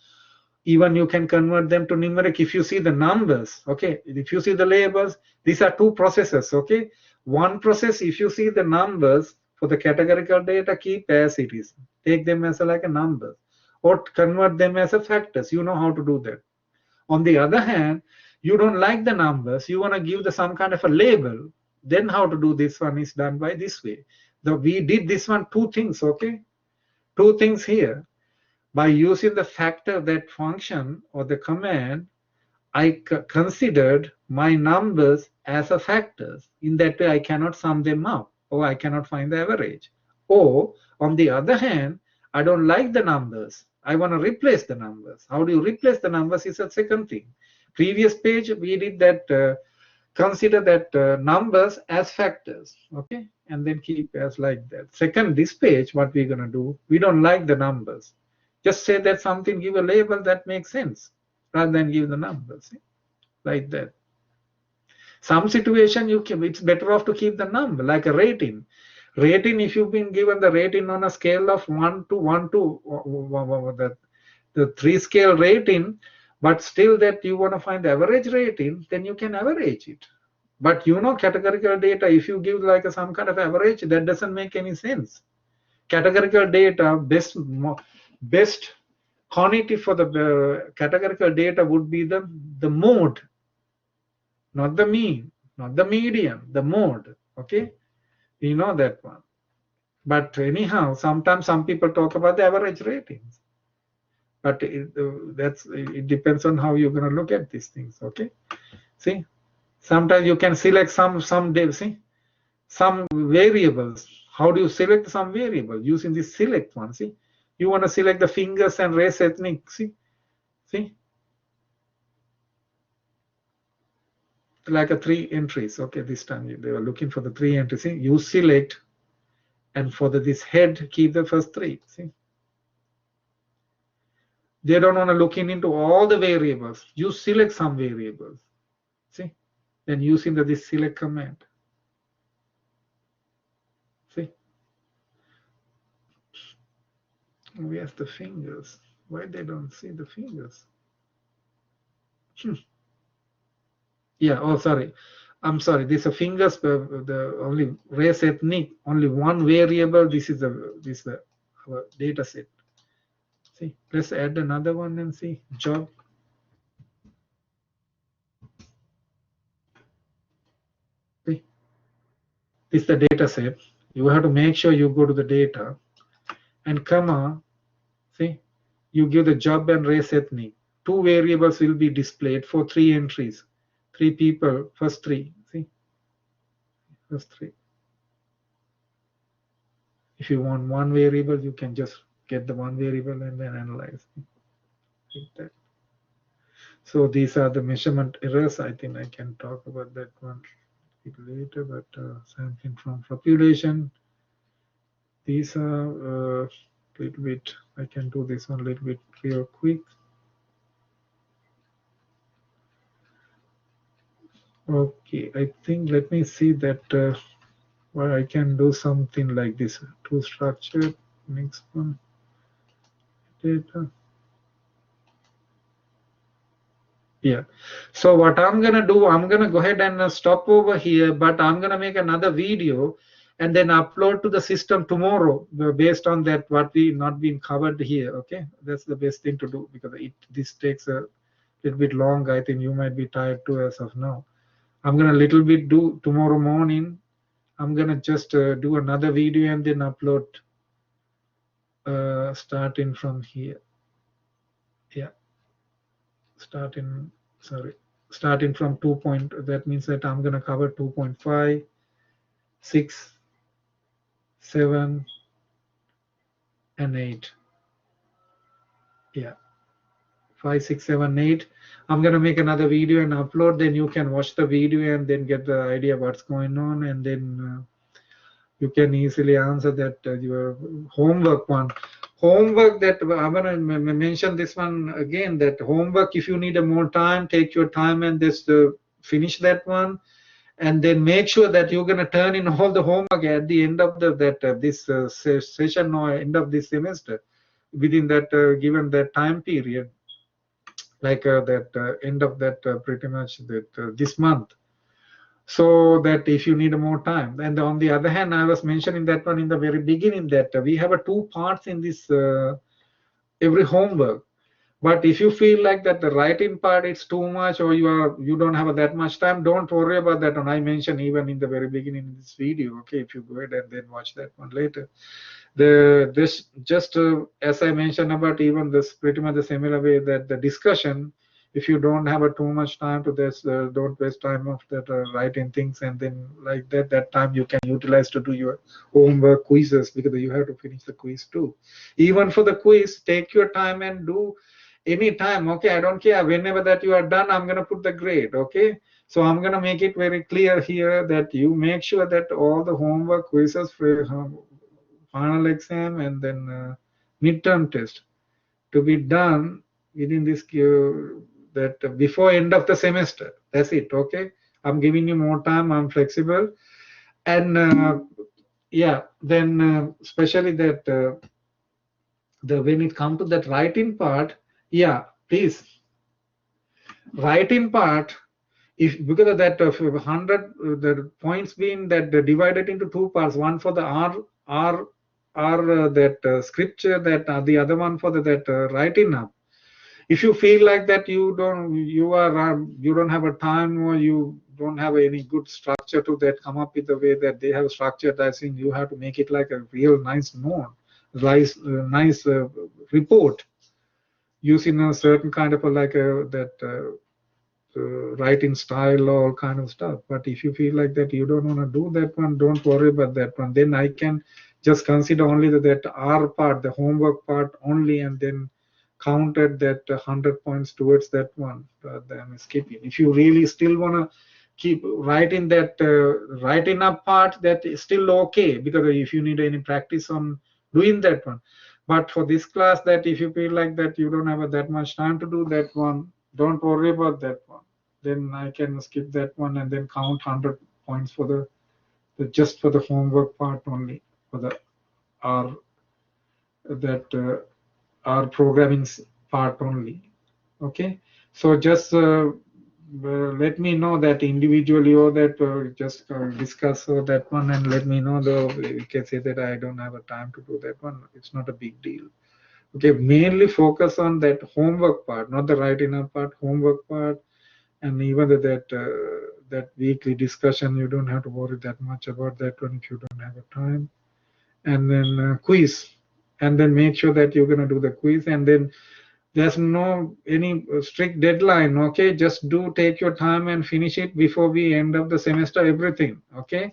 Even you can convert them to numeric if you see the numbers. Okay, if you see the labels, these are two processes. Okay, one process, if you see the numbers for the categorical data, keep as it is. Take them as like a number or convert them as a factors. You know how to do that. On the other hand, you don't like the numbers, you want to give the some kind of a label, then how to do this one is done by this way. We did this one, two things. Okay, two things here. By using the factor, that function or the command, I considered my numbers as a factors. In that way, I cannot sum them up, or I cannot find the average. Or on the other hand, I don't like the numbers, I want to replace the numbers. How do you replace the numbers is a second thing. Previous page we did that, consider that numbers as factors. Okay, and then keep as like that. Second, this page, what we're going to do, we don't like the numbers. Just say that something, give a label that makes sense rather than give the numbers. See? Like that. Some situation it's better off to keep the number, like a rating. Rating, if you've been given the rating on a scale of 1 to 1 to the 3 scale rating, but still that you want to find the average rating, then you can average it. But you know, categorical data, if you give like some kind of average, that doesn't make any sense. Categorical data, best quantity for the categorical data would be the mode, not the mean, not the median, the mode. Okay, we know that one. But anyhow, sometimes some people talk about the average ratings, but it depends on how you're going to look at these things. Okay, see, sometimes you can select some variables. How do you select some variable? Using this select one. See, you want to select the fingers and race ethnic. See, like a 3 entries. Okay, this time they were looking for the 3 entries. See, you select, and for this head, keep the first 3. See, they don't want to look into all the variables. You select some variables. See, then using this select command. See, where's the fingers? Why they don't see the fingers? Yeah, oh sorry, I'm sorry, this is fingers, the only race ethnic, only one variable. This is our data set. See, let's add another one and see job. See, this is the data set. You have to make sure you go to the data and comma. See, you give the job and race ethnic. 2 variables will be displayed for 3 entries. 3 people, first 3. See, first 3. If you want 1 variable, you can just get the 1 variable and then analyze like that. So these are the measurement errors. I think I can talk about that one later, but sampling from population. These are a little bit, I can do this one a little bit real quick. Okay, I think, let me see that where I can do something like this. To structure, next one, data. Yeah, so what I'm gonna do, I'm gonna go ahead and stop over here, but I'm gonna make another video and then upload to the system tomorrow based on that what we not been covered here. Okay, that's the best thing to do, because this takes a little bit long. I think you might be tired too as of now. I'm gonna little bit do tomorrow morning. I'm gonna just do another video and then upload starting from here. Yeah, starting from 2 point, that means that I'm going to cover 2.5, 6, 7, and 8. Yeah, 5, 6, 7, 8. I'm going to make another video and upload, then you can watch the video and then get the idea what's going on, and then you can easily answer that your homework one. Homework, that I'm going to mention this one again, that homework, if you need a more time, take your time and just finish that one, and then make sure that you're going to turn in all the homework at the end of this session or end of this semester, within that given that time period, like that end of that pretty much that this month, so that if you need more time. And on the other hand, I was mentioning that one in the very beginning, that we have two parts in this every homework. But if you feel like that the writing part is too much, or you don't have that much time, don't worry about that one. I mentioned even in the very beginning in this video. Okay, if you go ahead and then watch that one later. This just as I mentioned about even this pretty much the similar way, that the discussion, if you don't have too much time to this, don't waste time of that writing things, and then like that time you can utilize to do your homework, quizzes, because you have to finish the quiz too. Even for the quiz, take your time and do any time. Okay, I don't care, whenever that you are done, I'm going to put the grade. Okay, so I'm going to make it very clear here that you make sure that all the homework, quizzes, for final exam, and then midterm test to be done within this that before end of the semester. That's it. Okay, I'm giving you more time, I'm flexible. And yeah, then especially that when it comes to that writing part, yeah, please, writing part, if because of that 100 the points being that divided into two parts, one for the R that scripture, that the other one for that writing up. If you feel like that you don't have a time, or you don't have any good structure to that, come up with the way that they have structured, I think you have to make it like a real nice note, nice report, using a certain kind of writing style or all kind of stuff. But if you feel like that you don't want to do that one, don't worry about that one. Then I can just consider only that R part, the homework part only, and then counted that 100 points towards that one. Then skipping. If you really still want to keep writing that writing up part, that is still okay, because if you need any practice on doing that one. But for this class, that if you feel like that you don't have that much time to do that one, don't worry about that one. Then I can skip that one and then count 100 points for the just for the homework part only, for the R our programming part only. Okay, so just let me know that individually, or that just discuss that one, and let me know. Though you can say that I don't have a time to do that one, it's not a big deal. Okay, mainly focus on that homework part, not the writing up part, homework part. And even that weekly discussion, you don't have to worry that much about that one if you don't have a time. And then quiz, and then make sure that you're going to do the quiz, and then there's no any strict deadline. Okay, just take your time and finish it before we end of the semester, everything. Okay,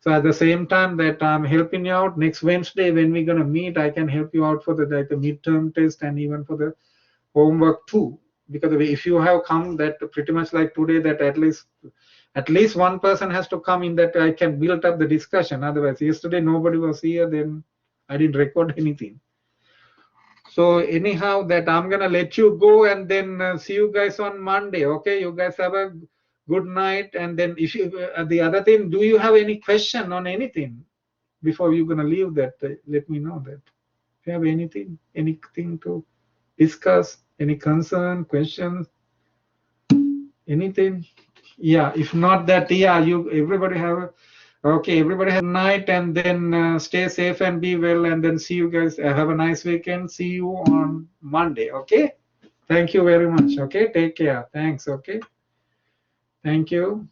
so at the same time that I'm helping you out, next Wednesday when we're going to meet, I can help you out for the midterm test, and even for the homework too. Because if you have come that pretty much like today, that at least one person has to come in, that I can build up the discussion. Otherwise, yesterday nobody was here, then I didn't record anything. So anyhow, that I'm gonna let you go, and then see you guys on Monday. Okay, you guys have a good night. And then if you the other thing, do you have any question on anything before you're gonna leave? That let me know that if you have anything to discuss, any concern, questions, anything. Yeah, if not that, yeah, everybody have everybody have a night, and then stay safe and be well, and then see you guys. Have a nice weekend. See you on Monday. Okay, thank you very much. Okay, take care. Thanks. Okay, thank you.